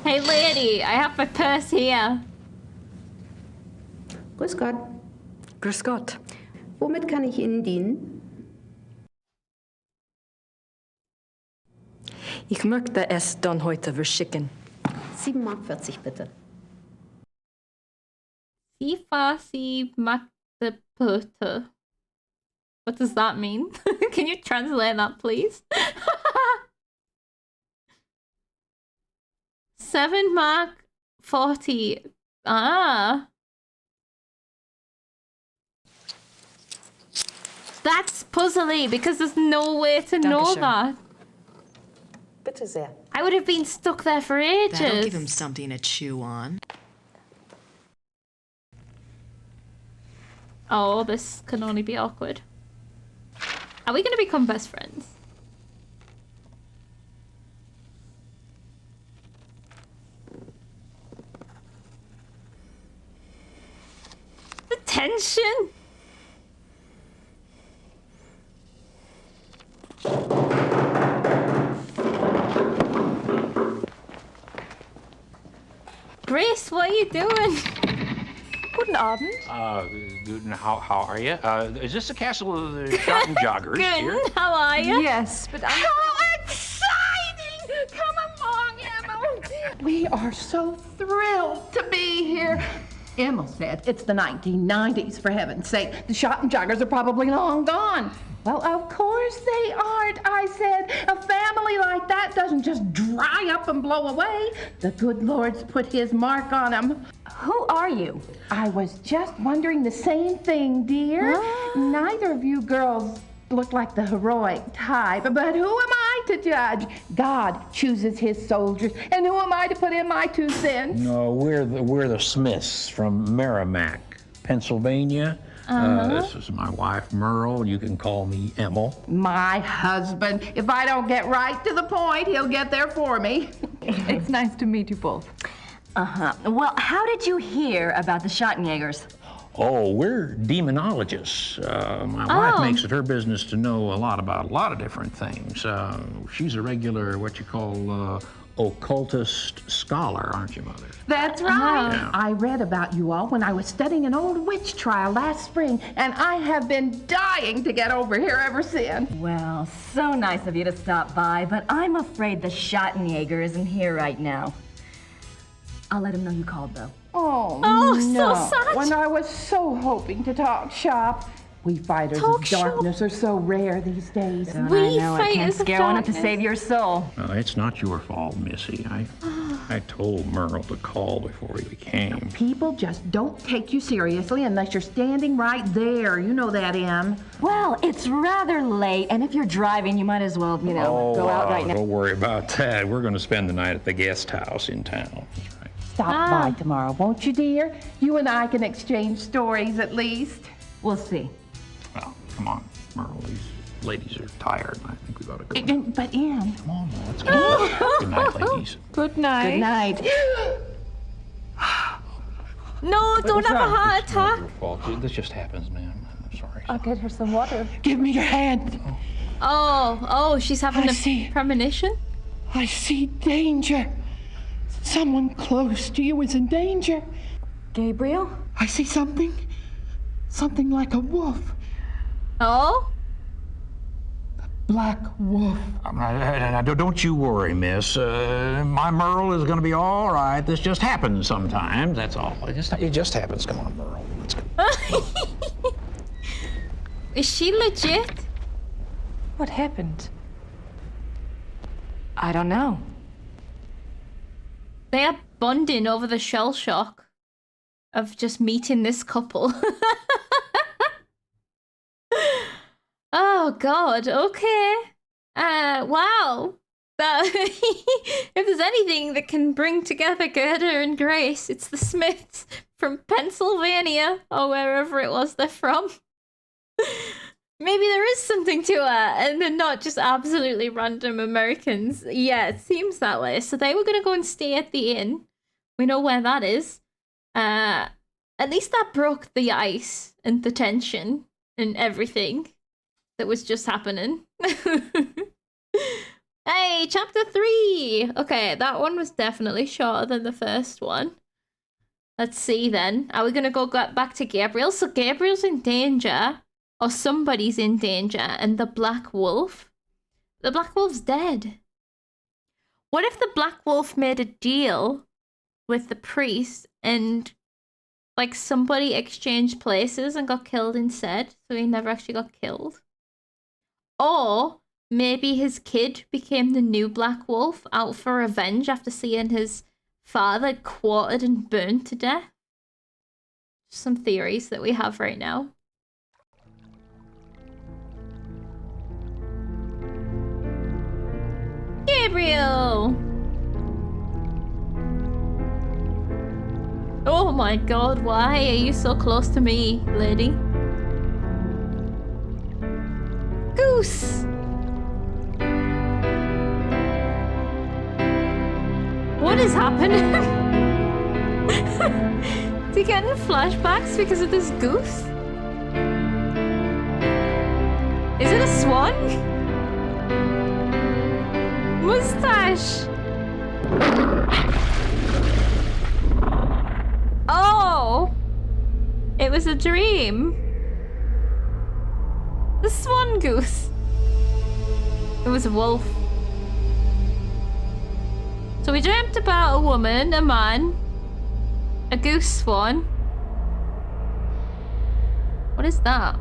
Hey lady, I have my purse here. Grüß Gott. Grüß Gott. Womit kann ich Ihnen dienen? Ich möchte es dann heute verschicken. 7,40 Mark bitte. Sifasi Makdepute. What does that mean? Can you translate that, please? 7 Mark 40. Ah. That's puzzly because there's no way to know that. Bitte sehr. I would have been stuck there for ages. That'll give him something to chew on. Oh, this can only be awkward. Are we going to become best friends? The tension! Grace, what are you doing? Guten Abend. How are you? Is this the castle of the Shot and Joggers here? Good, how are you? Yes, but I'm... How exciting! Come along, Emil. We are so thrilled to be here. Emil said it's the 1990s, for heaven's sake. The Shot and Joggers are probably long gone. Well, of course they aren't, I said. A family like that doesn't just dry up and blow away. The good Lord's put his mark on them. Who are you? I was just wondering the same thing, dear. Neither of you girls look like the heroic type, but who am I to judge? God chooses his soldiers, and who am I to put in my 2 cents? No, we're the Smiths from Merrimack, Pennsylvania. This is my wife, Merle. You can call me Emil. My husband. If I don't get right to the point, he'll get there for me. It's nice to meet you both. Well, how did you hear about the Schottenjägers? Oh, we're demonologists. My wife makes it her business to know a lot about a lot of different things. She's a regular, what you call, occultist scholar, aren't you, Mother? That's right. I read about you all when I was studying an old witch trial last spring, and I have been dying to get over here ever since. Well, so nice of you to stop by, but I'm afraid the Schottenjäger isn't here right now. I'll let him know you called, though. Oh, so no. sad. When I was so hoping to talk shop. We fighters of darkness are so rare these days. We fighters of Scare one up to darkness. save your soul. It's not your fault, Missy. I told Merle to call before he came. People just don't take you seriously unless you're standing right there. You know that, Em. Well, it's rather late, and if you're driving, you might as well, go out right now. Don't worry about that. We're going to spend the night at the guest house in town. Stop by tomorrow, won't you, dear? You and I can exchange stories at least. We'll see. Well, come on, Merle. These ladies are tired. I think we We gotta go. But Anne. Come on, let's go. Good night, ladies. Good night. Good night. No, don't have a heart attack. Your fault. This just happens, man. I'm sorry. I'll get her some water. Give me your hand. Oh, she's having a premonition? I see danger. Someone close to you is in danger. Gabriel? I see something. Something like a wolf. Oh? Black wolf. Now, don't you worry, miss. My Merle is going to be all right. This just happens sometimes, that's all. It just happens. Come on, Merle. Let's go. Is she legit? What happened? I don't know. They are bonding over the shell shock of just meeting this couple. Oh God, okay. Wow. That if there's anything that can bring together Gerda and Grace, it's the Smiths from Pennsylvania or wherever it was they're from. Maybe there is something to it, and they're not just absolutely random Americans. Yeah, it seems that way. So they were gonna go and stay at the inn. We know where that is. At least that broke the ice and the tension and everything that was just happening. Hey, chapter 3! Okay, that one was definitely shorter than the first one. Let's see then. Are we gonna go back to Gabriel? So Gabriel's in danger. Or somebody's in danger. And the Black Wolf? The Black Wolf's dead. What if the Black Wolf made a deal with the priest and like somebody exchanged places and got killed instead? So he never actually got killed. Or maybe his kid became the new Black Wolf out for revenge after seeing his father quartered and burned to death. Some theories that we have right now. Gabriel! Oh my God, why are you so close to me, lady? Goose! What is happening? Is he getting flashbacks because of this goose? Is it a swan? Mustache! Oh! It was a dream. The swan goose. It was a wolf. So we dreamt about a woman, a man, a goose swan. What is that?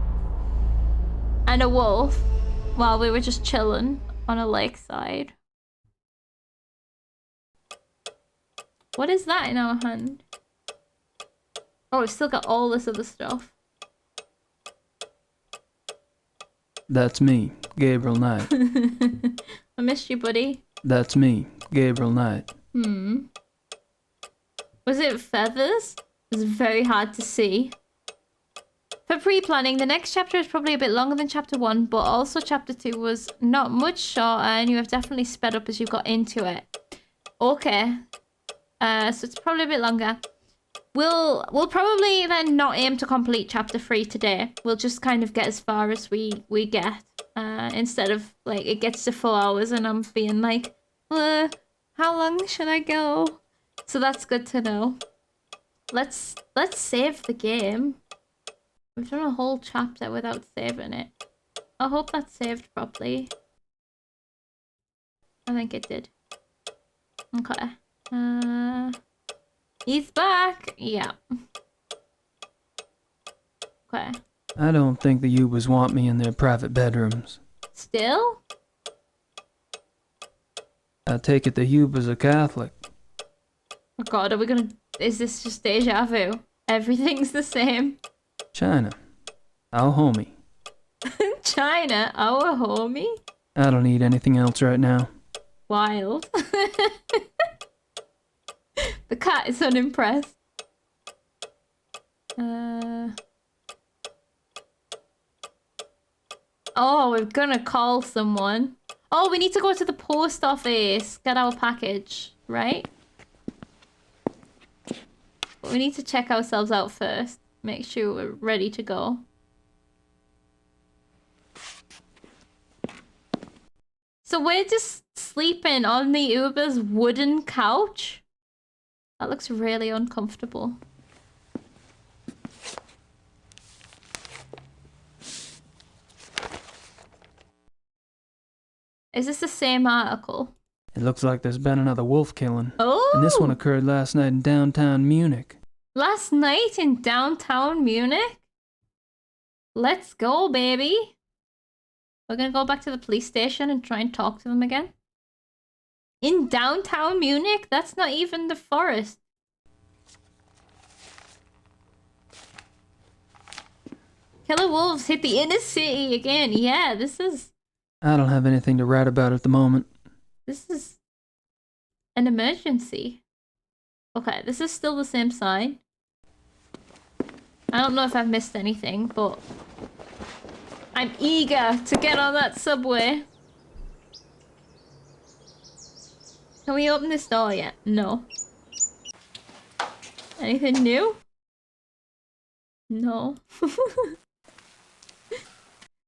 And a wolf while we were just chilling on a lakeside. What is that in our hand? Oh, we've still got all this other stuff. That's me, Gabriel Knight. I missed you, buddy. That's me, Gabriel Knight. Was it feathers? It was very hard to see. For pre-planning, the next chapter is probably a bit longer than chapter 1, but also chapter 2 was not much shorter, and you have definitely sped up as you got into it. Okay. So it's probably a bit longer. We'll probably then not aim to complete chapter 3 today. We'll just kind of get as far as we get. Instead of like it gets to 4 hours and I'm being like, how long should I go? So that's good to know. Let's save the game. We've done a whole chapter without saving it. I hope that saved properly. I think it did. Okay. He's back. Yeah. Okay. I don't think the Ubers want me in their private bedrooms. Still? I take it the Ubers are Catholic. Oh God, are we gonna... Is this just deja vu? Everything's the same. China, our homie. China, our homie? I don't need anything else right now. Wild. The cat is unimpressed. Oh, we're gonna call someone. Oh, we need to go to the post office. Get our package, right? But we need to check ourselves out first. Make sure we're ready to go. So we're just sleeping on the Uber's wooden couch? That looks really uncomfortable. Is this the same article? It looks like there's been another wolf killing. Oh! And this one occurred last night in downtown Munich. Last night in downtown Munich? Let's go, baby. We're gonna go back to the police station and try and talk to them again. In downtown Munich? That's not even the forest. Killer wolves hit the inner city again. Yeah, this is I don't have anything to write about at the moment. an emergency. Okay, this is still the same sign. I don't know if I've missed anything, but I'm eager to get on that subway. Can we open this door yet? No. Anything new? No.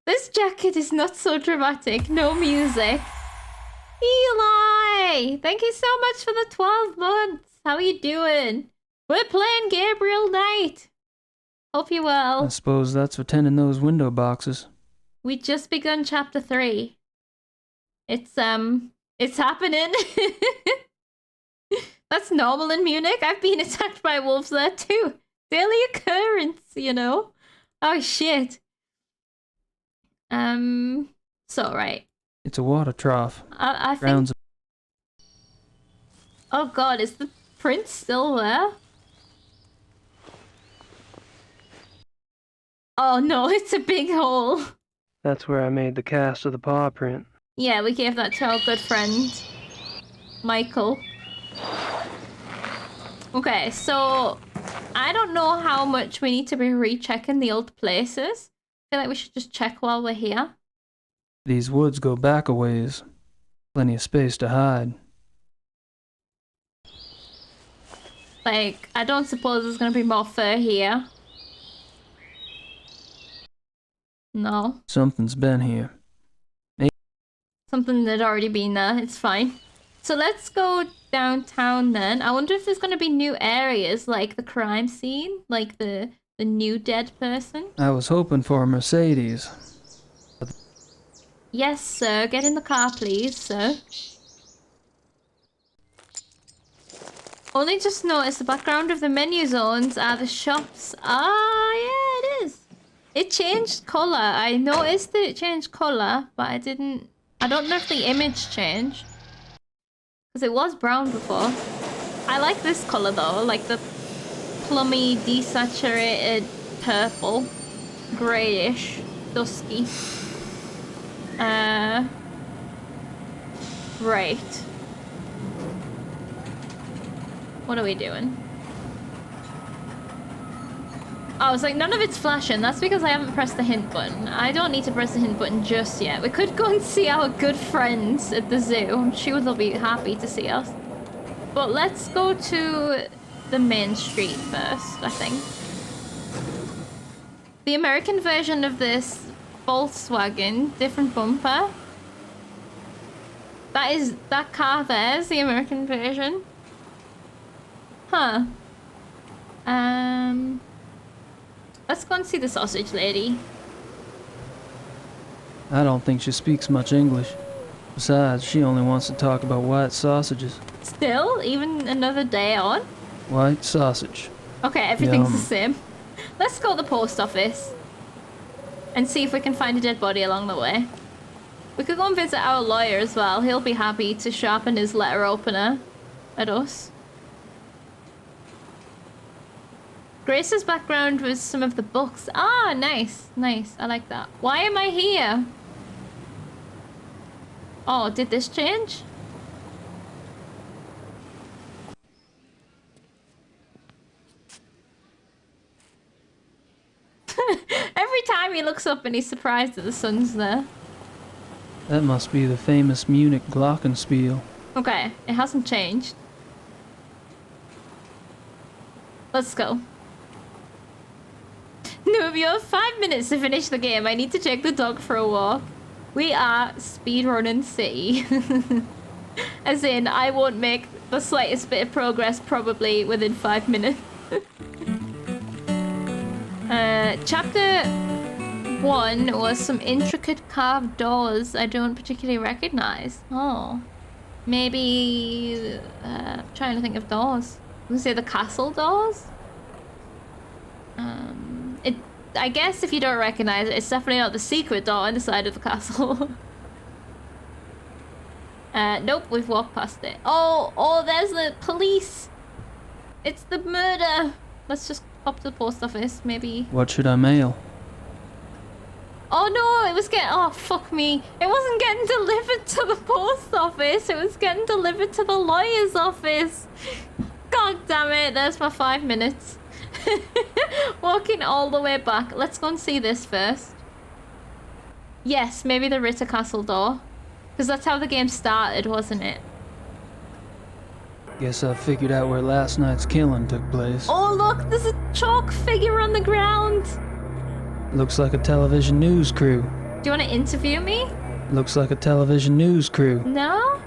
This jacket is not so dramatic. No music. Eli! Thank you so much for the 12 months. How are you doing? We're playing Gabriel Knight. Hope you're well. I suppose that's for tending those window boxes. We just begun chapter 3. It's happening. That's normal in Munich. I've been attacked by wolves there too. Daily occurrence, you know? Oh shit. So right. It's a water trough. I think... Grounds. Oh god, is the prince still there? Oh no, it's a big hole. That's where I made the cast of the paw print. Yeah, we gave that to our good friend, Michael. Okay, so I don't know how much we need to be rechecking the old places. I feel like we should just check while we're here. These woods go back a ways. Plenty of space to hide. Like, I don't suppose there's gonna be more fur here. No. Something's been here. Something had already been there, it's fine. So let's go downtown then. I wonder if there's gonna be new areas, like the crime scene, like the new dead person. I was hoping for a Mercedes. Yes, sir. Get in the car, please, sir. Only just noticed the background of the menu zones are the shops. Ah, yeah, it is. It changed colour. I noticed that it changed colour, but I don't know if the image changed. Because it was brown before. I like this colour though, like the plummy, desaturated purple. Greyish. Dusky. Right. What are we doing? Oh, it's like none of it's flashing. That's because I haven't pressed the hint button. I don't need to press the hint button just yet. We could go and see our good friends at the zoo. I'm sure they'll be happy to see us. But let's go to the main street first, I think. The American version of this Volkswagen, different bumper. That car there's the American version. Huh. Let's go and see the sausage lady. I don't think she speaks much English. Besides, she only wants to talk about white sausages. Still? Even another day on? White sausage. Okay, everything's Yum. the same. Let's go to the post office. And see if we can find a dead body along the way. We could go and visit our lawyer as well. He'll be happy to sharpen his letter opener at us. Grace's background was some of the books. Ah, nice. Nice. I like that. Why am I here? Oh, did this change? Every time he looks up and he's surprised that the sun's there. That must be the famous Munich glockenspiel. Okay, it hasn't changed. Let's go. Noob, you have 5 minutes to finish the game. I need to take the dog for a walk. We are speedrunning city. As in, I won't make the slightest bit of progress probably within 5 minutes. Chapter 1 was some intricate carved doors I don't particularly recognize. Oh. Maybe... trying to think of doors. I'm gonna say the castle doors? I guess if you don't recognize it, it's definitely not the secret door on the side of the castle. Nope, we've walked past it. Oh, there's the police! It's the murder! Let's just pop to the post office, maybe. What should I mail? Oh no, it was getting... Oh, fuck me. It wasn't getting delivered to the post office. It was getting delivered to the lawyer's office. God damn it, there's my 5 minutes. Walking all the way back. Let's go and see this first. Yes, maybe the Ritter Castle door. Because that's how the game started, wasn't it? Guess I figured out where last night's killing took place. Oh look, there's a chalk figure on the ground. Looks like a television news crew. Do you want to interview me? Looks like a television news crew. No?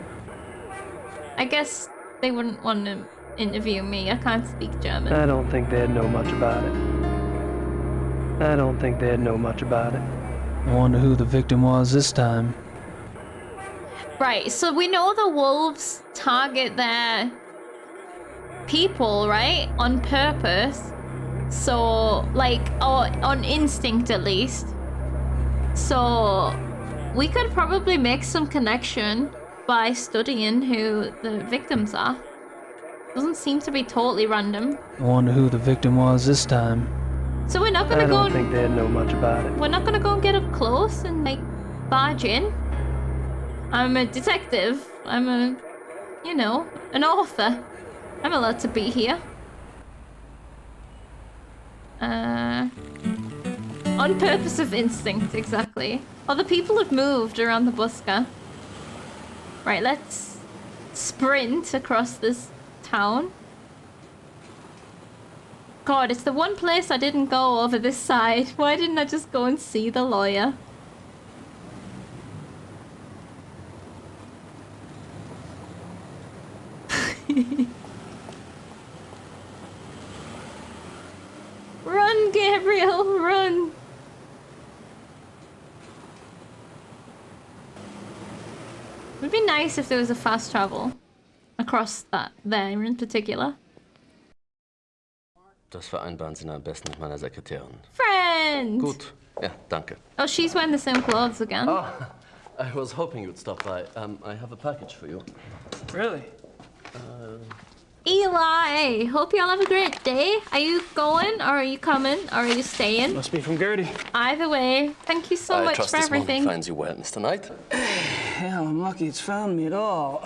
I guess they wouldn't want to interview me. I can't speak German. I don't think they'd know much about it. I wonder who the victim was this time. Right, so we know the wolves target their people, right? On purpose. So, like, or on instinct at least. So, we could probably make some connection by studying who the victims are. Doesn't seem to be totally random. I wonder who the victim was this time. So we're not gonna go. I don't think they'd know much about it. We're not gonna go and get up close and like barge in. I'm a detective. I'm a, you know, an author. I'm allowed to be here. On purpose of instinct, exactly. Oh, the people have moved around the buska. Right, let's sprint across this town. God, it's the one place I didn't go over this side. Why didn't I just go and see the lawyer? Run, Gabriel, run! It would be nice if there was a fast travel across that there in particular. Das vereinbaren Sie am besten mit meiner Sekretärin. Friend! Gut. Ja, danke. Oh, she's wearing the same clothes again. Oh, I was hoping you'd stop by. I have a package for you. Really? Eli! Hope y'all have a great day. Are you going, or are you coming, or are you staying? Must be from Gertie. Either way, thank you so much for everything. I trust this one finds you well, Mr. Knight. Hell, I'm lucky it's found me at all.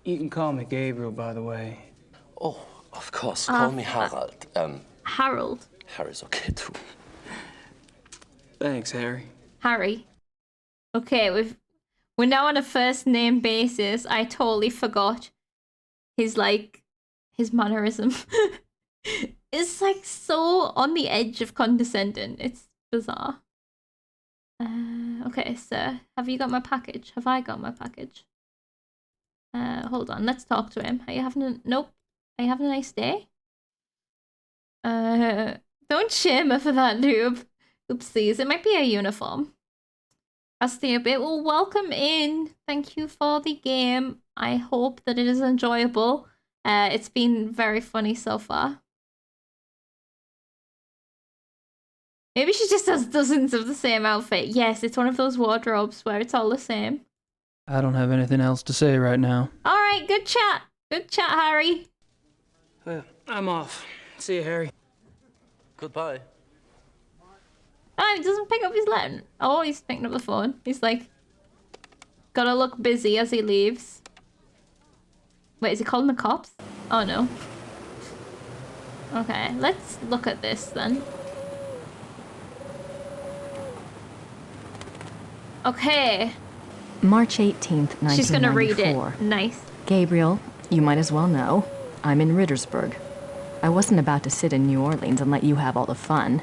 You can call me Gabriel, by the way. Oh, of course. Call me Harald. Harold. Harry's okay, too. Thanks, Harry. Harry. Okay, we're now on a first name basis. I totally forgot his mannerism. It's like so on the edge of condescending. It's bizarre. Okay, sir, have you got my package? Have I got my package? Hold on, let's talk to him. Are you having a... Nope. Are you having a nice day? Don't shame her for that, noob. Oopsies, it might be a uniform. Rusty a bit. Well, welcome in. Thank you for the game. I hope that it is enjoyable. It's been very funny so far. Maybe she just has dozens of the same outfit. Yes, it's one of those wardrobes where it's all the same. I don't have anything else to say right now. All right, good chat. Good chat, Harry. Well, I'm off. See you, Harry. Goodbye. Oh, he doesn't pick up his letter. Oh, he's picking up the phone. He's like, gotta look busy as he leaves. Wait, is he calling the cops? Oh, no. Okay, let's look at this then. Okay. March 18th, 1994. She's gonna read it. Nice. Gabriel, you might as well know. I'm in Rittersburg. I wasn't about to sit in New Orleans and let you have all the fun.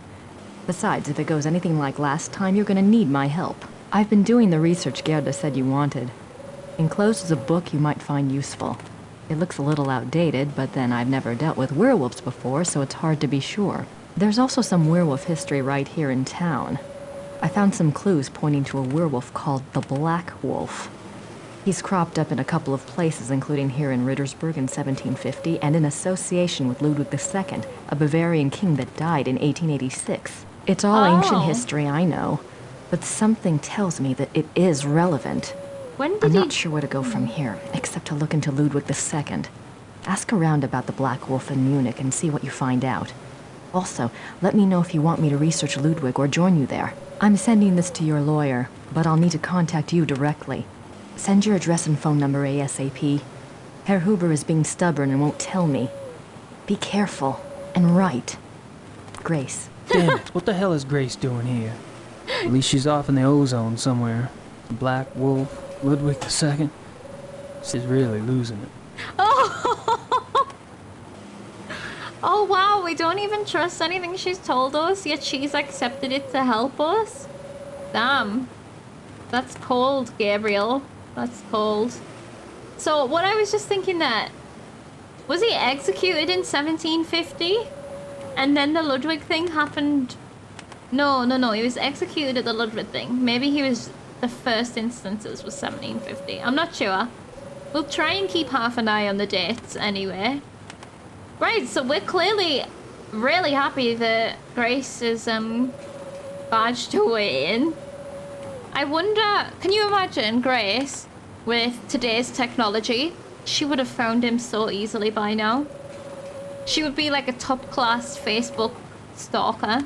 Besides, if it goes anything like last time, you're gonna need my help. I've been doing the research Gerda said you wanted. Enclosed is a book you might find useful. It looks a little outdated, but then I've never dealt with werewolves before, so it's hard to be sure. There's also some werewolf history right here in town. I found some clues pointing to a werewolf called the Black Wolf. He's cropped up in a couple of places, including here in Rittersburg in 1750, and in association with Ludwig II, a Bavarian king that died in 1886. It's all ancient history, I know, but something tells me that it is relevant. I'm not sure where to go from here, except to look into Ludwig II. Ask around about the Black Wolf in Munich and see what you find out. Also, let me know if you want me to research Ludwig or join you there. I'm sending this to your lawyer, but I'll need to contact you directly. Send your address and phone number ASAP. Herr Huber is being stubborn and won't tell me. Be careful and write. Grace. Damn it, what the hell is Grace doing here? At least she's off in the ozone somewhere. The Black Wolf, Ludwig II. She's really losing it. Oh! Oh wow, we don't even trust anything she's told us, yet she's accepted it to help us? Damn. That's cold, Gabriel. That's cold. So, what I was just thinking that... Was he executed in 1750? And then the Ludwig thing happened... No, he was executed at the Ludwig thing. Maybe he was... The first instances was 1750. I'm not sure. We'll try and keep half an eye on the dates anyway. Right, so we're clearly really happy that Grace is badged her way in. I wonder, can you imagine Grace with today's technology? She would have found him so easily by now. She would be like a top class Facebook stalker.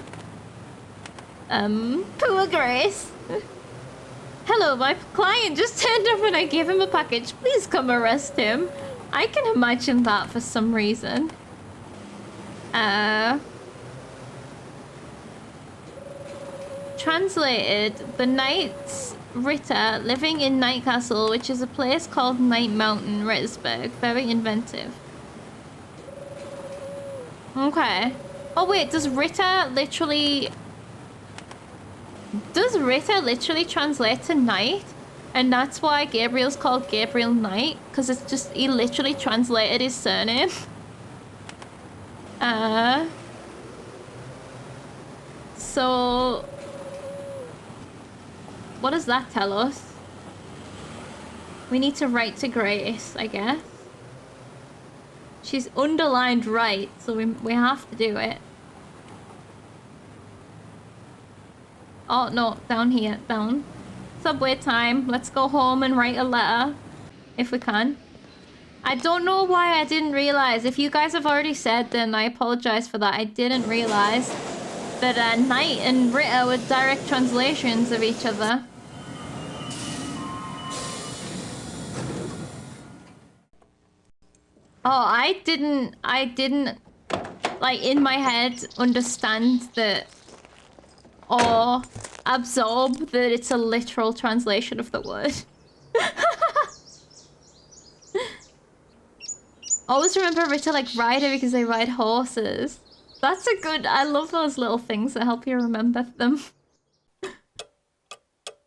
Poor Grace. Hello, my client just turned up and I gave him a package. Please come arrest him. I can imagine that for some reason. Translated, the Knights Ritter living in Night Castle, which is a place called Night Mountain, Rittersburg. Very inventive. Okay. Oh wait, does Ritter literally translate to night? And that's why Gabriel's called Gabriel Knight? Because it's just, he literally translated his surname. So... What does that tell us? We need to write to Grace, I guess. She's underlined right, so we have to do it. Oh, no, down here, down. Subway time. Let's go home and write a letter, if we can. I don't know why I didn't realize. If you guys have already said, then I apologize for that. I didn't realize that Knight and Ritter were direct translations of each other. Oh, I didn't, like, in my head, understand that, or absorb that it's a literal translation of the word. Always remember Ritter like rider because they ride horses. That's a good, I love those little things that help you remember them.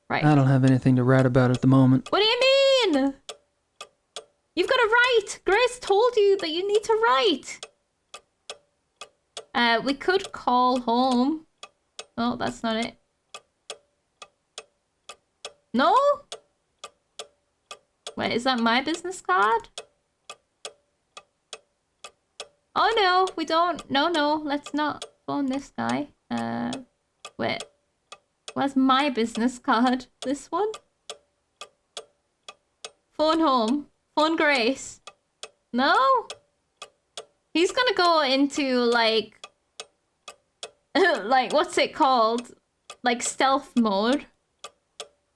Right. I don't have anything to write about at the moment. What do you mean? You've got to write! Grace told you that you need to write! We could call home. Oh, that's not it. No? Wait, is that my business card? Oh no, we don't. No, let's not phone this guy. Wait. Where's my business card? This one? Phone home. Phone Grace. No? He's gonna go into, like... like, what's it called? Like, stealth mode.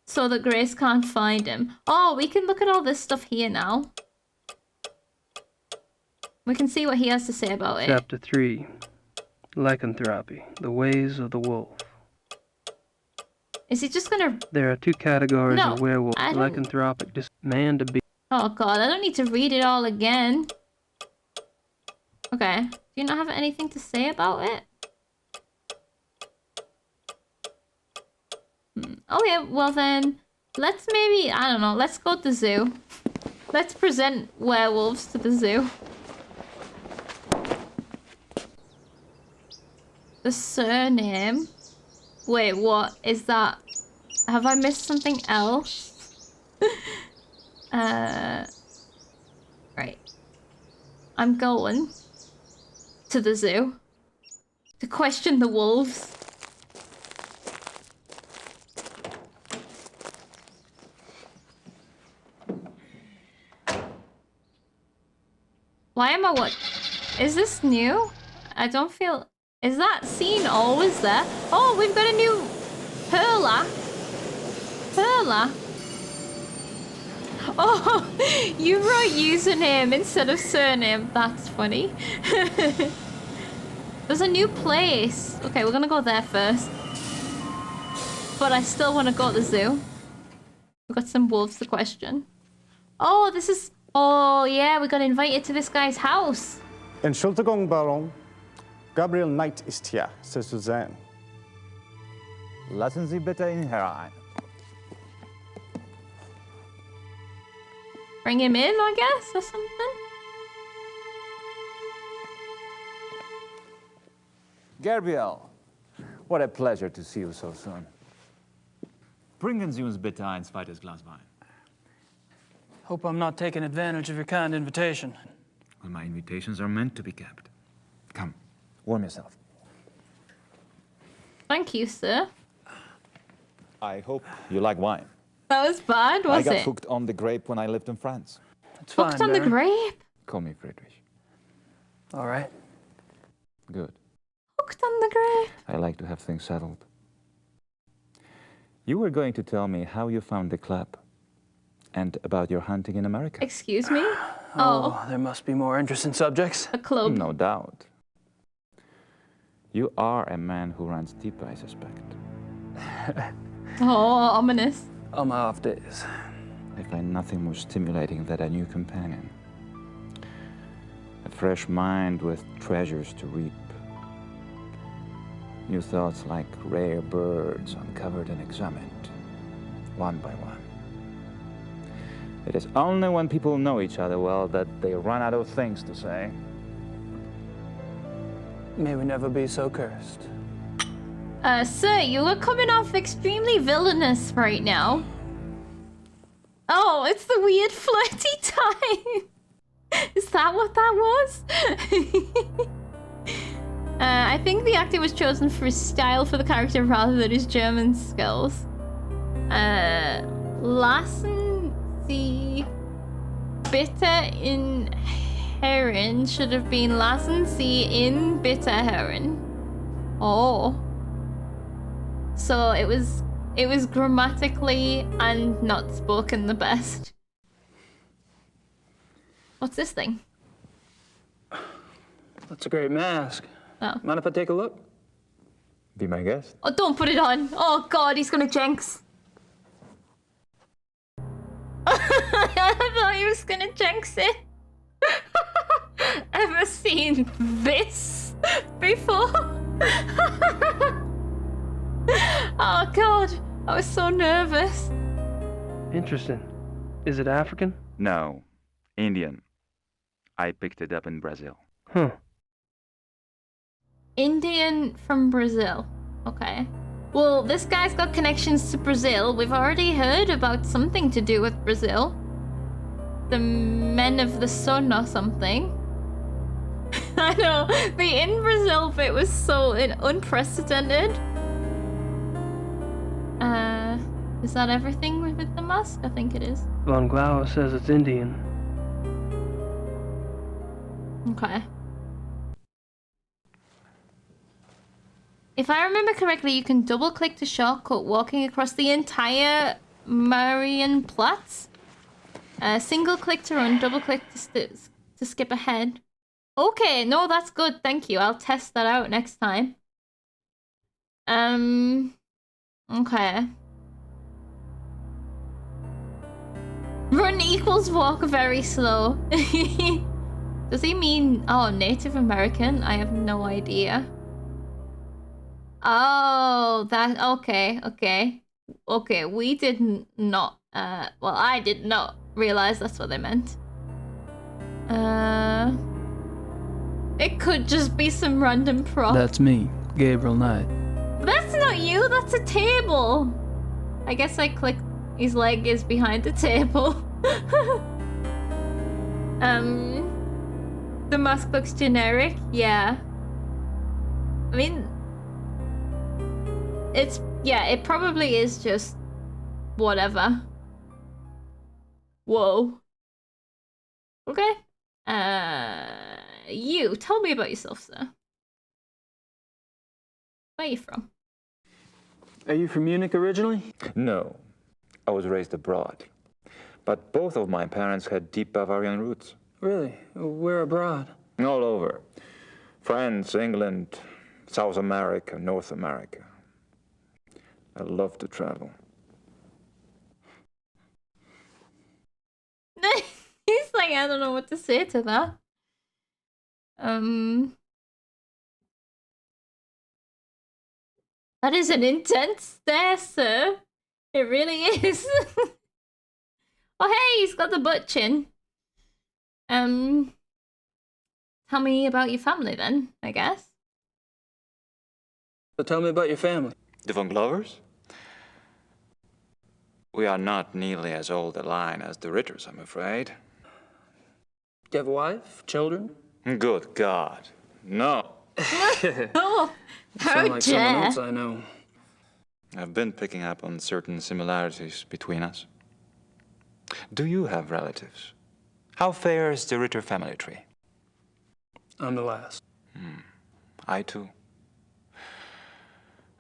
So that Grace can't find him. Oh, we can look at all this stuff here now. We can see what he has to say about it. Chapter 3. Lycanthropy. The Ways of the Wolf. Is he just gonna... There are two categories No, of werewolves: I don't... lycanthropic, just man to be. Oh god, I don't need to read it all again. Okay. Do you not have anything to say about it? Okay, well then, let's maybe, I don't know, let's go to the zoo. Let's present werewolves to the zoo. The surname. Wait, what is that? Have I missed something else? Right. I'm going to the zoo to question the wolves. Why am I what? Is this new? I don't feel... Is that scene always there? Oh, we've got a new Perla. Perla. Oh, you wrote username instead of surname. That's funny. There's a new place. Okay, we're gonna go there first. But I still want to go to the zoo. We've got some wolves to question. Oh, this is... Oh, yeah, we got invited to this guy's house. Entschuldigung, Baron. Gabriel Knight ist hier, Sie zu sehen. Lassen Sie bitte ihn herein. Bring him in, I guess, or something? Gabriel, what a pleasure to see you so soon. Bringen Sie uns bitte ein zweites Glas Wein. Hope I'm not taking advantage of your kind invitation. Well, my invitations are meant to be kept. Come, warm yourself. Thank you, sir. I hope you like wine. That was bad, was it? I got hooked on the grape when I lived in France. That's fine, Hooked on the Baron. grape? Call me Friedrich. All right. Good. Hooked on the grape. I like to have things settled. You were going to tell me how you found the club and about your hunting in America. Excuse me? Oh, there must be more interesting subjects. A club. No doubt. You are a man who runs deep, I suspect. Oh, ominous. On my off days. I find nothing more stimulating than a new companion. A fresh mind with treasures to reap. New thoughts like rare birds uncovered and examined, one by one. It is only when people know each other well that they run out of things to say. May we never be so cursed. Sir, you are coming off extremely villainous right now. Oh, it's the weird flirty time. Is that what that was? I think the actor was chosen for his style for the character rather than his German skills. Lassen Sie bitte in Herren should have been Lassen Sie in bitte Herren. Oh. So it was grammatically and not spoken the best. What's this thing? That's a great mask. Oh. Mind if I take a look? Be my guest. Oh, don't put it on. Oh god, he's gonna jinx. I thought he was gonna jinx it. Ever seen this before? Oh god, I was so nervous. Interesting. Is it African? No, Indian. I picked it up in Brazil. Huh. Indian from Brazil. Okay. Well, this guy's got connections to Brazil. We've already heard about something to do with Brazil. The Men of the Sun or something. I know, the in Brazil bit was so unprecedented. Is that everything with the mask? I think it is. Von Glauer says it's Indian. Okay. If I remember correctly, you can double-click to shortcut walking across the entire Marienplatz. Single-click to run, double-click to skip ahead. Okay, no, that's good. Thank you. I'll test that out next time. Okay. Run equals walk very slow. Does he mean, oh, Native American? I have no idea. Oh, that, okay, okay. Okay, we did not, well, I did not realize that's what they meant. It could just be some random prop. That's me, Gabriel Knight. That's not you, that's a table. I guess I clicked, his leg is behind the table. The mask looks generic, yeah. I mean, it's, yeah, it probably is just whatever. Whoa. Okay. You, tell me about yourself, sir. Where are you from? Are you from Munich originally? No, I was raised abroad. But both of my parents had deep Bavarian roots. Really? Where abroad? All over. France, England, South America, North America. I love to travel. He's like, I don't know what to say to that. That is an intense stare, sir. It really is. Oh, hey, he's got the butt chin. Tell me about your family then, I guess. So tell me about your family. The Von Glovers? We are not nearly as old a line as the Ritters, I'm afraid. Do you have a wife? Children? Good God, no. Oh, how Sound like someone dare. else I know. I've been picking up on certain similarities between us. Do you have relatives? How fares the Ritter family tree? I'm the last. I too.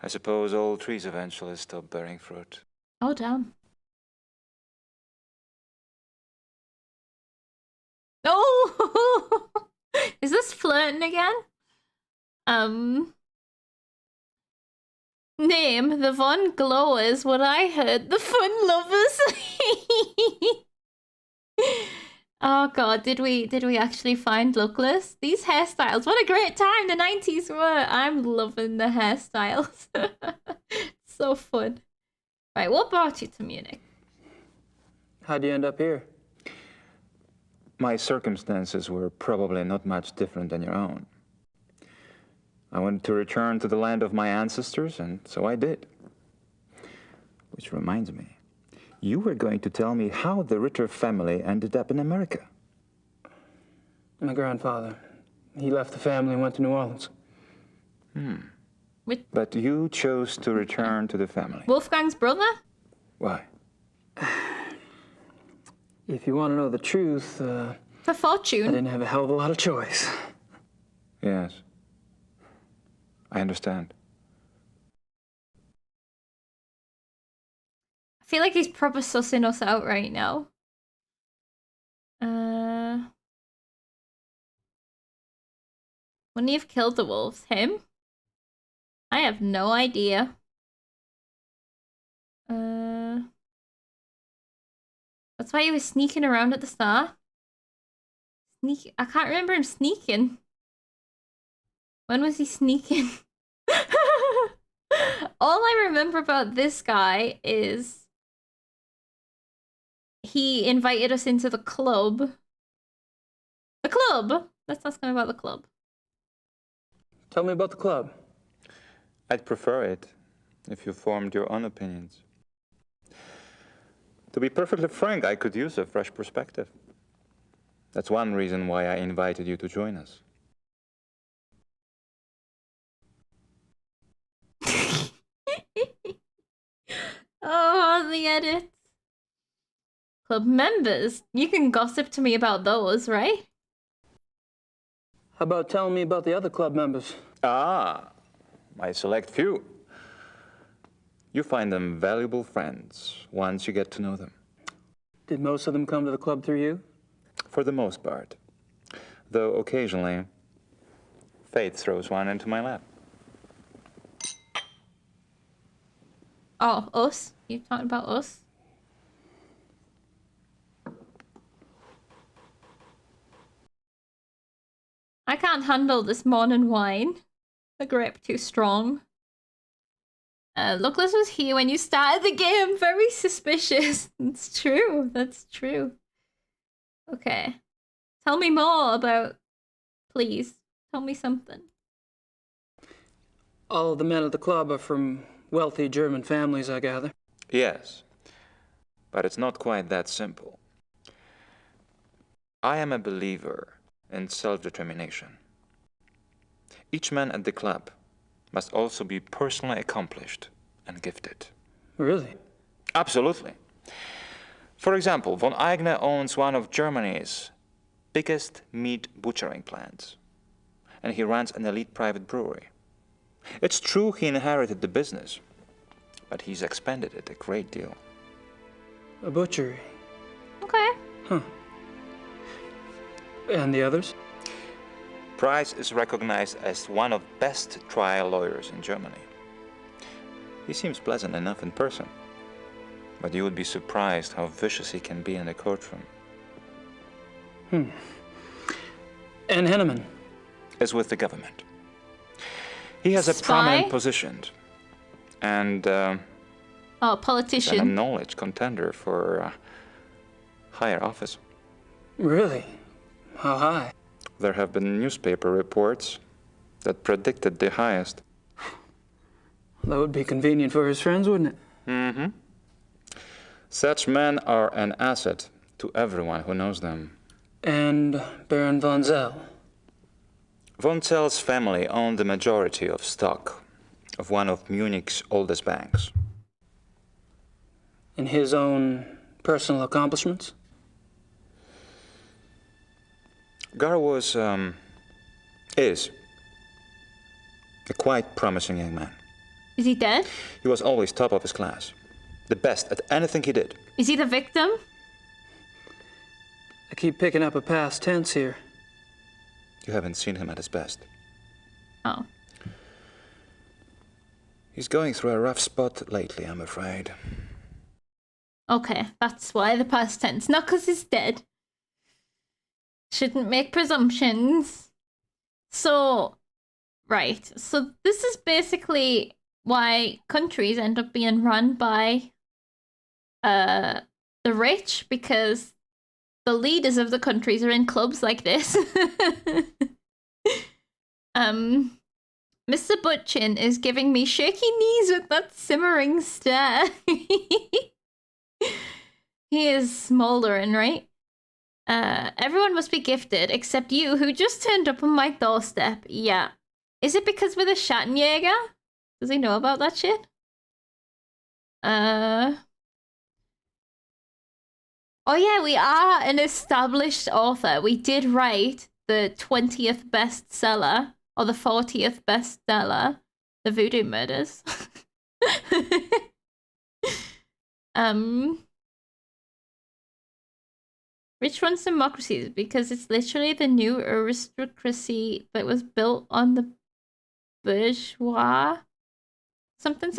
I suppose all trees eventually stop bearing fruit. Oh, damn. Oh! Is this flirting again? Name the Von Glowers, what I heard, the Fun Lovers. Oh god, did we actually find Lookless? These hairstyles, what a great time the 90s were. I'm loving the hairstyles. So fun. Right, what brought you to Munich? How'd you end up here? My circumstances were probably not much different than your own. I wanted to return to the land of my ancestors, and so I did. Which reminds me, you were going to tell me how the Ritter family ended up in America. My grandfather. He left the family and went to New Orleans. But you chose to return to the family. Wolfgang's brother? Why? If you want to know the truth, For fortune. I didn't have a hell of a lot of choice. Yes. I understand. I feel like he's proper sussing us out right now. Wouldn't he have killed the wolves? Him? I have no idea. That's why he was sneaking around at the start. I can't remember him sneaking. When was he sneaking? All I remember about this guy is he invited us into the club. The club? Let's ask him about the club. Tell me about the club. I'd prefer it if you formed your own opinions. To be perfectly frank, I could use a fresh perspective. That's one reason why I invited you to join us. Oh, the edits. Club members. You can gossip to me about those, right? How about telling me about the other club members? Ah, my select few. You find them valuable friends once you get to know them. Did most of them come to the club through you? For the most part. Though occasionally, fate throws one into my lap. Oh, us? You talking about us? I can't handle this morning wine. The grape too strong. Luckless was here when you started the game. Very suspicious. It's true. That's true. Okay. Tell me more about... Please. Tell me something. All of the men at the club are from wealthy German families, I gather. Yes, but it's not quite that simple. I am a believer in self-determination. Each man at the club must also be personally accomplished and gifted. Really? Absolutely. For example, von Eigner owns one of Germany's biggest meat butchering plants, and he runs an elite private brewery. It's true he inherited the business, but he's expanded it a great deal. A butchery. Okay. Huh. And the others? Price is recognized as one of the best trial lawyers in Germany. He seems pleasant enough in person, but you would be surprised how vicious he can be in the courtroom. And Henneman? Is with the government. He has a Spy? prominent position, and Oh, is a politician. knowledge contender for higher office. Really? How high? There have been newspaper reports that predicted the highest. That would be convenient for his friends, wouldn't it? Mm-hmm. Such men are an asset to everyone who knows them. And Baron von Zell? Von Zell's family owned the majority of stock of one of Munich's oldest banks. In his own personal accomplishments? Gar is a quite promising young man. Is he dead? He was always top of his class, the best at anything he did. Is he the victim? I keep picking up a past tense here. You haven't seen him at his best. Oh. He's going through a rough spot lately, I'm afraid. Okay, that's why the past tense. Not because he's dead. Shouldn't make presumptions. So, right. So this is basically why countries end up being run by the rich, because the leaders of the countries are in clubs like this. Mr. Butchin is giving me shaky knees with that simmering stare. He is smoldering, right? Everyone must be gifted except you, who just turned up on my doorstep. Yeah. Is it because we're the Schattenjäger? Does he know about that shit? Oh yeah, we are an established author. We did write the 20th bestseller, or the 40th bestseller, The Voodoo Murders. Which one's democracy? Because it's literally the new aristocracy that was built on the bourgeois. Something.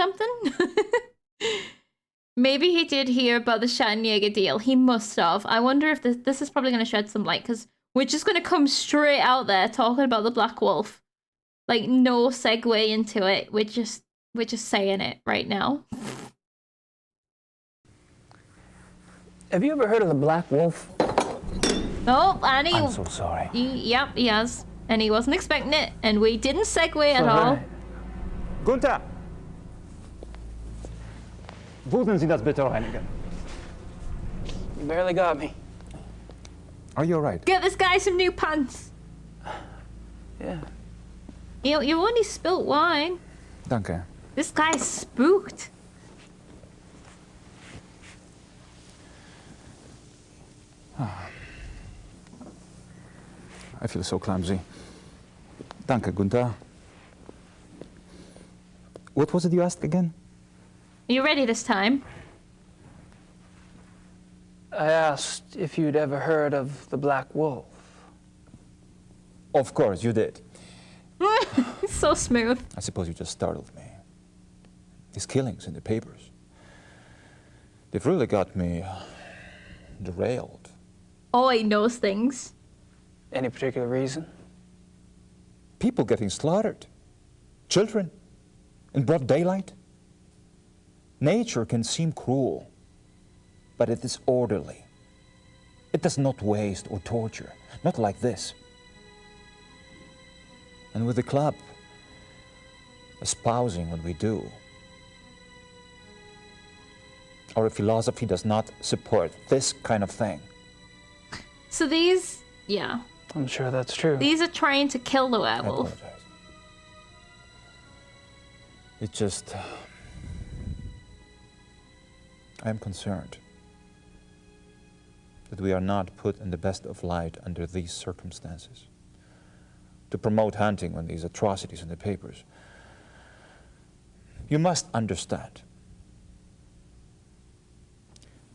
Maybe he did hear about the Schattenjäger deal. He must have. I wonder if this is probably going to shed some light, because we're just going to come straight out there talking about the Black Wolf. Like, no segue into it. We're just saying it right now. Have you ever heard of the Black Wolf? Oh, and he... I'm so sorry. Yep, he has. And he wasn't expecting it, and we didn't segue at all. Gunther! Würden Sie das bitte reinigen? You barely got me. Are you all right? Get this guy some new pants. Yeah. You only spilt wine. Danke. This guy's spooked. I feel so clumsy. Danke, Gunther. What was it you asked again? Are you ready this time? I asked if you'd ever heard of the Black Wolf. Of course, you did. So smooth. I suppose you just startled me. these killings in the papers, they've really got me derailed. Oh, he knows things. Any particular reason? People getting slaughtered. Children. In broad daylight. Nature can seem cruel, but it is orderly. It does not waste or torture. Not like this. And with the club espousing what we do, our philosophy does not support this kind of thing. So these, yeah. I'm sure that's true. These are trying to kill the werewolf. It just... I am concerned that we are not put in the best of light under these circumstances. To promote hunting when these atrocities in the papers. You must understand.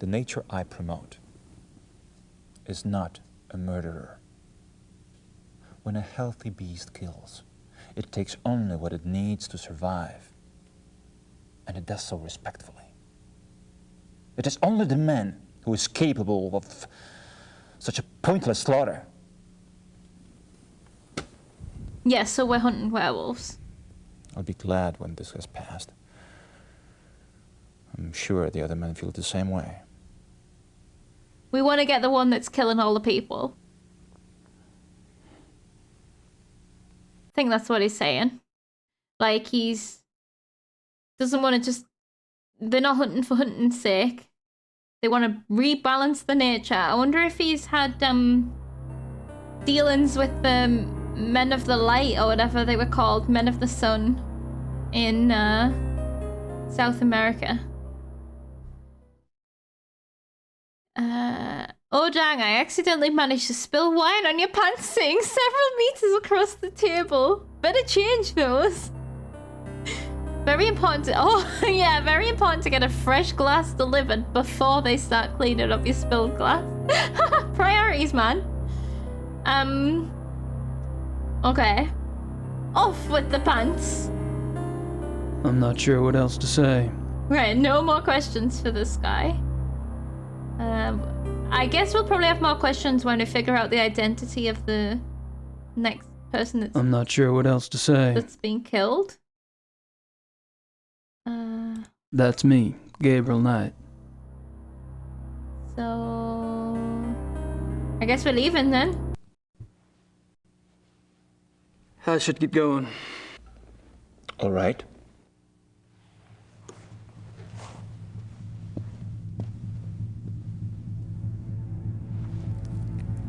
The nature I promote is not a murderer. When a healthy beast kills, it takes only what it needs to survive. And it does so respectfully. It is only the man who is capable of such a pointless slaughter. Yeah, so we're hunting werewolves. I'll be glad when this has passed. I'm sure the other men feel the same way. We want to get the one that's killing all the people. I think that's what he's saying. Like, he's... doesn't want to just... They're not hunting for hunting's sake. They want to rebalance the nature. I wonder if he's had, dealings with the Men of the Light, or whatever they were called. Men of the Sun. In, South America. Oh dang, I accidentally managed to spill wine on your pants sitting several meters across the table. Better change those. Very important to, oh yeah, very important to get a fresh glass delivered before they start cleaning up your spilled glass. Priorities, man. Okay. Off with the pants. I'm not sure what else to say. Right, no more questions for this guy. I guess we'll probably have more questions when we figure out the identity of the next person that's... I'm not sure what else to say. That's being killed. That's me, Gabriel Knight. So... I guess we're leaving then. I should get going. All right.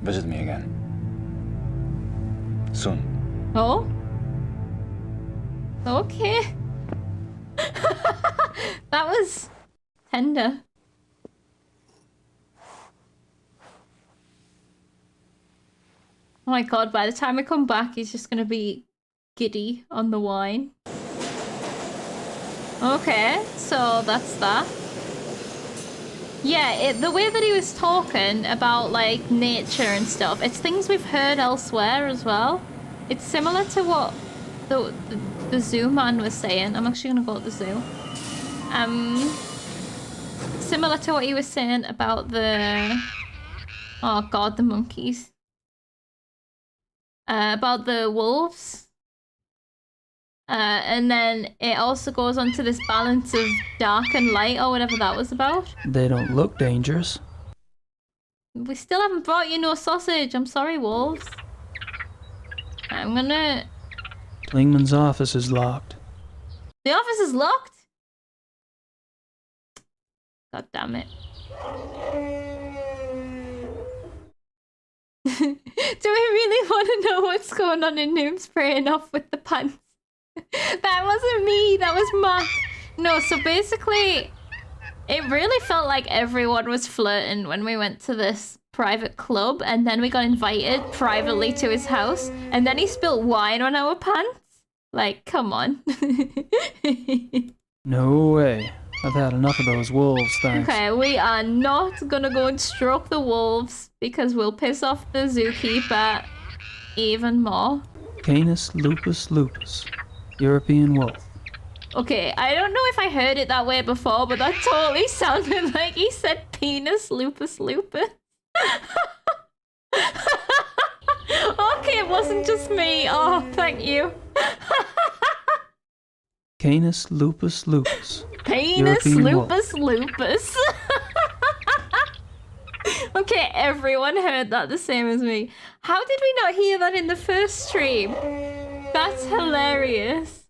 Visit me again. Soon. Oh? Okay. That was tender. Oh my god, by the time I come back, he's just gonna be giddy on the wine. Okay, so that's that. Yeah, the way that he was talking about, like, nature and stuff, it's things we've heard elsewhere as well. It's similar to what the zoo man was saying. I'm actually gonna go to the zoo. Similar to what he was saying about the... Oh god, the monkeys. About the wolves. And then it also goes on to this balance of dark and light, or whatever that was about. They don't look dangerous. We still haven't brought you no sausage. I'm sorry, wolves. I'm gonna... Klingman's office is locked. The office is locked? God damn it. Do we really want to know what's going on in Noob spraying off with the pants? That wasn't me, that was Mark. No, so basically, it really felt like everyone was flirting when we went to this private club, and then we got invited privately to his house, and then he spilled wine on our pants. Like, come on. No way. I've had enough of those wolves, thanks. Okay, we are not gonna go and stroke the wolves, because we'll piss off the zookeeper even more. Canis lupus lupus. European wolf. Okay, I don't know if I heard it that way before, but that totally sounded like he said penis lupus lupus. Okay, it wasn't just me. Oh, thank you. Canis lupus lupus. Penis European wolf. lupus lupus. Okay, everyone heard that the same as me. How did we not hear that in the first stream? That's hilarious.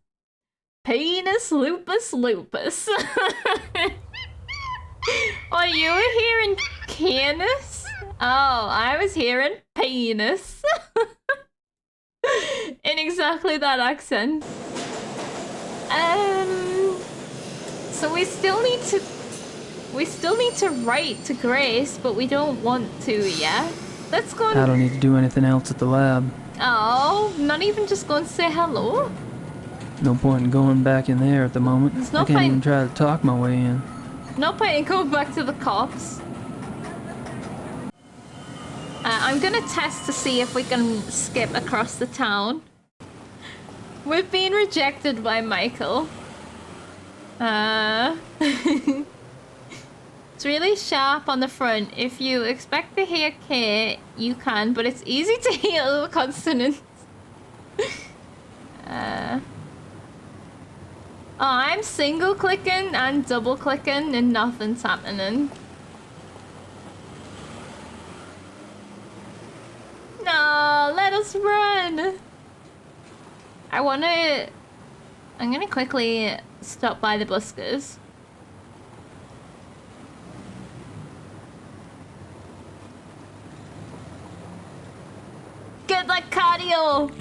Penis lupus lupus. Oh, you were hearing canis? Oh, I was hearing penis. In exactly that accent. So we still need to write to Grace, but we don't want to, yeah? Let's go and... I don't need to do anything else at the lab. Oh, not even just go and say hello? No point in going back in there at the moment. There's no I can't point- even try to talk my way in. No point in going back to the cops. I'm gonna test to see if we can skip across the town. We've been rejected by Michael. It's really sharp on the front. If you expect to hear K, you can, but it's easy to hear little consonants. Oh, I'm single clicking and double clicking and nothing's happening. No, let us run. I'm gonna quickly stop by the buskers. Get that cardio.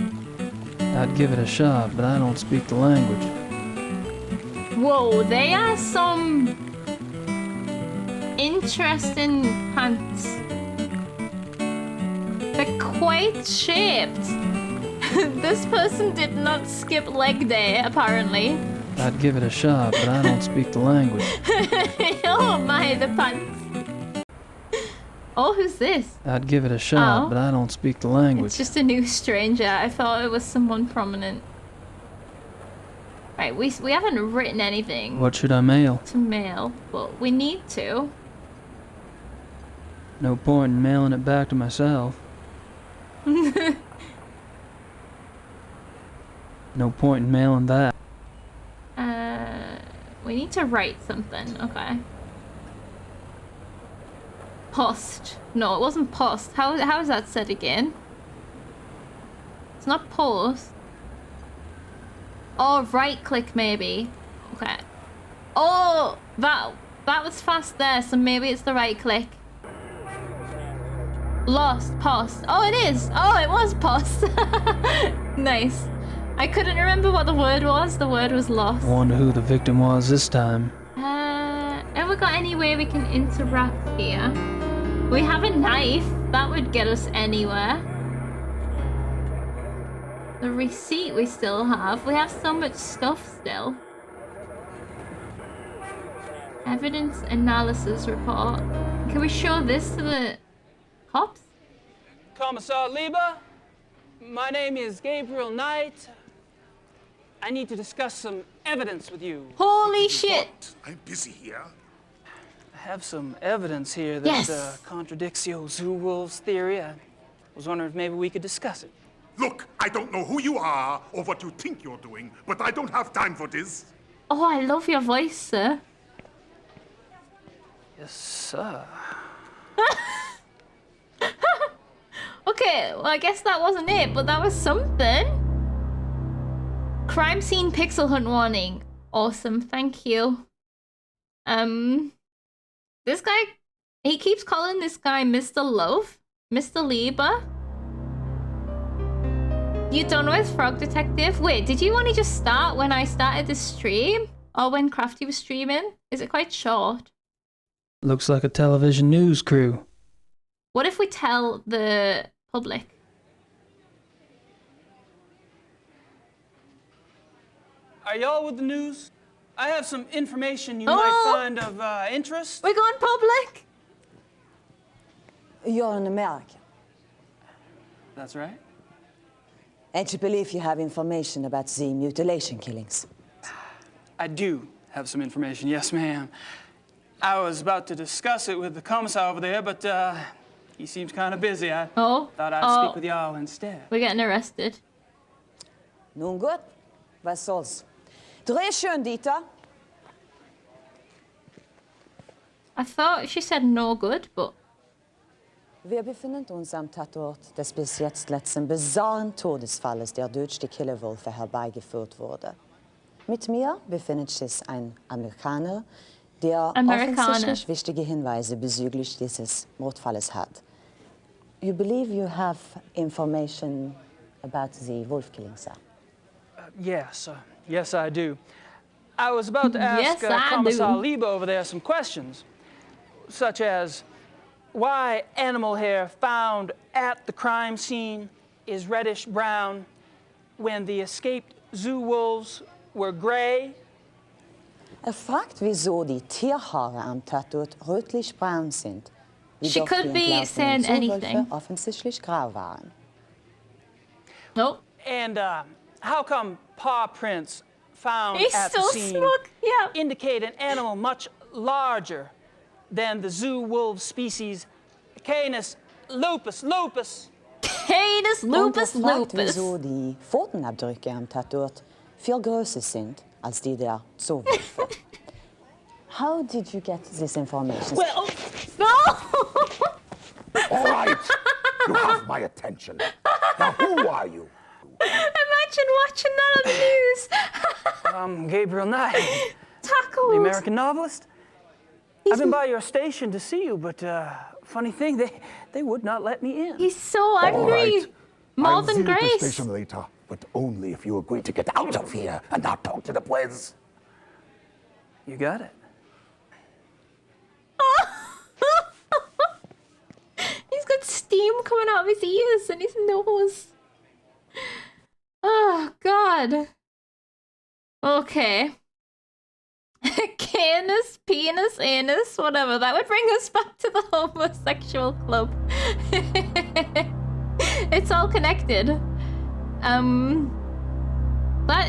I'd give it a shot, but I don't speak the language. Whoa, they are some interesting pants. They're quite shaped. This person did not skip leg day, apparently. I'd give it a shot, but I don't speak the language. Oh my, the pants. Oh, who's this? I'd give it a shot, Oh. but I don't speak the language. It's just a new stranger. I thought it was someone prominent. Right, we haven't written anything What should I mail? to mail, but we need to. No point in mailing it back to myself. No point in mailing that. We need to write something. Okay. Post. No, it wasn't post. How is that said again? It's not post. Oh, right click maybe. Okay. Oh, that was fast there, so maybe it's the right click. Lost, post. Oh, it is. Oh, it was post. Nice. I couldn't remember what the word was. The word was lost. Wonder who the victim was this time. Have we got any way we can interact here? We have a knife. That would get us anywhere. The receipt we still have. We have so much stuff still. Evidence analysis report. Can we show this to the cops? Commissar Lieber, my name is Gabriel Knight. I need to discuss some evidence with you. Holy shit! I'm busy here. I have some evidence here that contradicts your Zoo Wolves theory. I was wondering if maybe we could discuss it. Look, I don't know who you are or what you think you're doing, but I don't have time for this. Oh, I love your voice, sir. Yes, sir. Okay, well, I guess that wasn't it, but that was something. Crime scene pixel hunt warning. Awesome, thank you. This guy, he keeps calling this guy Mr. Love, Mr. Lieber. You done with Frog Detective? Wait, did you only just start when I started the stream? Or when Crafty was streaming? Is it quite short? Looks like a television news crew. What if we tell the public? Are y'all with the news? I have some information you might find of interest. We're going public? You're an American, That's right. and you believe you have information about the mutilation killings. I do have some information, yes, ma'am. I was about to discuss it with the commissar over there, but he seems kind of busy. I thought I'd speak with y'all instead. We're getting arrested. Nun gut, was soll's. Dreh schön, Dieter. I thought she said no good, but... Wir befinden uns am Tatort des bis jetzt letzten bizarren Todesfalles, der durch die Killerwölfe herbeigeführt wurde. Mit mir befindet sich ein Amerikaner, der offensichtlich wichtige Hinweise bezüglich dieses Mordfalles hat. You believe you have information about the wolf killing, sir? Yes, yes, I do. I was about to ask Commissar Liebe over there some questions, such as why animal hair found at the crime scene is reddish-brown when the escaped zoo wolves were gray. Fragt, wieso die Tierhaare am Tatort rötlich-braun sind. She could be saying anything. Offensichtlich grau waren. Nope. And how come paw prints found at the scene indicate an animal much larger than the zoo wolf species Canis lupus lupus? Canis lupus lupus. Wieso die Pfotenabdrücke am Tatort viel größer sind als die der Zoowölfe. How did you get this information? Well, no! All right, you have my attention. Now, who are you? Imagine watching that on the news. Gabriel Knight. Tacos. The American novelist. I've been by your station to see you, but funny thing, they would not let me in. He's so angry. More than Grace. I'll visit the station later, but only if you agree to get out of here and not talk to the boys. You got it. He's got steam coming out of his ears and his nose. Oh, God. Okay. Canis, penis, anus, whatever. That would bring us back to the homosexual club. It's all connected. That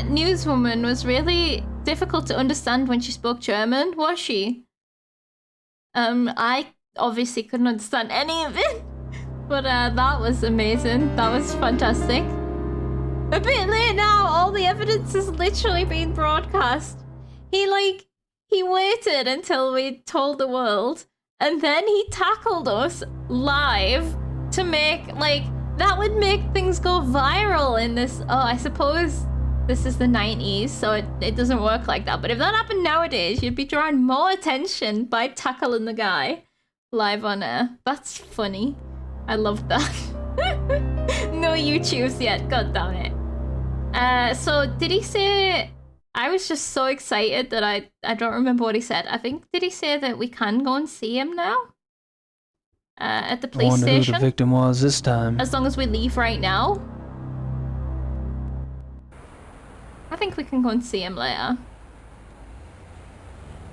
newswoman was really difficult to understand when she spoke German, was she? I obviously couldn't understand any of it. But that was amazing. That was fantastic. A bit late now. All the evidence is literally being broadcast. He waited until we told the world, and then he tackled us live to make, that would make things go viral in this. Oh, I suppose this is the 90s, so it doesn't work like that. But if that happened nowadays, you'd be drawing more attention by tackling the guy live on air. That's funny. I love that. No YouTubes yet, god damn it. So did he say... I was just so excited that I don't remember what he said. I think, did he say that we can go and see him now? At the police station? I wonder who the victim was this time. As long as we leave right now? I think we can go and see him later.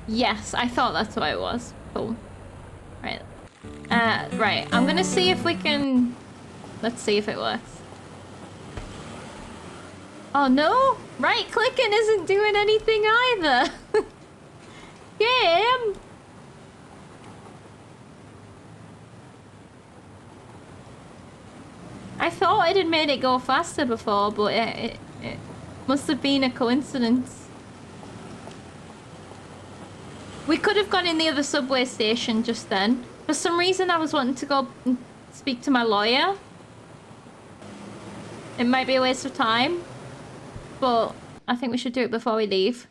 Yes, I thought that's what it was. Cool. Right. Right, I'm gonna see if we can... Let's see if it works. Oh no! Right clicking isn't doing anything either! Game! I thought it had made it go faster before, but it must have been a coincidence. We could have gone in the other subway station just then. For some reason I was wanting to go and speak to my lawyer. It might be a waste of time. But I think we should do it before we leave.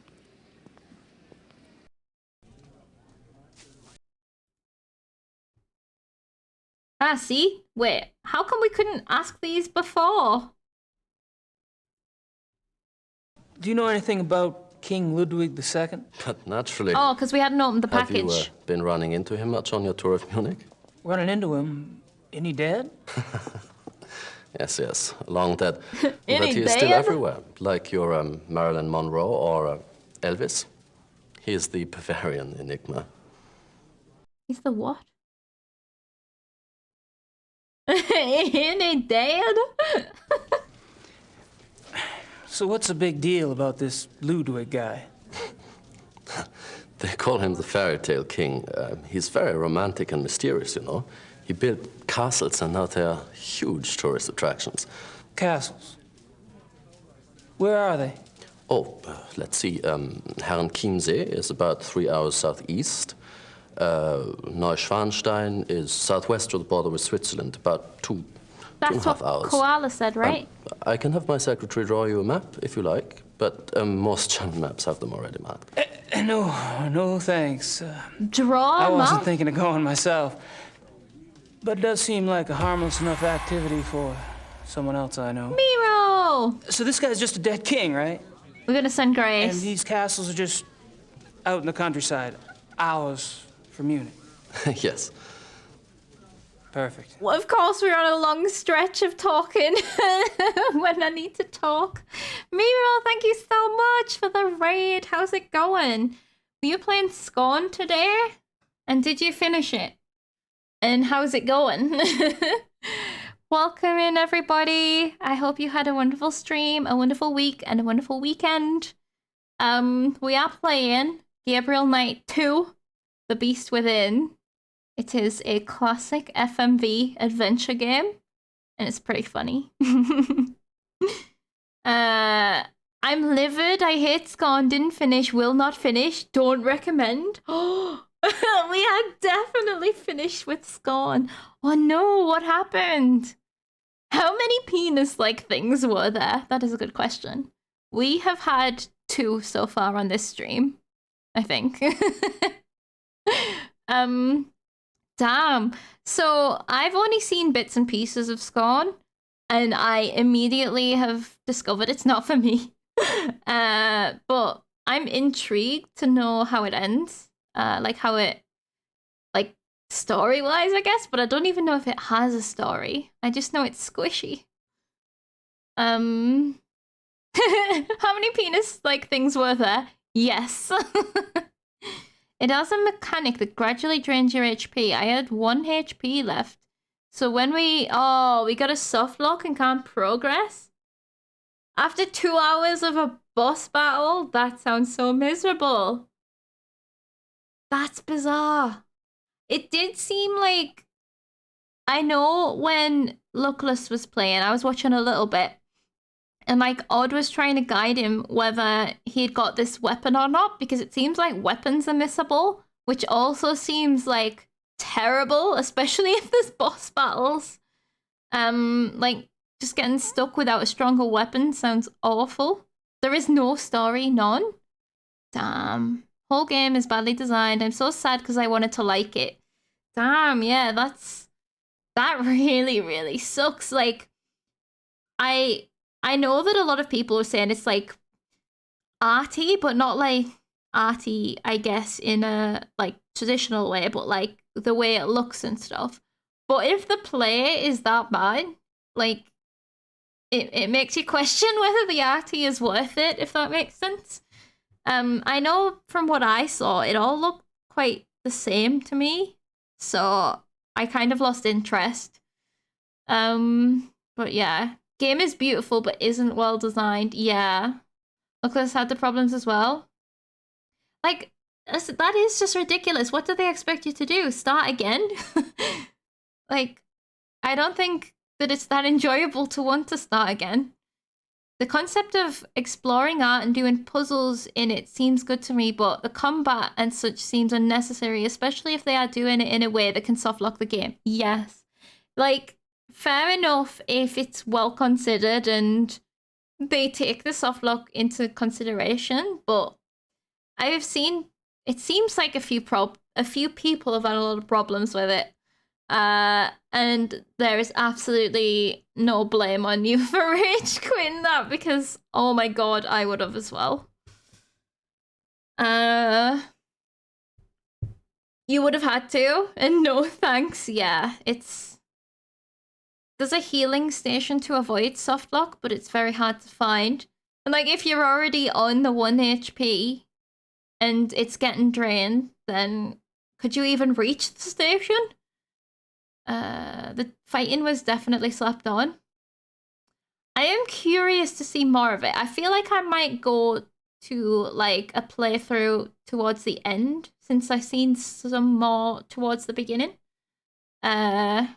Ah, see? Wait, how come we couldn't ask these before? Do you know anything about King Ludwig II? But naturally. Oh, because we hadn't opened the package. Have you been running into him much on your tour of Munich? Running into him? Isn't he dead? Yes, long dead. But he is still everywhere, like your Marilyn Monroe or Elvis. He is the Bavarian enigma. He's the what? Ain't he dead? So what's the big deal about this Ludwig guy? call him the fairy tale king. He's very romantic and mysterious, you know. He built castles, and now they're huge tourist attractions. Castles? Where are they? Oh, let's see. Herrenchiemsee is about 3 hours southeast. Neuschwanstein is southwest of the border with Switzerland, about two and a half hours. That's what Koala said, right? I can have my secretary draw you a map if you like, but most German maps have them already marked. No, thanks. Draw I wasn't map? thinking of going myself. But it does seem like a harmless enough activity for someone else I know. Miro! So this guy's just a dead king, right? We're gonna send Grace. And these castles are just out in the countryside, hours from Munich. Yes. Perfect. Well, of course, we're on a long stretch of talking when I need to talk. Miro, thank you so much for the raid. How's it going? Were you playing Scorn today? And did you finish it? And how's it going? Welcome in, everybody. I hope you had a wonderful stream, a wonderful week, and a wonderful weekend. We are playing Gabriel Knight 2, The Beast Within. It is a classic FMV adventure game, and it's pretty funny. I'm livid. I hate Scorn. Didn't finish. Will not finish. Don't recommend. Oh, we had definitely finished with Scorn. Oh no, what happened? How many penis-like things were there? That is a good question. We have had 2 so far on this stream, I think. Damn. So I've only seen bits and pieces of Scorn, and I immediately have discovered it's not for me. But I'm intrigued to know how it ends. Like how it, like story-wise, I guess, but I don't even know if it has a story. I just know it's squishy. How many penis-like things were there? Yes. It has a mechanic that gradually drains your HP. I had 1 HP left. So when we got a soft lock and can't progress? After 2 hours of a boss battle? That sounds so miserable. That's bizarre. It did seem like... I know when Luckless was playing, I was watching a little bit, and like Odd was trying to guide him whether he'd got this weapon or not, because it seems like weapons are missable, which also seems like terrible, especially if there's boss battles. Like just getting stuck without a stronger weapon sounds awful. There is no story, none. Damn. Whole game is badly designed. I'm so sad because I wanted to like it. Damn, yeah, that really, really sucks. Like, I know that a lot of people are saying it's like arty, but not like arty, I guess, in a like traditional way, but like the way it looks and stuff. But if the play is that bad, like it makes you question whether the arty is worth it, if that makes sense. I know from what I saw, it all looked quite the same to me, so I kind of lost interest. But yeah. Game is beautiful, but isn't well designed. Yeah. Lucas had the problems as well. Like, that is just ridiculous. What do they expect you to do? Start again? Like, I don't think that it's that enjoyable to want to start again. The concept of exploring art and doing puzzles in it seems good to me, but the combat and such seems unnecessary, especially if they are doing it in a way that can softlock the game. Yes. Like, fair enough if it's well considered and they take the softlock into consideration, but I have seen, it seems like a few people have had a lot of problems with it. And there is absolutely no blame on you for rage quitting that, because oh my god, I would have as well. You would have had to, and no thanks. Yeah, there's a healing station to avoid softlock, but it's very hard to find. And like, if you're already on the 1 HP and it's getting drained, then could you even reach the station? The fighting was definitely slapped on. I am curious to see more of it. I feel like I might go to like a playthrough towards the end, since I've seen some more towards the beginning. Yeah.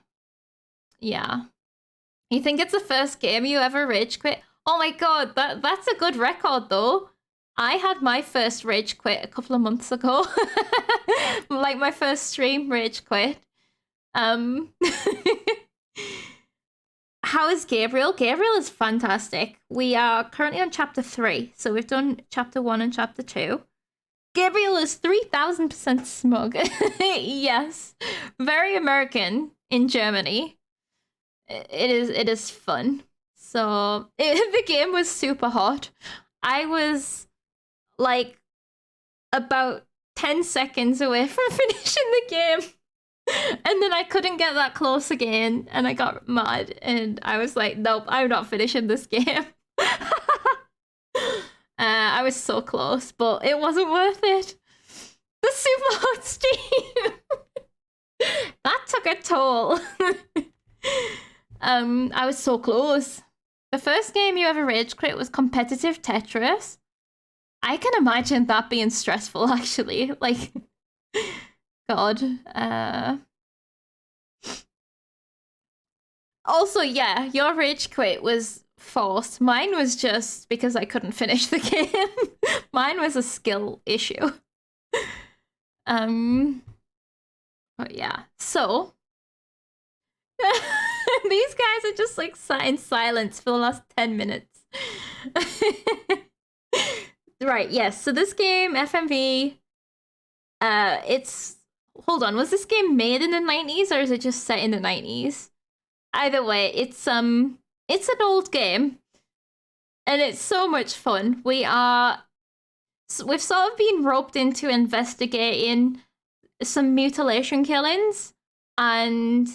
You think it's the first game you ever rage quit? Oh my god, that's a good record though. I had my first rage quit a couple of months ago. Like my first stream rage quit. How is Gabriel? Gabriel is fantastic. We are currently on chapter 3, so we've done chapter 1 and chapter 2. Gabriel is 3000% smug. Yes. Very American in Germany. It is fun. So the game was super hot. I was like about 10 seconds away from finishing the game. And then I couldn't get that close again, and I got mad, and I was like, nope, I'm not finishing this game. I was so close, but it wasn't worth it. The super hot steam! That took a toll. I was so close. The first game you ever rage quit was competitive Tetris. I can imagine that being stressful, actually. Like... God. Also, yeah, your rage quit was forced. Mine was just because I couldn't finish the game. Mine was a skill issue. But yeah, so these guys are just like sat in silence for the last 10 minutes. Right, yes. So this game, FMV, it's... Hold on, was this game made in the 90s or is it just set in the 90s? Either way, it's an old game. And it's so much fun. We've sort of been roped into investigating some mutilation killings, and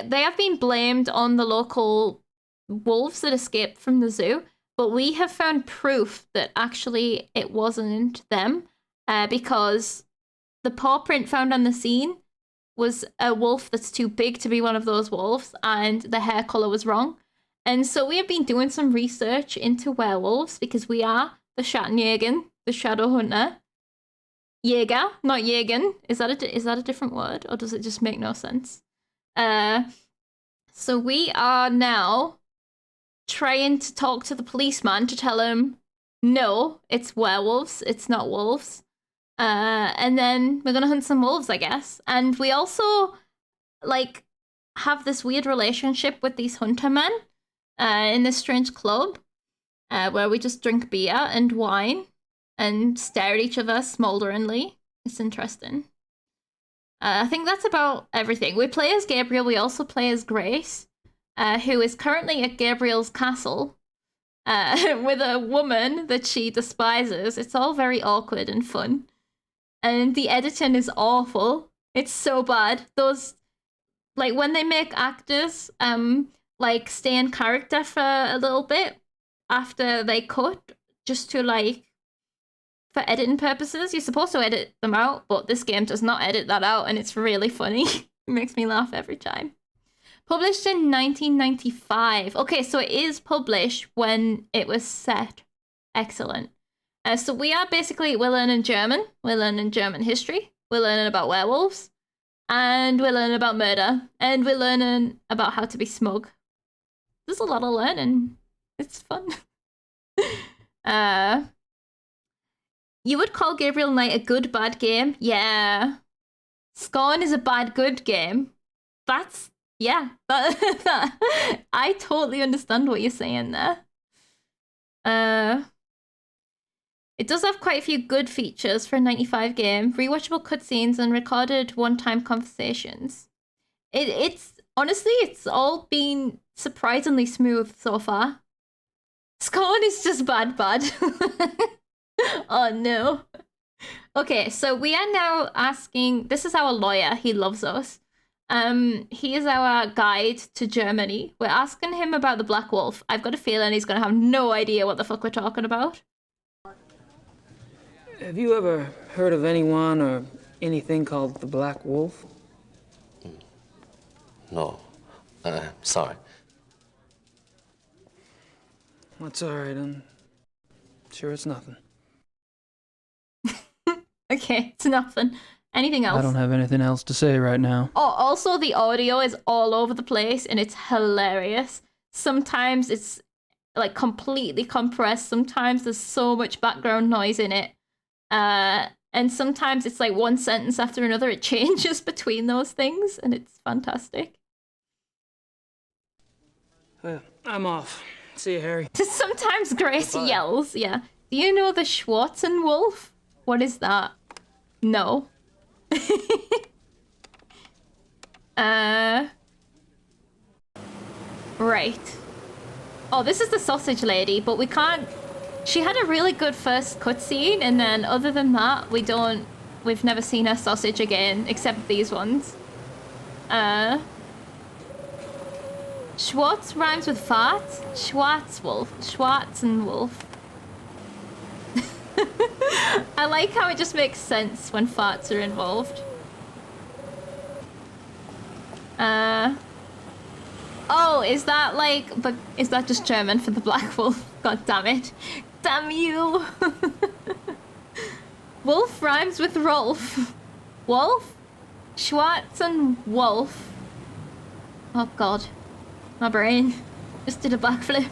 they have been blamed on the local wolves that escaped from the zoo, but we have found proof that actually it wasn't them, because the paw print found on the scene was a wolf that's too big to be one of those wolves, and the hair color was wrong. And so we have been doing some research into werewolves because we are the Schattenjäger, the Shadow Hunter. Jäger, not Jägen. Is that a different word, or does it just make no sense? So we are now trying to talk to the policeman to tell him, no, it's werewolves, it's not wolves. And then we're gonna hunt some wolves, I guess. And we also, like, have this weird relationship with these hunter men in this strange club where we just drink beer and wine and stare at each other smolderingly. It's interesting. I think that's about everything. We play as Gabriel. We also play as Grace, who is currently at Gabriel's castle with a woman that she despises. It's all very awkward and fun. And the editing is awful. It's so bad. Those, like, when they make actors, like, stay in character for a little bit after they cut, just to, like, for editing purposes. You're supposed to edit them out, but this game does not edit that out, and it's really funny. It makes me laugh every time. Published in 1995. Okay, so it is published when it was set. Excellent. So we are basically, we're learning German. We're learning German history. We're learning about werewolves. And we're learning about murder. And we're learning about how to be smug. There's a lot of learning. It's fun. You would call Gabriel Knight a good, bad game? Yeah. Scorn is a bad, good game. That's, yeah. I totally understand what you're saying there. It does have quite a few good features for a 95 game. Rewatchable cutscenes and recorded one-time conversations. It's honestly, it's all been surprisingly smooth so far. Scorn is just bad. Oh no. Okay, so we are now asking, this is our lawyer, he loves us. He is our guide to Germany. We're asking him about the Black Wolf. I've got a feeling he's gonna have no idea what the fuck we're talking about. Have you ever heard of anyone or anything called the Black Wolf? No. Sorry. That's all right. Sure, it's nothing. Okay, it's nothing. Anything else? I don't have anything else to say right now. Oh, also the audio is all over the place and it's hilarious. Sometimes it's like completely compressed. Sometimes there's so much background noise in it. And sometimes it's like one sentence after another. It changes between those things and it's fantastic. Well, I'm off. See you, Harry. Sometimes Grace yells, yeah. Do you know the Schwarzenwolf? What is that? No. Right. Oh, this is the sausage lady, but we can't... She had a really good first cutscene, and then other than that, we've never seen her sausage again, except these ones. Schwartz rhymes with fart? Schwarzwolf. Schwarzenwolf. I like how it just makes sense when farts are involved. Oh, is that like, but is that just German for the black wolf? God damn it. Damn you. Wolf rhymes with Rolf. Wolf? Schwartz and Wolf. Oh god. My brain just did a backflip.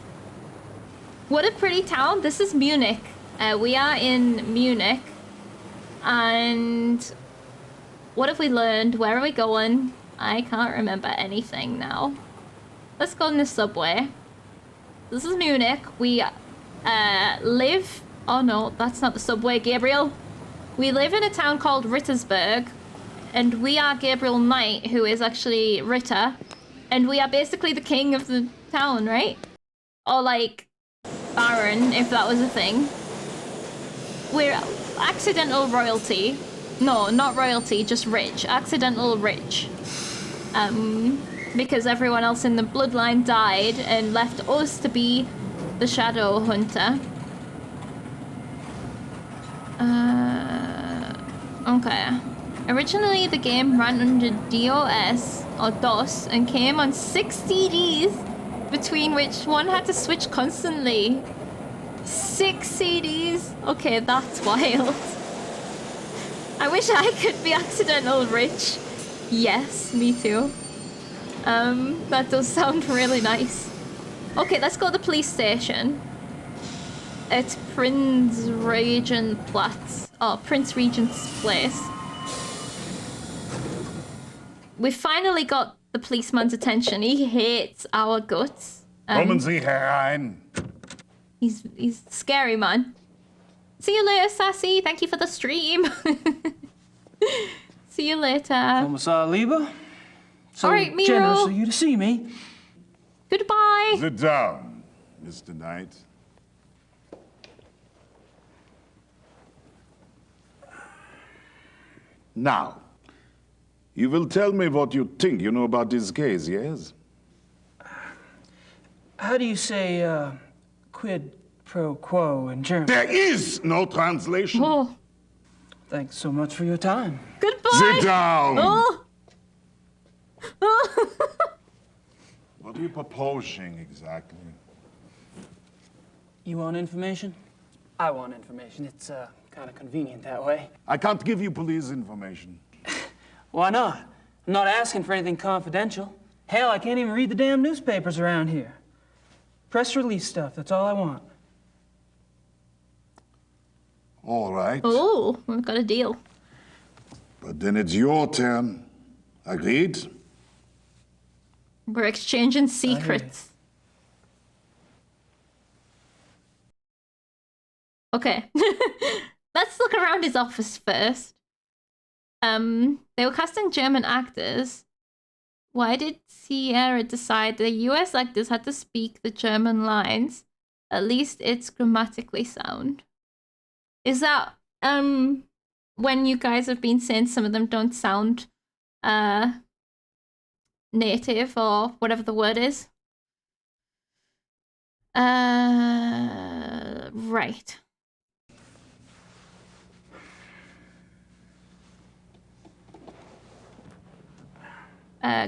What a pretty town. This is Munich. We are in Munich. And what have we learned? Where are we going? I can't remember anything now. Let's go in the subway. This is Munich. We live... Oh no, that's not the subway, Gabriel. We live in a town called Rittersberg. And we are Gabriel Knight, who is actually Ritter. And we are basically the king of the town, right? Or like, Baron, if that was a thing. We're accidental royalty. No, not royalty, just rich. Accidental rich. Because everyone else in the bloodline died and left us to be the shadow hunter. Okay. Originally, the game ran under DOS, or DOS, and came on 6 CDs, between which one had to switch constantly. 6 CDs? Okay, that's wild. I wish I could be accidental rich. Yes, me too. That does sound really nice. Okay, let's go to the police station. It's Prince Regentplatz. Oh, Prince Regent's place. We finally got the policeman's attention. He hates our guts. Kommen Sie herein. He's scary, man. See you later, Sassy. Thank you for the stream. See you later. Kommissar Lieber. So all right, Miro. Generous of you to see me. Goodbye. Sit down, Mr. Knight. Now, you will tell me what you think you know about this case, yes? How do you say quid pro quo in German? There is no translation. Oh. Thanks so much for your time. Goodbye. Sit down. Oh. What are you proposing exactly? You want information? I want information. It's kind of convenient that way. I can't give you police information. Why not? I'm not asking for anything confidential. Hell, I can't even read the damn newspapers around here. Press release stuff, that's all I want. All right. Oh, we've got a deal. But then it's your turn. Agreed? We're exchanging secrets. Okay. Let's look around his office first. They were casting German actors. Why did Sierra decide the US actors had to speak the German lines? At least it's grammatically sound. Is that when you guys have been saying some of them don't sound native or whatever the word is? Right.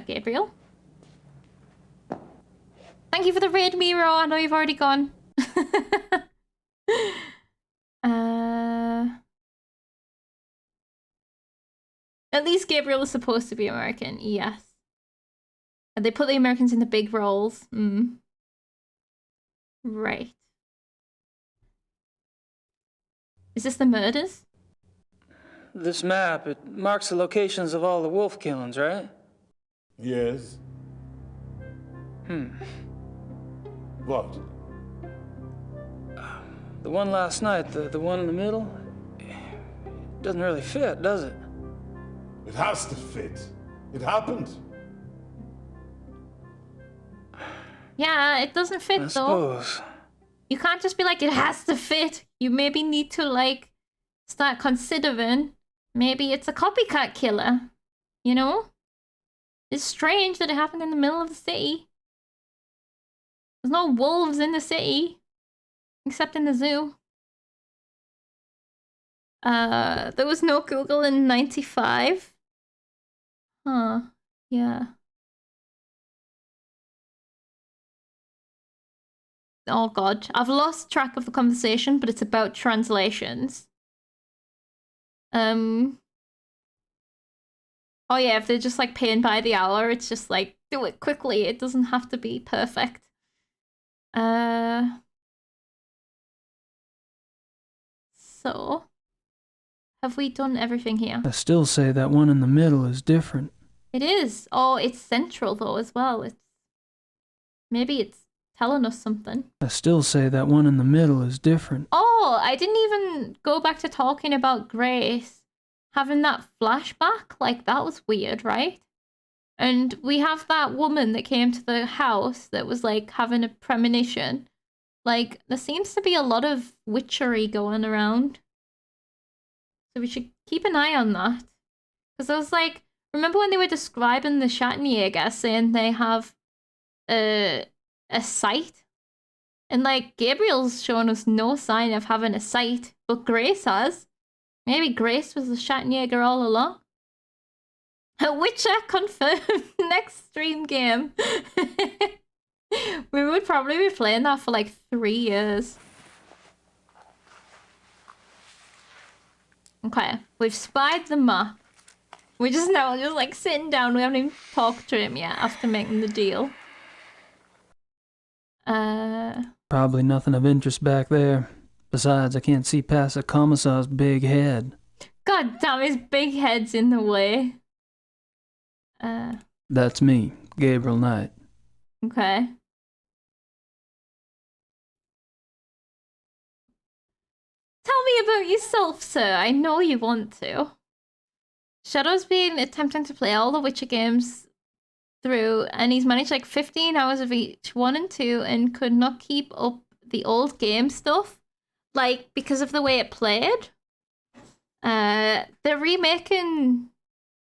Gabriel? Thank you for the raid, Miro. I know you've already gone. At least Gabriel is supposed to be American, yes. And they put the Americans in the big roles. Right. Is this the murders? This map, it marks the locations of all the wolf killings, right? Yes. What? The one last night, the one in the middle, it doesn't really fit, does it? It has to fit. It happened. Yeah, it doesn't fit though. Suppose. You can't just be like, it has to fit. You maybe need to like start considering maybe it's a copycat killer. You know? It's strange that it happened in the middle of the city. There's no wolves in the city. Except in the zoo. There was no Google in 95. Huh. Yeah. Oh god. I've lost track of the conversation, but it's about translations. Oh yeah, if they're just like paying by the hour, it's just like, do it quickly. It doesn't have to be perfect. So, have we done everything here? I still say that one in the middle is different. It is. Oh, it's central though as well. Maybe it's telling us something. I still say that one in the middle is different. Oh, I didn't even go back to talking about Grace having that flashback. Like, that was weird, right? And we have that woman that came to the house that was like having a premonition. Like, there seems to be a lot of witchery going around. So we should keep an eye on that. Because I was like, remember when they were describing the Schattenjäger, saying they have a sight? And like, Gabriel's shown us no sign of having a sight, but Grace has. Maybe Grace was the Schattenjäger all along. Witcher confirmed. Next stream game. We would probably be playing that for like 3 years. Okay, we've spied the map. We're just now just like sitting down. We haven't even talked to him yet after making the deal. Probably nothing of interest back there. Besides, I can't see past the commissar's big head. God damn, his big head's in the way. That's me, Gabriel Knight. Okay. Tell me about yourself, sir. I know you want to. Shadow's been attempting to play all the Witcher games through, and he's managed like 15 hours of each 1 and 2 and could not keep up the old game stuff. Like, because of the way it played. They're remaking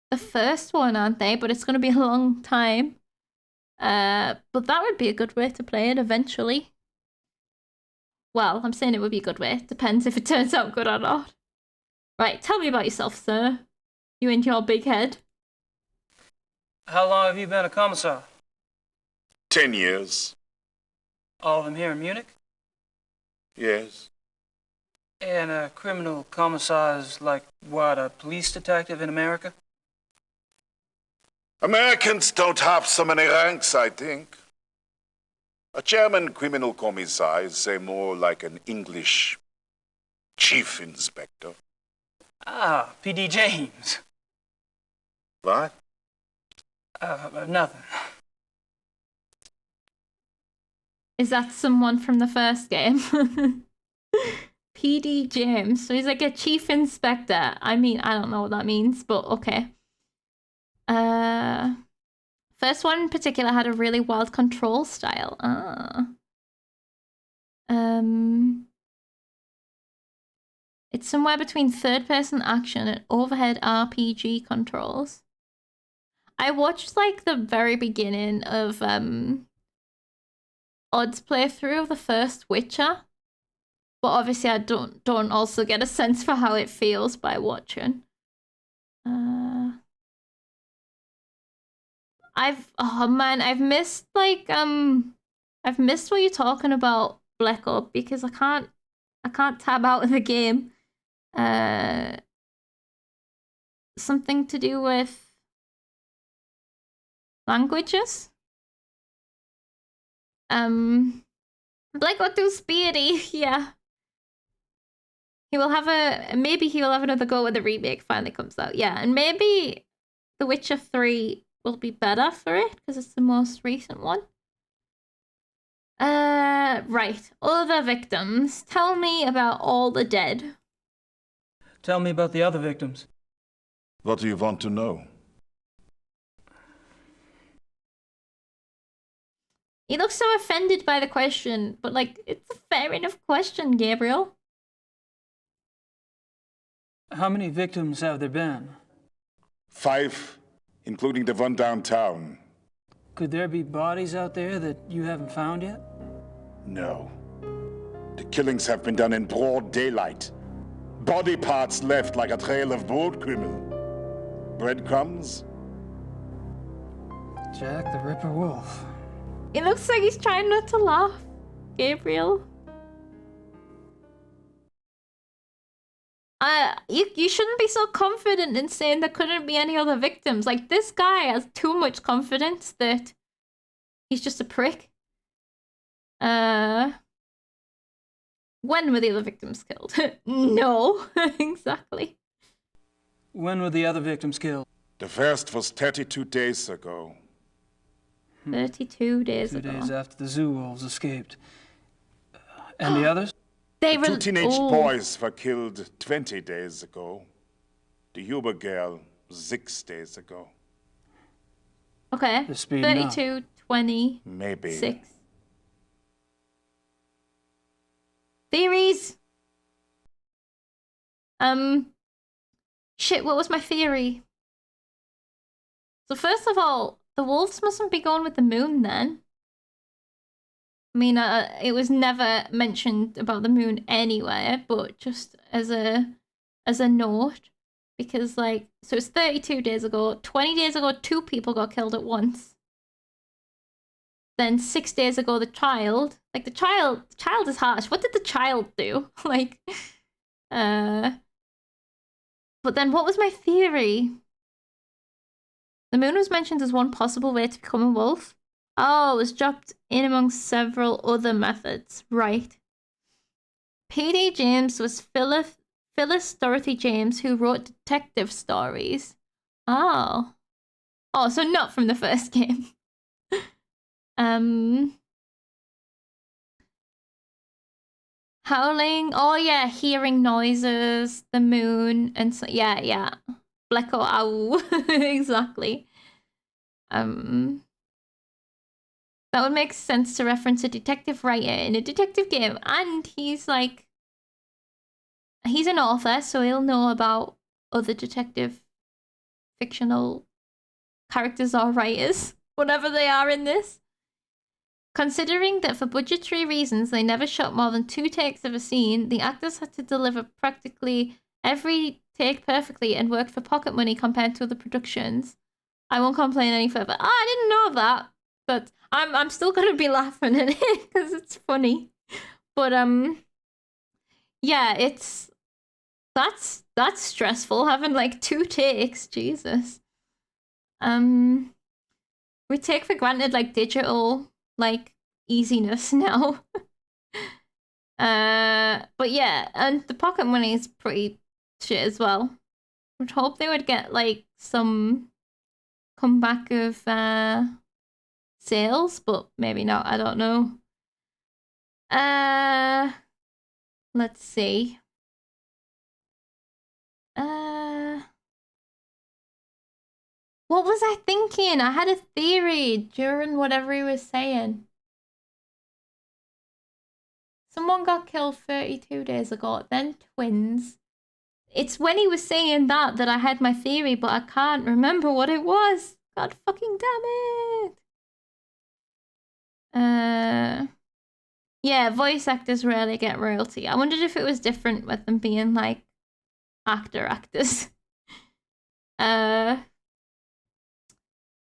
the first one, aren't they? But it's going to be a long time. But that would be a good way to play it eventually. Well, I'm saying it would be a good way. Depends if it turns out good or not. Right, tell me about yourself, sir. You and your big head. How long have you been a commissar? 10 years. All of them here in Munich? Yes. And a criminal commissar is like, what, a police detective in America? Americans don't have so many ranks, I think. A German criminal commissar is, say, more like an English chief inspector. Ah, P.D. James. What? Nothing. Is that someone from the first game? P.D. James. So he's like a chief inspector. I mean, I don't know what that means, but okay. First one in particular had a really wild control style. It's somewhere between third-person action and overhead RPG controls. I watched like the very beginning of Odd's playthrough of the first Witcher, but obviously I don't also get a sense for how it feels by watching. I've missed like I've missed what you're talking about, Black Up, because I can't tab out of the game. something to do with languages. Like what do Speedy, yeah. Maybe he will have another go when the remake finally comes out. Yeah, and maybe The Witcher 3 will be better for it because it's the most recent one. Right. Other victims. Tell me about all the dead. Tell me about the other victims. What do you want to know? He looks so offended by the question, but like, it's a fair enough question, Gabriel. How many victims have there been? 5, including the one downtown. Could there be bodies out there that you haven't found yet? No. The killings have been done in broad daylight. Body parts left like a trail of broadkrummel. Breadcrumbs? Jack the Ripper Wolf. It looks like he's trying not to laugh, Gabriel. You shouldn't be so confident in saying there couldn't be any other victims. Like, this guy has too much confidence that he's just a prick. When were the other victims killed? No, exactly. When were the other victims killed? The first was 32 days ago. 32 days ago. 2 days after the zoo wolves escaped. And the others? They the 2 teenage boys were killed 20 days ago. The Huber girl 6 days ago. Okay. 32, 20, maybe 6. Theories. Shit, what was my theory? So first of all, the wolves mustn't be going with the moon then. I mean, it was never mentioned about the moon anywhere, but just as a note, because like, so it's 32 days ago. 20 days ago, 2 people got killed at once. Then 6 days ago, the child is harsh. What did the child do? Like, but then what was my theory? The moon was mentioned as one possible way to become a wolf. Oh, it was dropped in among several other methods. Right. P.D. James was Phyllis Dorothy James, who wrote detective stories. Oh. Oh, so not from the first game. Howling. Oh, yeah, hearing noises, the moon, and so, yeah. Bleko Ow. Exactly. That would make sense to reference a detective writer in a detective game, and he's like, he's an author, so he'll know about other detective fictional characters or writers, whatever they are in this. Considering that for budgetary reasons they never shot more than 2 takes of a scene, the actors had to deliver practically every take perfectly and worked for pocket money compared to other productions. I won't complain any further. Oh, I didn't know that, but I'm still gonna be laughing at it because it's funny. But yeah, that's stressful having like 2 takes. Jesus. We take for granted like digital like easiness now. But yeah, and the pocket money is pretty shit as well. Would hope they would get like some comeback of sales, but maybe not. I don't know. Let's see. What was I thinking? I had a theory during whatever he was saying. Someone got killed 32 days ago, then twins. It's when he was saying that I had my theory, but I can't remember what it was. God fucking damn it. Yeah, voice actors rarely get royalty. I wondered if it was different with them being like actors.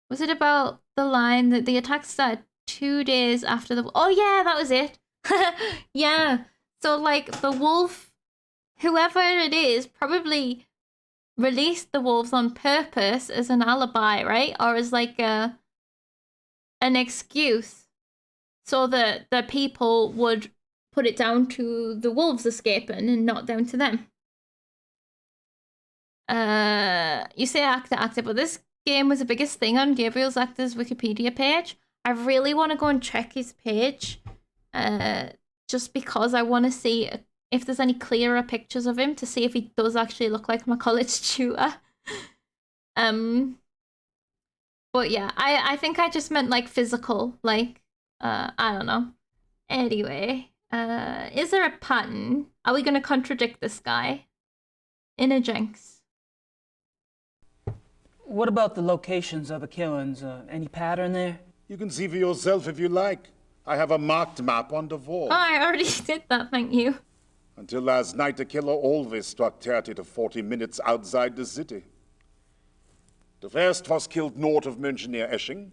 Was it about the line that the attack started 2 days after the... Oh yeah, that was it. Yeah. So like the wolf, whoever it is, probably released the wolves on purpose as an alibi, right? Or as like an excuse so that the people would put it down to the wolves escaping and not down to them. You say actor, but this game was the biggest thing on Gabriel's actor's Wikipedia page. I really want to go and check his page, just because I want to see if there's any clearer pictures of him to see if he does actually look like my college tutor. But yeah, I think I just meant like physical, like, I don't know. Anyway, is there a pattern? Are we going to contradict this guy? Inner Jenks. What about the locations of the killings? Any pattern there? You can see for yourself if you like. I have a marked map on the wall. Oh, I already did that, thank you. Until last night, the killer always struck 30 to 40 minutes outside the city. The first was killed north of München near Esching.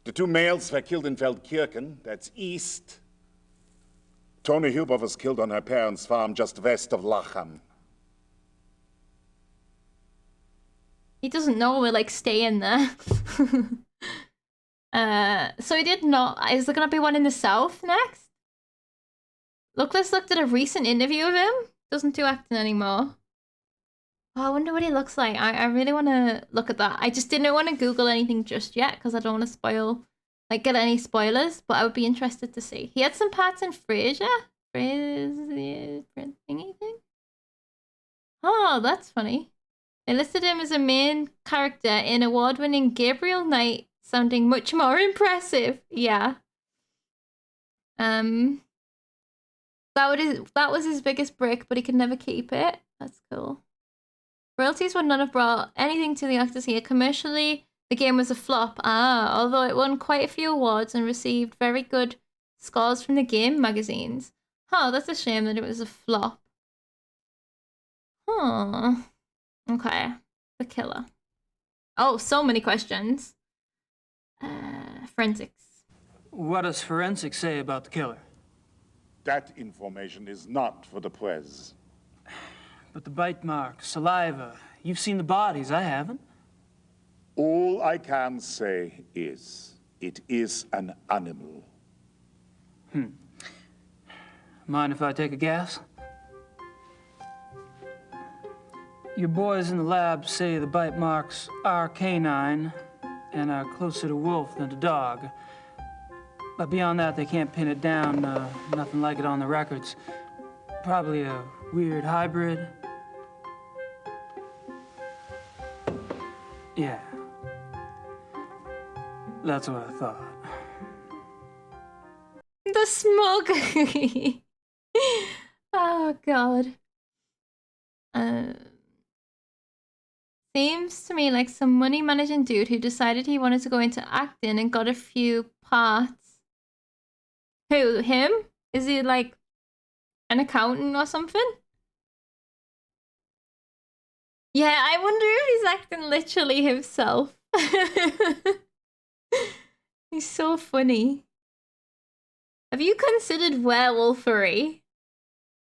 The two males were killed in Feldkirchen, that's east. Tony Huber was killed on her parents' farm just west of Lacham. He doesn't know we're like staying there. So he did not. Is there gonna be one in the south next? Let's look at a recent interview of him. Doesn't do acting anymore. Oh, I wonder what he looks like. I really want to look at that. I just didn't want to Google anything just yet because I don't want to spoil, like, get any spoilers. But I would be interested to see. He had some parts in Frasier. Frasier thingy thing. Oh, that's funny. They listed him as a main character in award-winning Gabriel Knight, sounding much more impressive. Yeah. That was his biggest break, but he could never keep it. That's cool. Royalties would not have brought anything to the actors here. Commercially, the game was a flop. Although it won quite a few awards and received very good scores from the game magazines. Oh, that's a shame that it was a flop. Huh. Okay. The killer. Oh, so many questions. Forensics. What does forensics say about the killer? That information is not for the press. But the bite marks, saliva, you've seen the bodies, I haven't. All I can say is, it is an animal. Mind if I take a guess? Your boys in the lab say the bite marks are canine and are closer to wolf than to dog. But beyond that, they can't pin it down. Nothing like it on the records. Probably a weird hybrid. Yeah. That's what I thought. The smug. Oh, God. Seems to me like some money managing dude who decided he wanted to go into acting and got a few parts. Who, him? Is he like an accountant or something? Yeah, I wonder if he's acting literally himself. He's so funny. Have you considered werewolfery?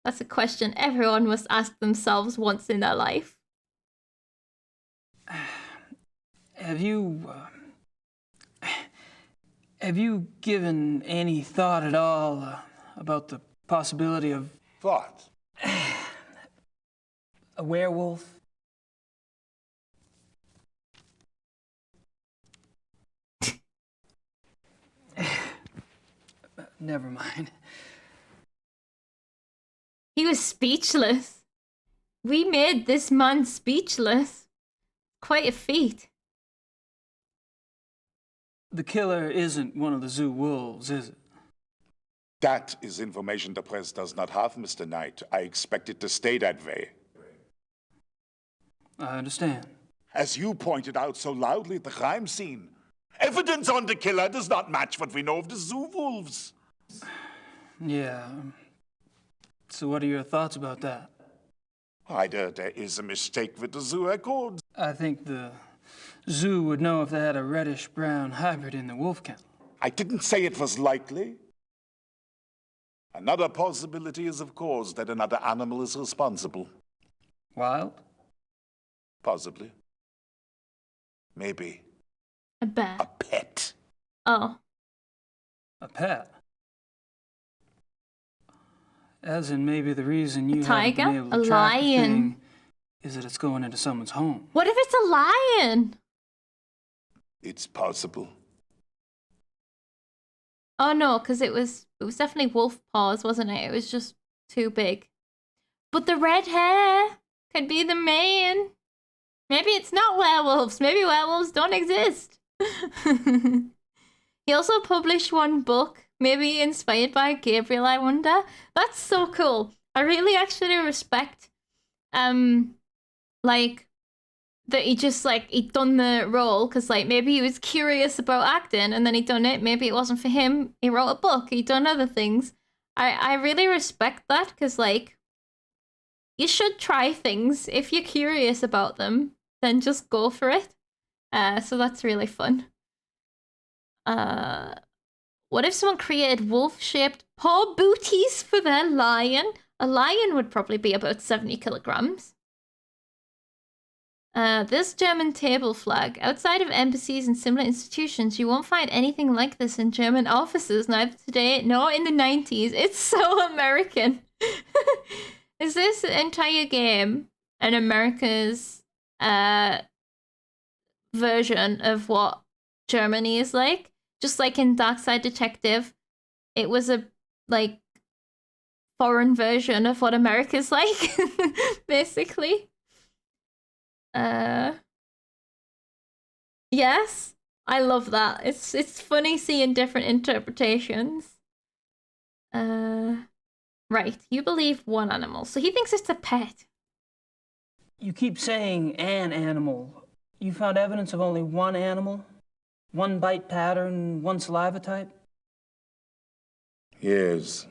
That's a question everyone must ask themselves once in their life. Have you given any thought at all about the possibility of... What? A werewolf? Never mind. He was speechless. We made this man speechless. Quite a feat. The killer isn't one of the zoo wolves, is it? That is information the press does not have, Mr. Knight. I expect it to stay that way. I understand. As you pointed out so loudly at the crime scene, evidence on the killer does not match what we know of the zoo wolves. Yeah. So what are your thoughts about that? Either there is a mistake with the zoo records. I think the zoo would know if they had a reddish-brown hybrid in the wolf kennel. I didn't say it was likely. Another possibility is, of course, that another animal is responsible. Wild? Possibly. Maybe. A bear. A pet. Oh. A pet? As in maybe the reason you tiger? haven't been able to A track the lion? thing is that it's going into someone's home. What if it's a lion? It's possible. Oh no, because it was definitely wolf paws, wasn't it? It was just too big. But the red hair could be the main. Maybe it's not werewolves. Maybe werewolves don't exist. He also published one book, maybe inspired by Gabriel, I wonder. That's so cool. I really actually respect, like, that he just, like, he'd done the role, because, like, maybe he was curious about acting, and then he'd done it. Maybe it wasn't for him. He wrote a book. He'd done other things. I really respect that, because, like, you should try things. If you're curious about them, then just go for it. So that's really fun. What if someone created wolf-shaped paw booties for their lion? A lion would probably be about 70 kilograms. This German table flag. Outside of embassies and similar institutions, you won't find anything like this in German offices, neither today nor in the 90s. It's so American. Is this entire game an America's version of what Germany is like? Just like in Darkside Detective, it was a, like, foreign version of what America's like, basically. Yes, I love that. It's funny seeing different interpretations. Right, you believe one animal, so he thinks it's a pet. You keep saying an animal. You found evidence of only one animal? One bite pattern, one saliva type? Yes.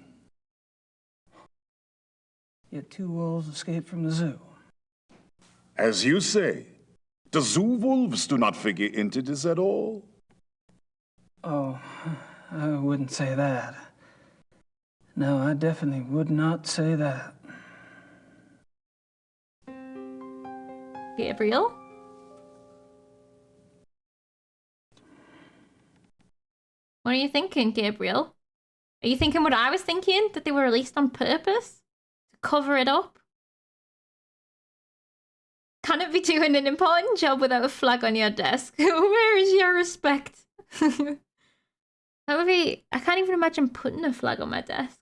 Yet 2 wolves escaped from the zoo. As you say, the zoo wolves do not figure into this at all. Oh, I wouldn't say that. No, I definitely would not say that. Gabriel? What are you thinking, Gabriel? Are you thinking what I was thinking? That they were released on purpose? To cover it up? Can it be doing an important job without a flag on your desk? Where is your respect? That would be... I can't even imagine putting a flag on my desk.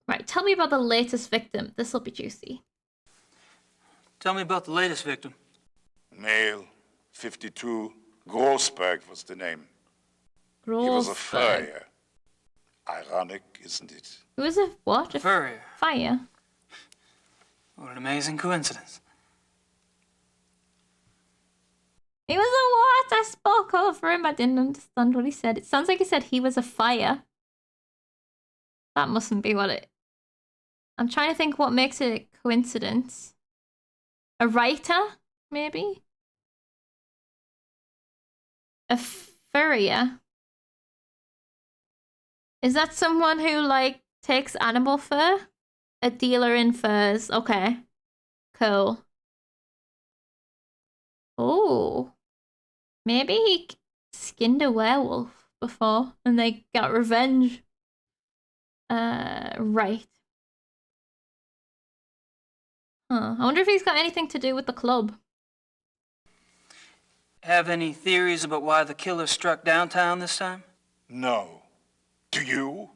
Right, tell me about the latest victim. This will be juicy. Tell me about the latest victim. Male, 52, Grossberg was the name. He was a furrier. Ironic, isn't it? It was a what? A furrier. Fire. What an amazing coincidence. He was a what? I spoke over him. I didn't understand what he said. It sounds like he said he was a fire. That mustn't be what it... I'm trying to think what makes it a coincidence. A writer, maybe? A furrier? Is that someone who, like, takes animal fur? A dealer in furs. Okay. Cool. Oh. Maybe he skinned a werewolf before and they got revenge. Right. Huh. I wonder if he's got anything to do with the club. Have any theories about why the killer struck downtown this time? No. Do you?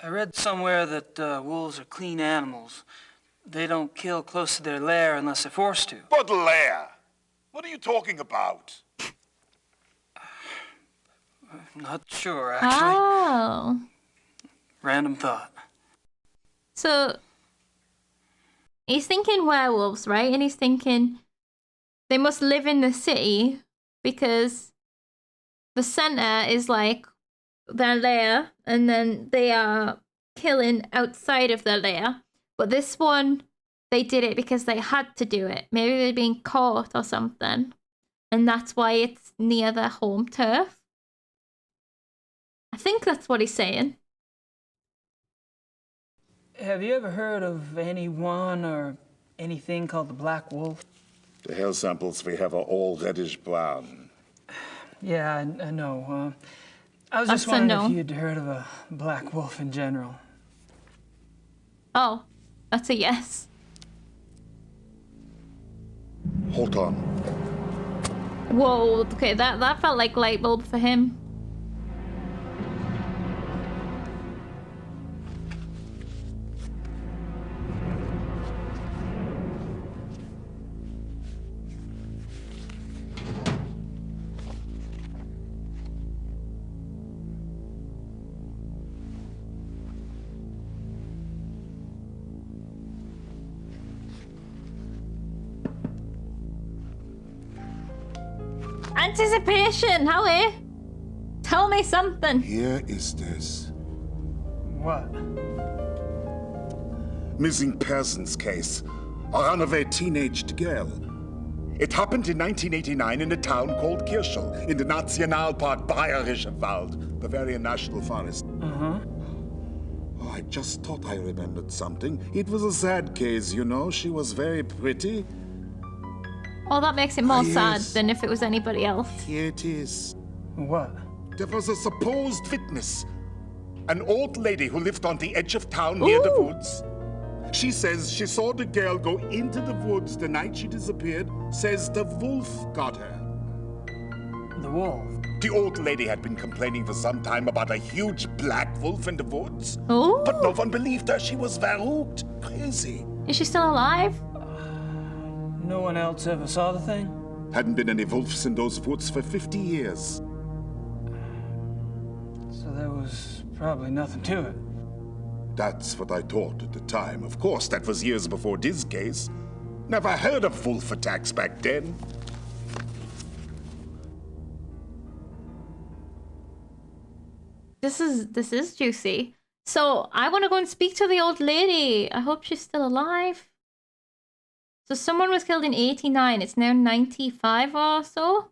I read somewhere that wolves are clean animals. They don't kill close to their lair unless they're forced to. But lair? What are you talking about? Not sure, actually. Oh. Random thought. So, he's thinking werewolves, right? And he's thinking they must live in the city because the center is like their lair, and then they are killing outside of their lair. But this one, they did it because they had to do it. Maybe they're being caught or something. And that's why it's near their home turf. I think that's what he's saying. Have you ever heard of anyone or anything called the Black Wolf? The hair samples we have are all reddish-brown. Yeah, I know. I was just wondering if you'd heard of a Black Wolf in general. Oh, that's a yes. Hold on. Whoa, okay, that felt like light bulb for him. Anticipation, Howie. Tell me something. Here is this. What? Missing persons case. A runaway teenaged girl. It happened in 1989 in a town called Kirschel, in the Nationalpark Bayerischer Wald, Bavarian National Forest. Uh-huh. Oh, I just thought I remembered something. It was a sad case, you know. She was very pretty. Oh, that makes it more sad than if it was anybody else. Here it is. What? There was a supposed witness. An old lady who lived on the edge of town near the woods. She says she saw the girl go into the woods the night she disappeared. Says the wolf got her. The wolf? The old lady had been complaining for some time about a huge black wolf in the woods. Oh. But no one believed her. She was verrückt. Crazy. Is she still alive? No one else ever saw the thing? Hadn't been any wolves in those woods for 50 years. So there was probably nothing to it. That's what I thought at the time. Of course, that was years before this case. Never heard of wolf attacks back then. This is juicy. So I want to go and speak to the old lady. I hope she's still alive. So someone was killed in 89. It's now 95 or so?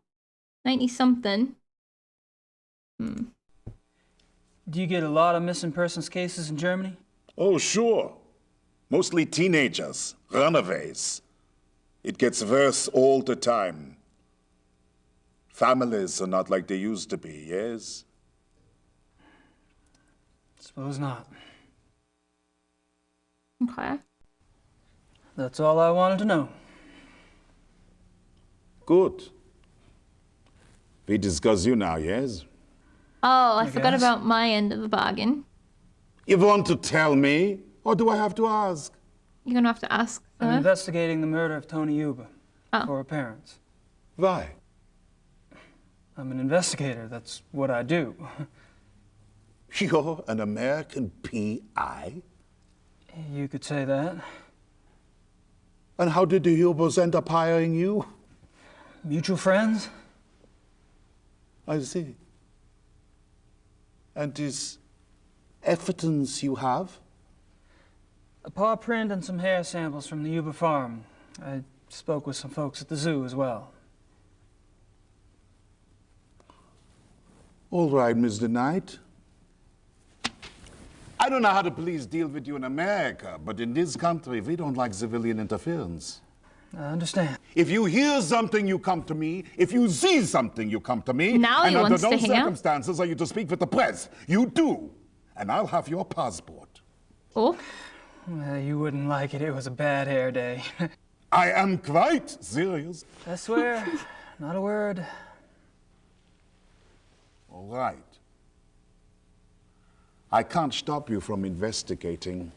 90 something. Do you get a lot of missing persons cases in Germany? Oh, sure. Mostly teenagers, runaways. It gets worse all the time. Families are not like they used to be, yes? Suppose not. Okay. That's all I wanted to know. Good. We discuss you now, yes? Oh, I forgot about my end of the bargain. You want to tell me, or do I have to ask? You're gonna have to ask her. I'm investigating the murder of Tony Yuba for her parents. Why? I'm an investigator. That's what I do. You're an American PI? You could say that. And how did the Hubers end up hiring you? Mutual friends. I see. And this evidence you have? A paw print and some hair samples from the Yuba farm. I spoke with some folks at the zoo as well. All right, Mr. Knight. I don't know how the police deal with you in America, but in this country, we don't like civilian interference. I understand. If you hear something, you come to me. If you see something, you come to me. Now he wants to under no hang out. circumstances are you to speak with the press. You do. And I'll have your passport. Oh? Well, you wouldn't like it. It was a bad hair day. I am quite serious. I swear, not a word. All right. I can't stop you from investigating.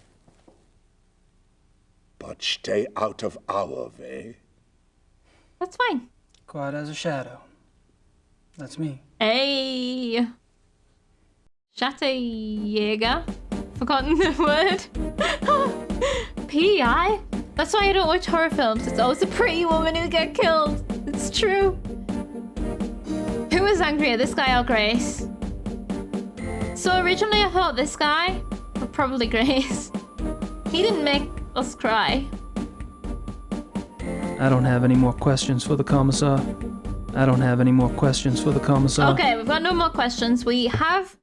But stay out of our way. That's fine. Quiet as a shadow. That's me. Hey. Schattenjäger. Forgotten the word. PI? That's why I don't watch horror films. It's always a pretty woman who gets killed. It's true. Who was angrier, this guy or Grace? So originally I thought this guy, but probably Grace. He didn't make us cry. I don't have any more questions for the commissar. I don't have any more questions for the commissar. Okay, we've got no more questions. We have...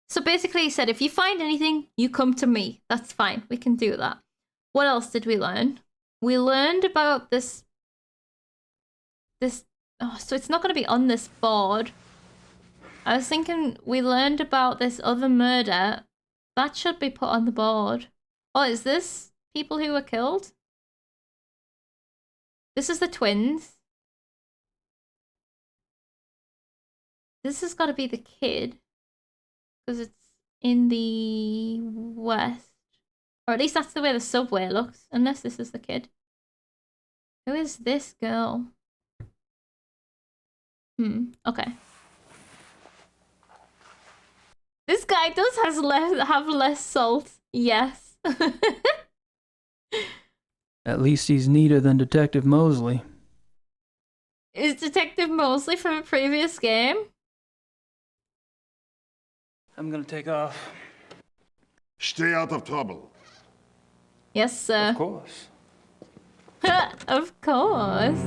So basically he said, if you find anything, you come to me. That's fine. We can do that. What else did we learn? we learned about this. Oh, so it's not going to be on this board. I was thinking we learned about this other murder. That should be put on the board. Oh, is this people who were killed? This is the twins. This has got to be the kid. Because it's in the west. Or at least that's the way the subway looks. Unless this is the kid. Who is this girl? Okay. This guy does have less salt. Yes. At least he's neater than Detective Mosley. Is Detective Mosley from a previous game? I'm gonna take off. Stay out of trouble. Yes, sir. Of course. Of course.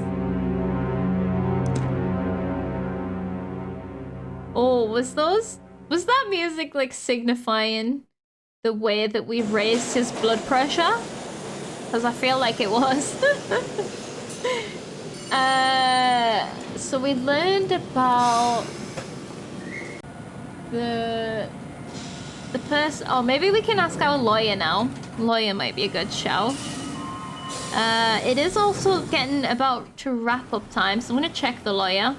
Oh, was that music like signifying the way that we raised his blood pressure? Because I feel like it was. So we learned about the person. Oh, maybe we can ask our lawyer now. Lawyer might be a good shout. It is also getting about to wrap up time, so I'm gonna check the lawyer.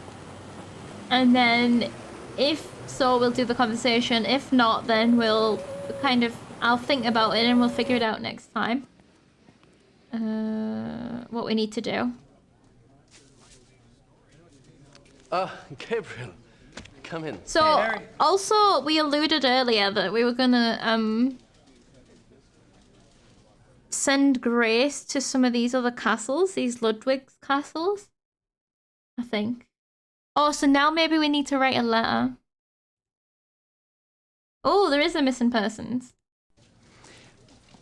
And then if so, we'll do the conversation. If not, then we'll I'll think about it and we'll figure it out next time. What we need to do. Gabriel, come in. So, also, we alluded earlier that we were gonna, send Grace to some of these other castles, these Ludwig's castles, I think. Oh, so now maybe we need to write a letter. Oh, there is a missing persons.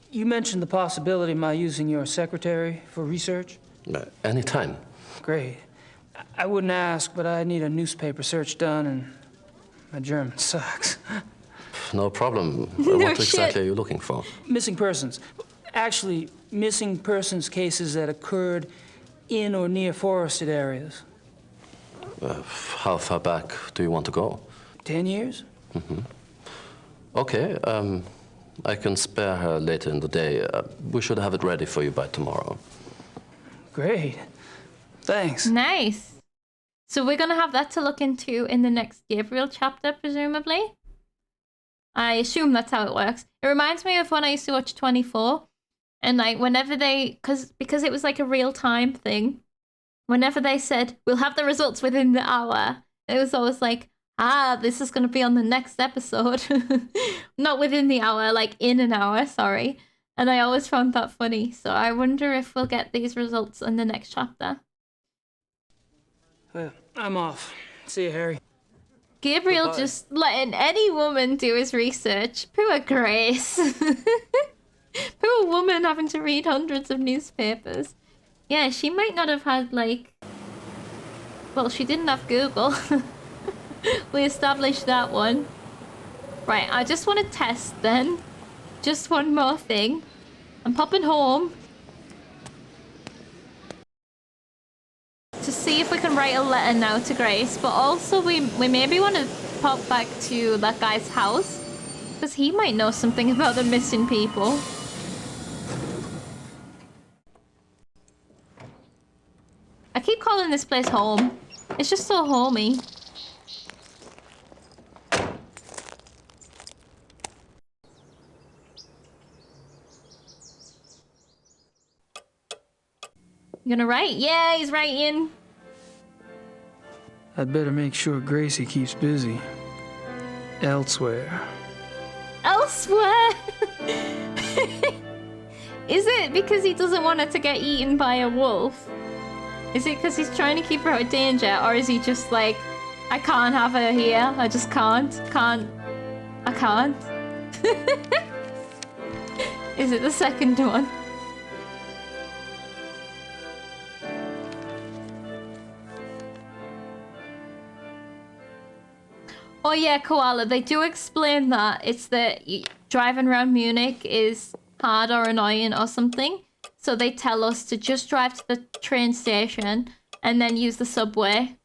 You mentioned the possibility of my using your secretary for research? Anytime. Great. I wouldn't ask, but I need a newspaper search done, and my German sucks. No problem. What exactly are you looking for? Missing persons. Actually, missing persons cases that occurred in or near forested areas. How far back do you want to go? 10 years? Okay, I can spare her later in the day. We should have it ready for you by tomorrow. Great. Thanks. Nice. So we're gonna have that to look into in the next Gabriel chapter, presumably. I assume that's how it works. It reminds me of when I used to watch 24. And like whenever they, because it was like a real time thing, whenever they said, we'll have the results within the hour, it was always like, this is going to be on the next episode. Not within the hour, like in an hour, sorry. And I always found that funny. So I wonder if we'll get these results in the next chapter. Well, I'm off. See you, Harry. Gabriel just letting any woman do his research. Poor Grace. Poor woman having to read hundreds of newspapers. Yeah, she might not have had like... Well, she didn't have Google. We established that one. Right, I just want to test then. Just one more thing. I'm popping home. To see if we can write a letter now to Grace. But also we maybe want to pop back to that guy's house. Because he might know something about the missing people. I keep calling this place home. It's just so homey. You gonna write? Yeah, he's writing. I'd better make sure Gracie keeps busy. Elsewhere. Elsewhere? Is it because he doesn't want her to get eaten by a wolf? Is it because he's trying to keep her out of danger? Or is he just like, I can't have her here. I just can't. I can't. Is it the second one? Oh yeah, Koala, they do explain that. It's that driving around Munich is hard or annoying or something. So they tell us to just drive to the train station and then use the subway.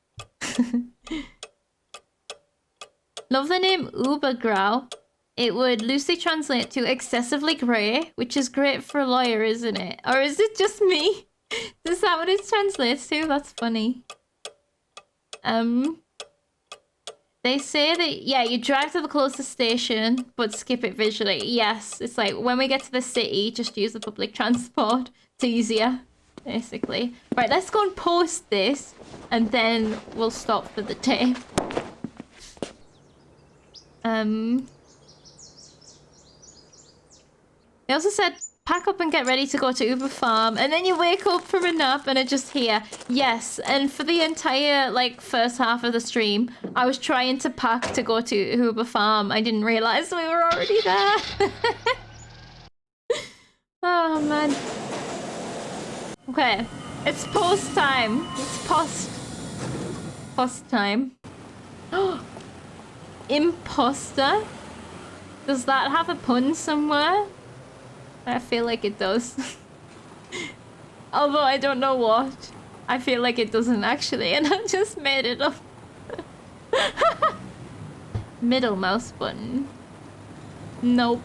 Love the name Ubergrau. It would loosely translate to excessively grey, which is great for a lawyer, isn't it? Or is it just me? Is that what it translates to? That's funny. They say that, yeah, you drive to the closest station, but skip it visually. Yes, it's like, when we get to the city, just use the public transport. It's easier, basically. Right, let's go and post this, and then we'll stop for the day. They also said, pack up and get ready to go to Uber Farm, and then you wake up from a nap and are just here. Yes, and for the entire, like, first half of the stream, I was trying to pack to go to Uber Farm. I didn't realize we were already there. Oh, man. Okay, it's post time. It's post time. Imposter? Does that have a pun somewhere? I feel like it does. Although I don't know what. I feel like it doesn't actually, and I just made it up. Middle mouse button. Nope.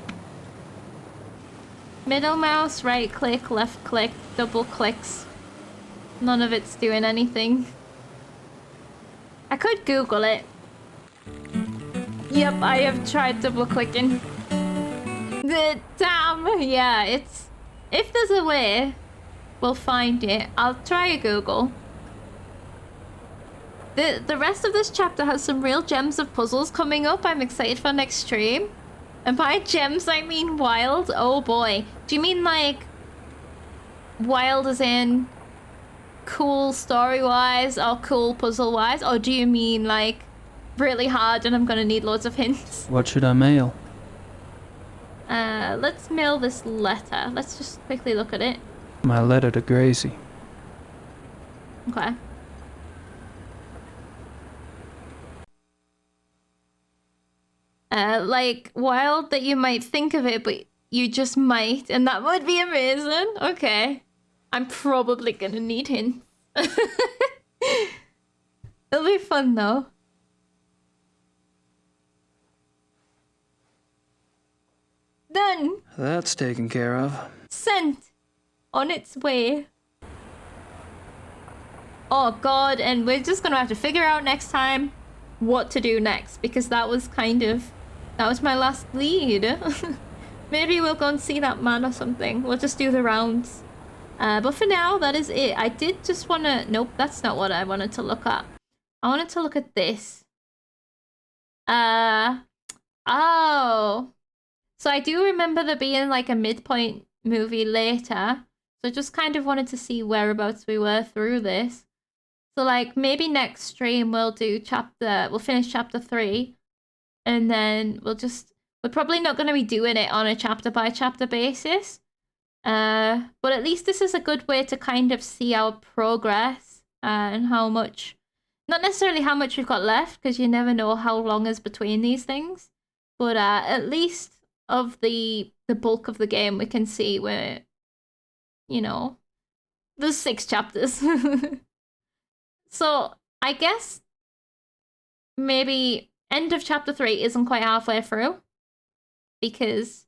Middle mouse, right click, left click, double clicks. None of it's doing anything. I could Google it. Yep, I have tried double clicking. Damn, yeah, it's... If there's a way, we'll find it. I'll try a Google. The rest of this chapter has some real gems of puzzles coming up. I'm excited for next stream. And by gems, I mean wild. Oh boy. Do you mean like... wild as in... cool story-wise or cool puzzle-wise? Or do you mean like... really hard and I'm gonna need loads of hints? What should I mail? Let's mail this letter. Let's just quickly look at it. My letter to Gracie. Okay. Like, wild that you might think of it, but you just might, and that would be amazing. Okay. I'm probably gonna need hints. It'll be fun, though. Done. That's taken care of. Sent. On its way. Oh god, and we're just gonna have to figure out next time what to do next, because that was kind of... that was my last lead. Maybe we'll go and see that man or something. We'll just do the rounds. But for now, that is it. I did just want to... Nope, that's not what I wanted to look at. I wanted to look at this. Oh. So I do remember there being like a midpoint movie later. So I just kind of wanted to see whereabouts we were through this. So like maybe next stream we'll do we'll finish chapter 3. And then we're probably not going to be doing it on a chapter by chapter basis. But at least this is a good way to kind of see our progress and how much, not necessarily how much we've got left, because you never know how long is between these things. But at least of the bulk of the game we can see where, you know, there's 6 chapters. So I guess maybe end of chapter 3 isn't quite halfway through, because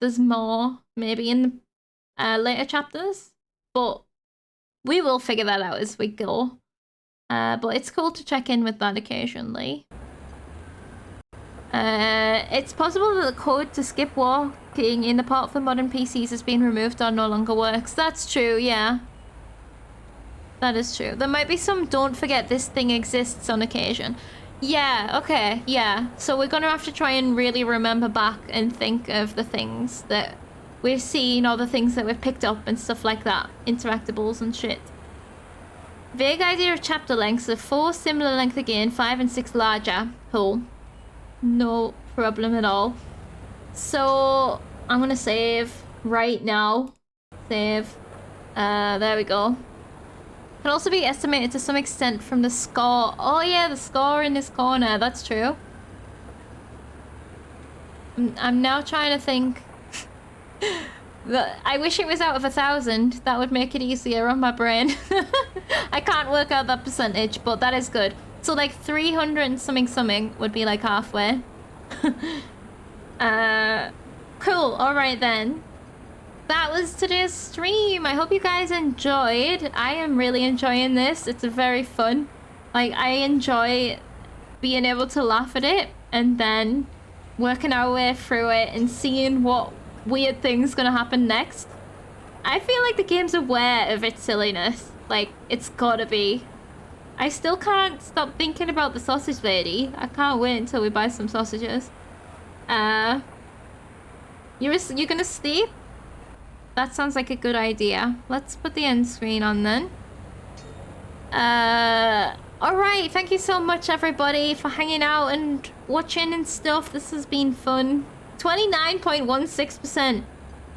there's more maybe in the later chapters, but we will figure that out as we go. But it's cool to check in with that occasionally. It's possible that the code to skip walking in the part for modern PCs has been removed or no longer works. That's true, yeah. That is true. There might be some don't forget this thing exists on occasion. Yeah, okay, yeah. So we're gonna have to try and really remember back and think of the things that we've seen or the things that we've picked up and stuff like that. Interactables and shit. Vague idea of chapter lengths of 4 similar length again, 5 and 6 larger. Cool. No problem at all. So I'm gonna save right now. Save. There we go. Can also be estimated to some extent from the score. Oh yeah, the score in this corner. That's true. I'm now trying to think I wish it was out of 1,000. That would make it easier on my brain. I can't work out that percentage, but that is good. So like 300 and something would be like halfway. Cool. All right then. That was today's stream. I hope you guys enjoyed. I am really enjoying this. It's very fun. Like, I enjoy being able to laugh at it and then working our way through it and seeing what weird thing's gonna happen next. I feel like the game's aware of its silliness. Like, it's gotta be. I still can't stop thinking about the sausage lady. I can't wait until we buy some sausages. You're gonna sleep? That sounds like a good idea. Let's put the end screen on then. Alright, thank you so much everybody for hanging out and watching and stuff. This has been fun. 29.16%.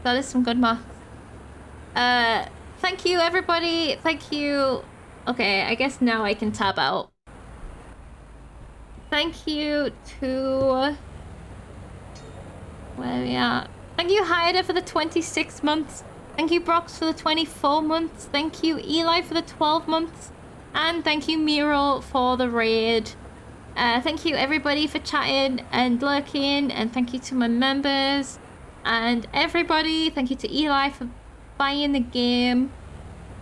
That is some good math. Thank you everybody. Thank you. Okay, I guess now I can tab out. Thank you to... Where are we at? Thank you, Haida, for the 26 months. Thank you, Brox, for the 24 months. Thank you, Eli, for the 12 months. And thank you, Miro, for the raid. Thank you, everybody, for chatting and lurking. And thank you to my members. And everybody, thank you to Eli for buying the game.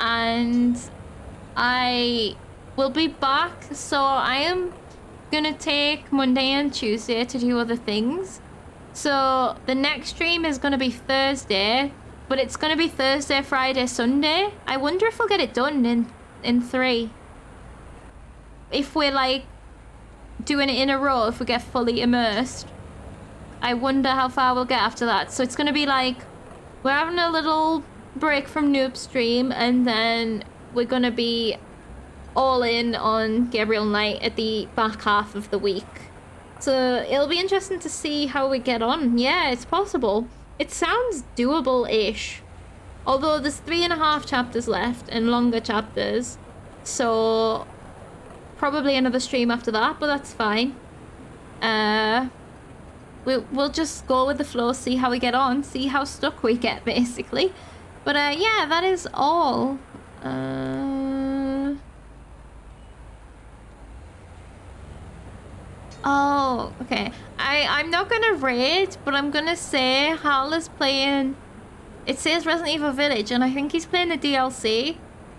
And I will be back. So I am going to take Monday and Tuesday to do other things. So the next stream is going to be Thursday, but it's going to be Thursday, Friday, Sunday. I wonder if we'll get it done in 3. If we're like doing it in a row, if we get fully immersed. I wonder how far we'll get after that. So it's going to be like, we're having a little break from Noob stream, and then we're going to be all in on Gabriel Knight at the back half of the week. So it'll be interesting to see how we get on. Yeah, it's possible. It sounds doable-ish. Although there's 3.5 chapters left and longer chapters. So probably another stream after that, but that's fine. We'll just go with the flow, see how we get on, see how stuck we get, basically. But yeah, that is all. Oh, okay. I'm not gonna raid, but I'm gonna say Hal is playing... It says Resident Evil Village, and I think he's playing the DLC,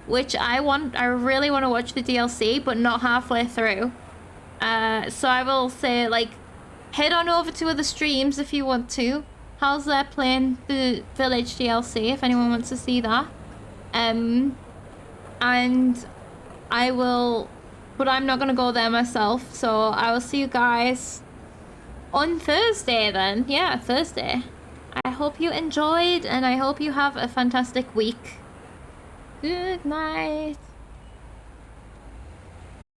which I really want to watch the DLC, but not halfway through. So I will say, like, head on over to other streams if you want to. Hal's there playing the Village DLC, if anyone wants to see that. And I will... But I'm not going to go there myself, so I will see you guys on Thursday then. Yeah, Thursday. I hope you enjoyed, and I hope you have a fantastic week. Good night.